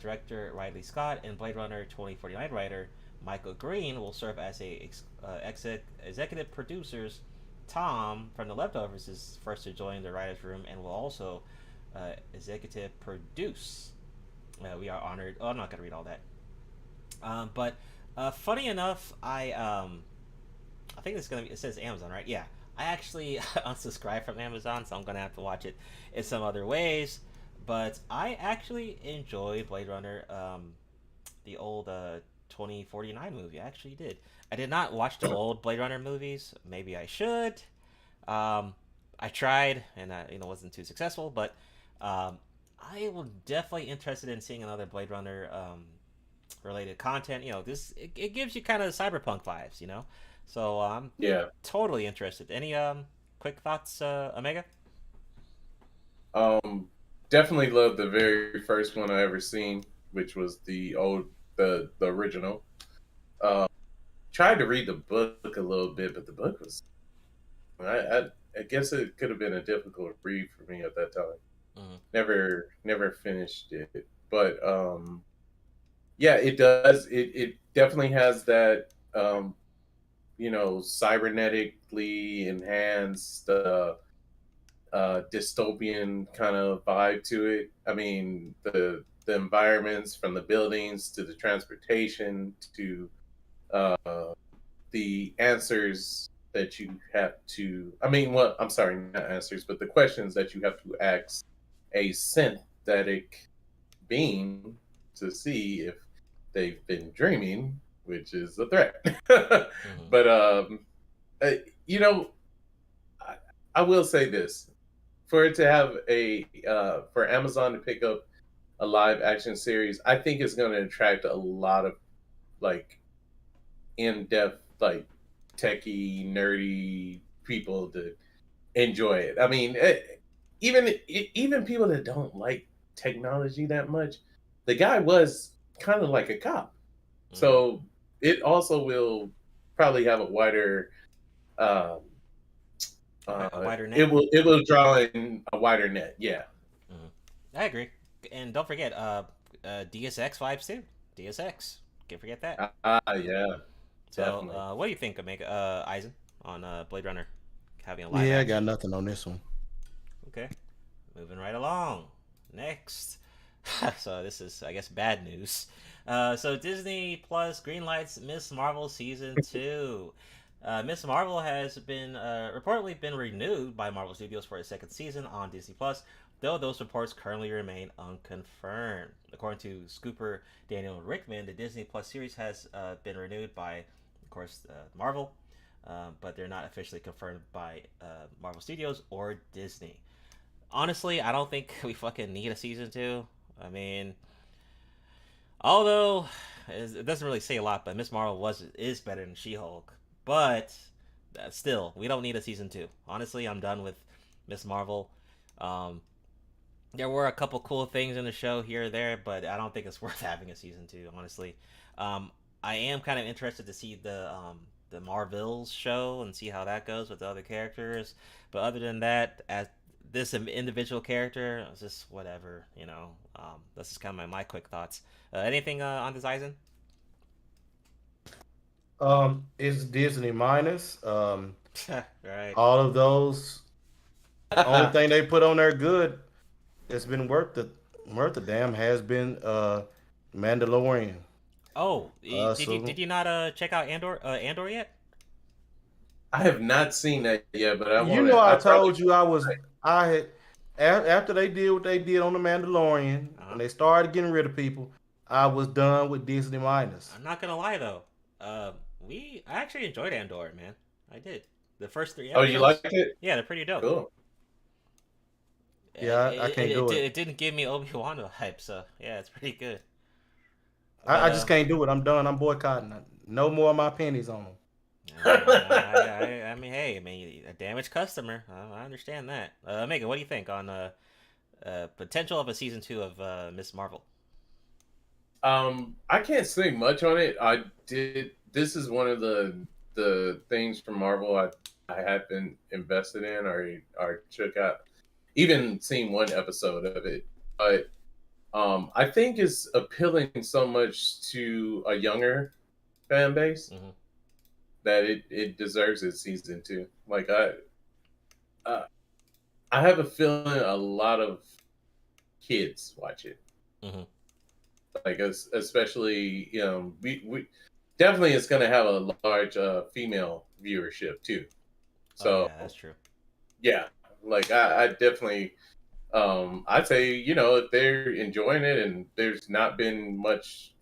director Ridley Scott and Blade Runner 2049 writer Michael Green will serve as executive producers. Tom from The Leftovers is first to join the writers' room and will also executive produce. We are honored. Oh, I'm not gonna read all that. But funny enough, I think it's gonna be. It says Amazon, right? Yeah. I actually unsubscribed from Amazon, so I'm gonna have to watch it in some other ways. But I actually enjoyed Blade Runner, the old 2049 movie. I actually did. I did not watch the old Blade Runner movies. Maybe I should. I tried, and wasn't too successful. But I am definitely interested in seeing another Blade Runner related content. It gives you kind of cyberpunk vibes. So I'm totally interested. Any quick thoughts, Omega? Definitely loved the very first one I ever seen, which was the original. Tried to read the book a little bit, but the book was I guess it could have been a difficult read for me at that time. Never finished it, but yeah, it does. It definitely has that cybernetically enhanced dystopian kind of vibe to it. I mean, the environments, from the buildings to the transportation to the answers that you have to. I mean, well, I'm sorry, not answers, but the questions that you have to ask a synthetic being to see if they've been dreaming, which is a threat. But I will say this: for it to have for Amazon to pick up a live action series, I think it's going to attract a lot of in-depth, techie, nerdy people to enjoy it. I mean, even people that don't like technology that much, the guy was kind of like a cop, so it also will probably have a wider. A wider net. It will draw in a wider net. Yeah, I agree. And don't forget, DSX vibes too. DSX, can't forget that. Yeah. So, what do you think, Omega, Eisen, on Blade Runner having a live Yeah, action? I got nothing on this one. Okay, moving right along. Next, so this is, I guess, bad news. So Disney Plus greenlights Miss Marvel season 2. Miss Marvel has been reportedly been renewed by Marvel Studios for a second season on Disney Plus, though those reports currently remain unconfirmed. According to scooper Daniel Rickman, the Disney Plus series has been renewed by, of course, Marvel, but they're not officially confirmed by Marvel Studios or Disney. Honestly, I don't think we fucking need a season 2. I mean, although it doesn't really say a lot, but Miss Marvel is better than She-Hulk. But still, we don't need a season 2. Honestly, I'm done with Miss Marvel. There were a couple cool things in the show here or there, but I don't think it's worth having a season 2, honestly. I am kind of interested to see the Marvels show and see how that goes with the other characters. But other than that, as this individual character, it's just whatever, you know. That's just kind of my quick thoughts. Anything on this Aizen? It's Disney minus. Right. All of those. The only thing they put on there good that's been worth the damn has been Mandalorian. Oh, did you not check out Andor yet? I have not seen that yet, but I want. You know, I told you I had after they did what they did on the Mandalorian, and they started getting rid of people. I was done with Disney minus. I'm not gonna lie though, I actually enjoyed Andor, man. I did. The first 3 episodes. Oh, you liked it? Yeah, they're pretty dope. Cool. Yeah, I can't do it. It didn't give me Obi-Wan hype, so yeah, it's pretty good. I just can't do it. I'm done. I'm boycotting. No more of my pennies on them. I mean, hey, a damaged customer. I understand that. Megan, what do you think on potential of a season 2 of Miss Marvel? I can't say much on it. This is one of the things from Marvel I have been invested in or check out. Even seen one episode of it, but I think it's appealing so much to a younger fan base that it deserves its season 2. Like I have a feeling a lot of kids watch it. Like especially we definitely it's going to have a large female viewership too. So yeah, that's true. Yeah, like I definitely I'd say, if they're enjoying it and there's not been much,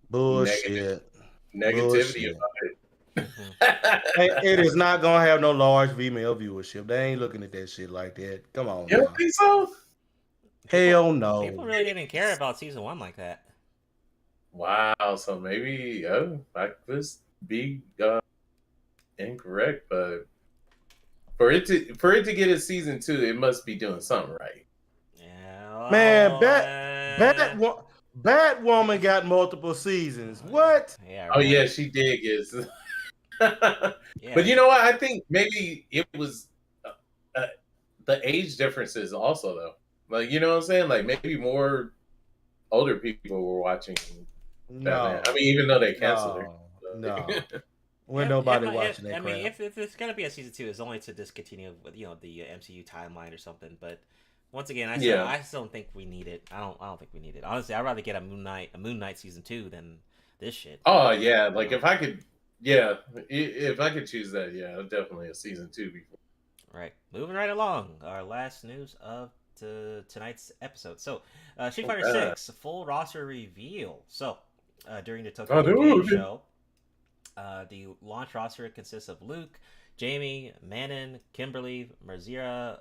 bullshit negativity about it. It is not gonna have no large female viewership. They ain't looking at that shit like that. Come on. You don't think so? Hell no. People really didn't care about season 1 like that. Wow. So maybe I could be incorrect, but for it to get a season 2, it must be doing something right. Yeah. Man, Batwoman got multiple seasons. What? Yeah. Right. Oh yeah, she did get. Yeah. But you know what? I think maybe it was the age differences also though. Like, you know what I'm saying? Like maybe more older people were watching Batman. I mean, even though they canceled her. No. When nobody watching that. I mean, if it's gonna be a season 2, it's only to discontinue with the MCU timeline or something. But once again, I still don't think we need it. I don't think we need it. Honestly, I'd rather get a Moon Knight season 2 than this shit. Oh yeah, like if I could choose that, definitely a season 2 before. Right, moving right along. Our last news of tonight's episode. So, Street Fighter 6 full roster reveal. So, during the Tokyo Game Show, the launch roster consists of Luke, Jamie, Manon, Kimberly, Merzira,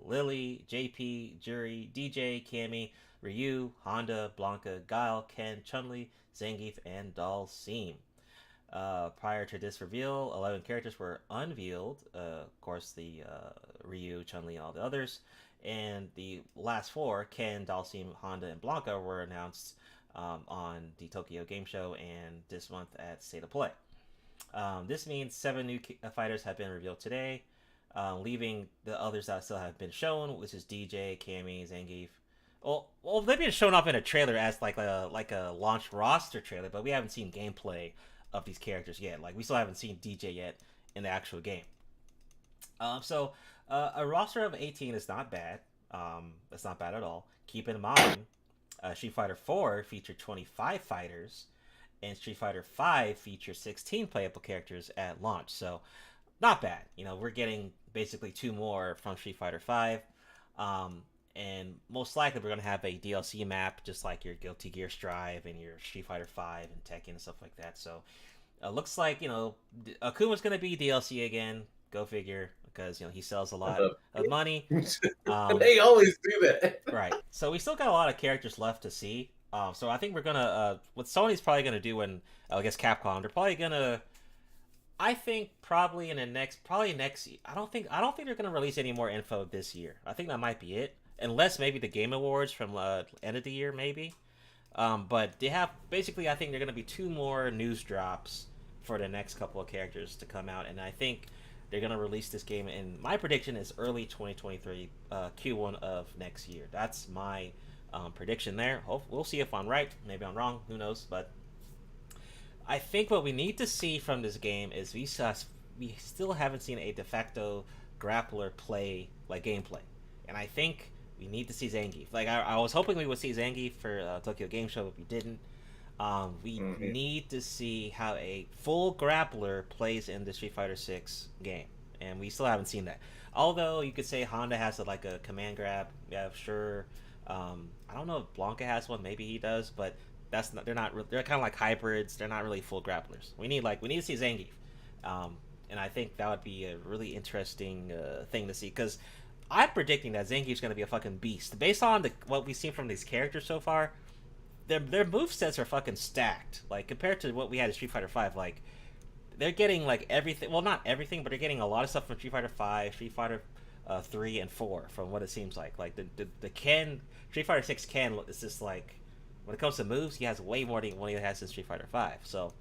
Lily, JP, Juri, DJ, Cammy, Ryu, Honda, Blanca, Guile, Ken, Chun-Li, Zangief, and Dalsim. Prior to this reveal, 11 characters were unveiled. Of course, the Ryu, Chun-Li, and all the others. And the last 4, Ken, Dalsim, Honda, and Blanca, were announced on the Tokyo Game Show and this month at State of Play. This means 7 new fighters have been revealed today, leaving the others that still have been shown, which is DJ, Cammy, Zangief. Well, they've been shown off in a trailer as like a launch roster trailer, but we haven't seen gameplay of these characters yet. Like, we still haven't seen DJ yet in the actual game. So a roster of 18 is not bad. It's not bad at all. Keep in mind, Street Fighter 4 featured 25 fighters, and Street Fighter 5 featured 16 playable characters at launch. So, not bad. We're getting basically 2 more from Street Fighter 5. And most likely we're going to have a DLC map, just like your Guilty Gear Strive and your Street Fighter 5 and Tekken and stuff like that. So, looks like, Akuma's going to be DLC again. Go figure, because, he sells a lot of money. They always do that. Right. So we still got a lot of characters left to see. So I think we're going to, what Sony's probably going to do, and I guess Capcom, they're probably going to, I think probably next, I don't think they're going to release any more info this year. I think that might be it. unless maybe the Game Awards from end of the year, maybe. But they have basically, I think there are going to be 2 more news drops for the next couple of characters to come out, and I think they're going to release this game. And my prediction is early 2023, Q1 of next year. That's my prediction there. We'll see if I'm right. Maybe I'm wrong. Who knows? But I think what we need to see from this game is we still haven't seen a de facto grappler play like gameplay, and I think we need to see Zangief. Like I was hoping we would see Zangief for Tokyo Game Show, but we didn't. We need to see how a full grappler plays in the Street Fighter 6 game, and we still haven't seen that. Although you could say Honda has a command grab, yeah, sure. I don't know if Blanca has one. Maybe he does, but that's not. They're kind of like hybrids. They're not really full grapplers. We need to see Zangief, and I think that would be a really interesting thing to see, because I'm predicting that Zangief's going to be a fucking beast based on what we've seen from these characters so far. Their movesets are fucking stacked. Like, compared to what we had in Street Fighter 5, like, they're getting, like, everything. Well, not everything, but they're getting a lot of stuff from Street Fighter 5, Street Fighter 3, and 4, from what it seems like. Like, the Street Fighter 6 Ken is just, like, when it comes to moves, he has way more than what he has in Street Fighter 5. So,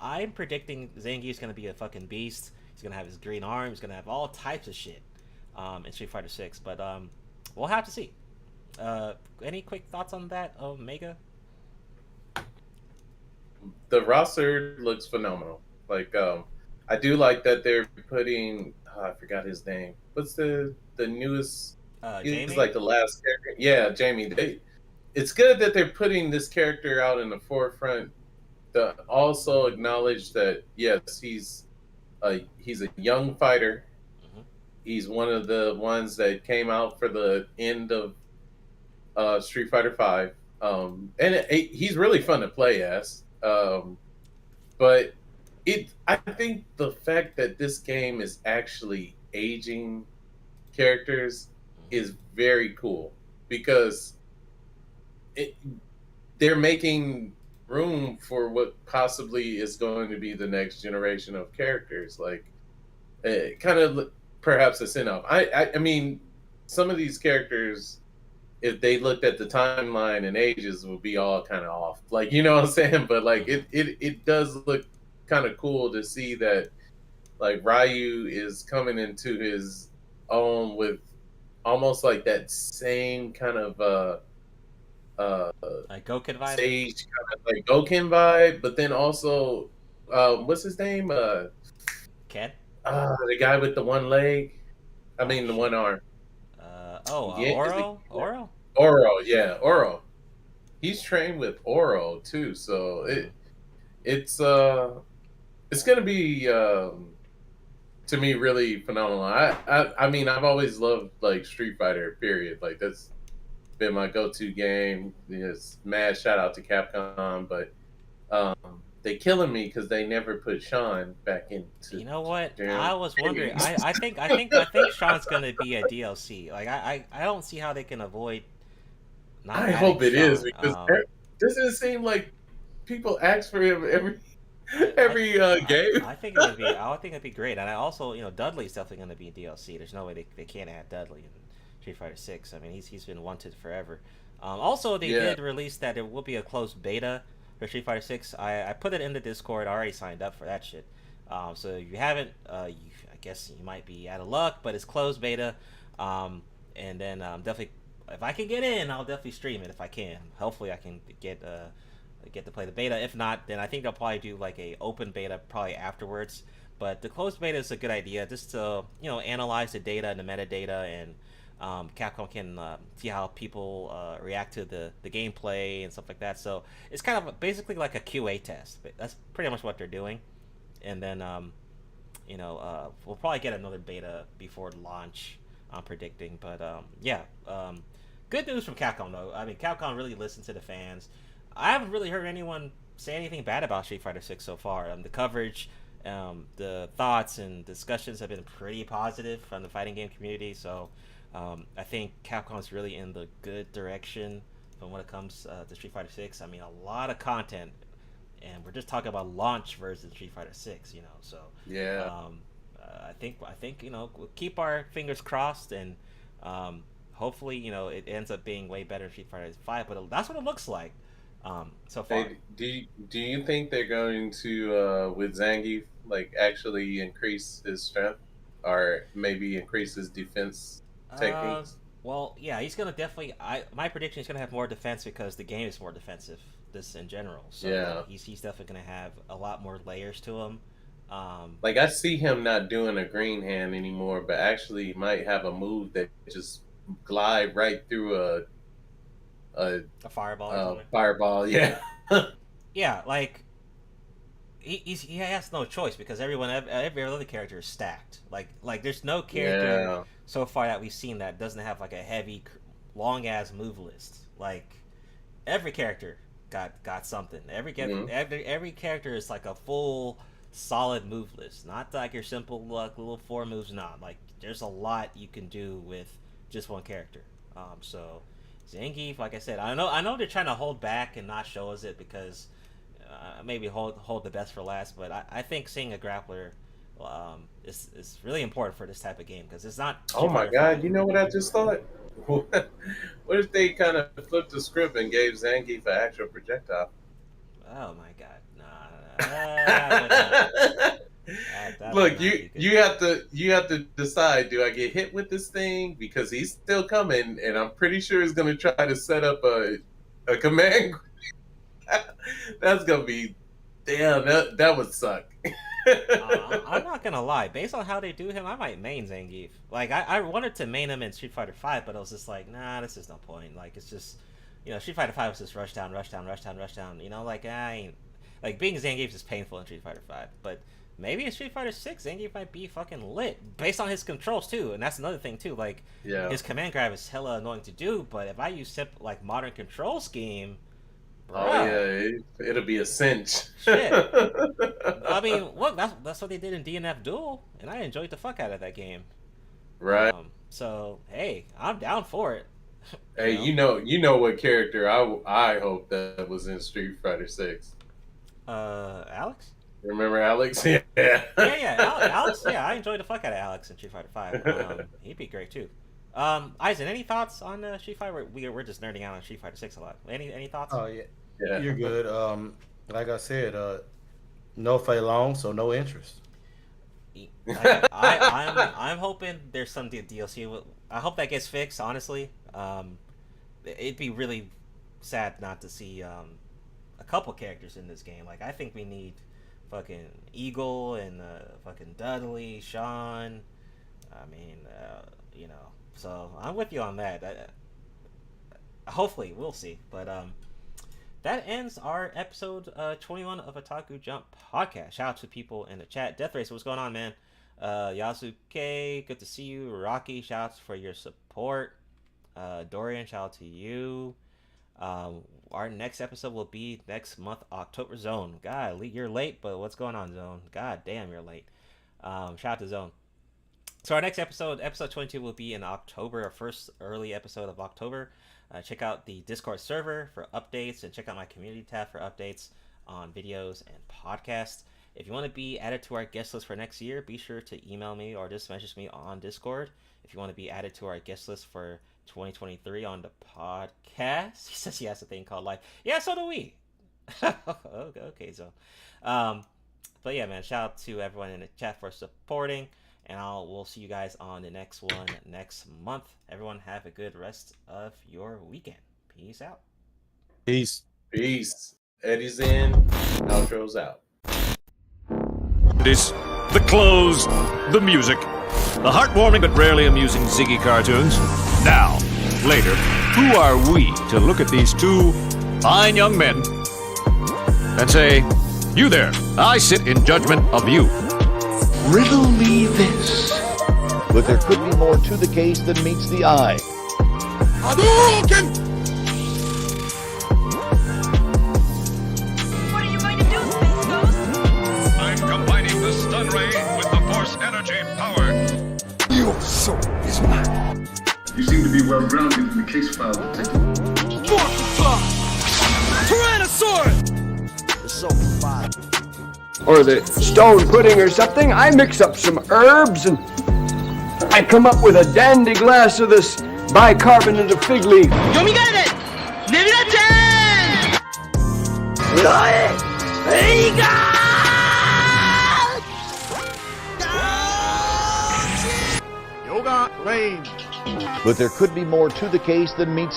I'm predicting Zangief's going to be a fucking beast. He's going to have his green arm. He's going to have all types of shit in Street Fighter 6. But, we'll have to see. Any quick thoughts on that, Mega? The roster looks phenomenal. Like, I do like that they're putting. I forgot his name. What's the newest? Jamie? He's like the last character. Yeah, Jamie. It's good that they're putting this character out in the forefront. To also acknowledge that yes, he's a young fighter. Mm-hmm. He's one of the ones that came out for the end of Street Fighter 5. And he's really fun to play as. But I think the fact that this game is actually aging characters is very cool, because they're making room for what possibly is going to be the next generation of characters. Like, kind of perhaps a sin-off. I mean, some of these characters, if they looked at the timeline and ages, would be all kind of off. Like, you know what I'm saying? But like, it does look kind of cool to see that, like, Ryu is coming into his own with almost like that same kind of like Goken vibe, stage kind of like Goken vibe, but then also what's his name? Ken? The guy with the one leg. I mean, the one arm. Oro? Oro. He's trained with Oro too, so it's gonna be to me really phenomenal. I mean, I've always loved like Street Fighter, period. Like, that's been my go-to game. Yes, mad shout out to Capcom, but they killing me because they never put Sean back into. You know what? I was wondering. I think Sean's gonna be a DLC. Like, I don't see how they can avoid. I hope it is, because doesn't it seem like people ask for him every game? I think it'd be great, and I also, Dudley's definitely gonna be a DLC. There's no way they can't add Dudley in Street Fighter 6. I mean, he's been wanted forever. Also, they did release that there will be a closed beta for Street Fighter 6. I put it in the Discord. I already signed up for that shit. So if you haven't, I guess you might be out of luck, but it's closed beta. And then definitely, if I can get in, I'll definitely stream it if I can. Hopefully, I can get to play the beta. If not, then I think they'll probably do like a open beta probably afterwards. But the closed beta is a good idea, just to analyze the data and the metadata, and Capcom can see how people react to the gameplay and stuff like that. So it's kind of basically like a QA test. That's pretty much what they're doing. And then we'll probably get another beta before launch, I'm predicting. But good news from Capcom though. I mean, Capcom really listened to the fans. I haven't really heard anyone say anything bad about Street Fighter 6 so far. The coverage, the thoughts and discussions have been pretty positive from the fighting game community. So I think Capcom's really in the good direction when it comes to Street Fighter 6. I mean, a lot of content, and we're just talking about launch versus Street Fighter 6. So I think we'll keep our fingers crossed, and hopefully, you know, it ends up being way better in Street Fighter 5, but that's what it looks like so far. Do you think they're going to with Zangief like actually increase his strength or maybe increase his defense techniques? Well, yeah, he's gonna definitely. My prediction is gonna have more defense because the game is more defensive. This in general, so yeah, he's definitely gonna have a lot more layers to him. Like I see him not doing a green hand anymore, but actually might have a move that just glide right through a fireball. Or something. Fireball, yeah. Yeah, like he has no choice because every other character is stacked. Like there's no character so far that we've seen that doesn't have like a heavy, long ass move list. Like every character got something. Every character is like a full solid move list, not like your simple like little 4 moves. Not like there's a lot you can do with just one character. So Zangief, like I said, I know they're trying to hold back and not show us it because maybe hold the best for last, but I think seeing a grappler is really important for this type of game because it's not. Oh my god! You know what I just thought? What if they kind of flipped the script and gave Zangief an actual projectile? Oh my god! Look, you have to decide: do I get hit with this thing because he's still coming, and I'm pretty sure he's going to try to set up a command. That's gonna be damn. That would suck. I'm not gonna lie. Based on how they do him, I might main Zangief. Like I wanted to main him in Street Fighter 5, but I was just like, nah, this is no point. Like it's just, you know, Street Fighter 5 was just rush down. You know, like I ain't like being Zangief is painful in Street Fighter 5, but maybe in Street Fighter 6, Zangief might be fucking lit based on his controls too, and that's another thing too. Like his command grab is hella annoying to do, but if I use like modern control scheme. Oh yeah, it'll be a cinch. Shit. I mean, look, that's what they did in DNF Duel, and I enjoyed the fuck out of that game. Right. So hey, I'm down for it. Hey, you know what character I hope that was in Street Fighter 6. Alex. Remember Alex? Yeah. Alex. Yeah, I enjoyed the fuck out of Alex in Street Fighter 5. He'd be great too. Eisen, any thoughts on Street Fighter? We're just nerding out on Street Fighter 6 a lot. Any thoughts? Oh yeah, you're good. Like I said, no Fei Long, so no interest. I'm hoping there's some DLC. I hope that gets fixed. Honestly, it'd be really sad not to see a couple characters in this game. Like I think we need fucking Eagle and fucking Dudley, Sean. I mean, you know. So I'm with you on that. Hopefully, we'll see. But that ends our episode 21 of Otaku Jump Podcast. Shout out to people in the chat. Death Race, what's going on, man? Yasuke, good to see you. Rocky, shout out for your support. Dorian, shout out to you. Our next episode will be next month, October. Zone. God, you're late, but what's going on, Zone? God damn, you're late. Shout out to Zone. So our next episode 22, will be in October, our first early episode of October. Check out the Discord server for updates and check out my community tab for updates on videos and podcasts. If you want to be added to our guest list for next year, be sure to email me or just message me on Discord. If you want to be added to our guest list for 2023 on the podcast, he says he has a thing called live. Yeah, so do we. Okay, so. But yeah, man, shout out to everyone in the chat for supporting. And we'll see you guys on the next one next month. Everyone have a good rest of your weekend. Peace out. Peace. Eddie's in. Outro's out. This, the clothes, the music, the heartwarming but rarely amusing Ziggy cartoons. Now, later, who are we to look at these two fine young men and say, "You there, I sit in judgment of you"? Riddle me this. But there could be more to the case than meets the eye. Hadouken! What are you going to do, Space Ghost? I'm combining the stun ray with the force energy power. Your soul is mine. You seem to be well grounded in the case file, Detective. The SoulProviderZ. Or the stone pudding or something. I mix up some herbs and I come up with a dandy glass of this bicarbonate of fig leaf. Yomigaru! Nebula-chan! But there could be more to the case than meets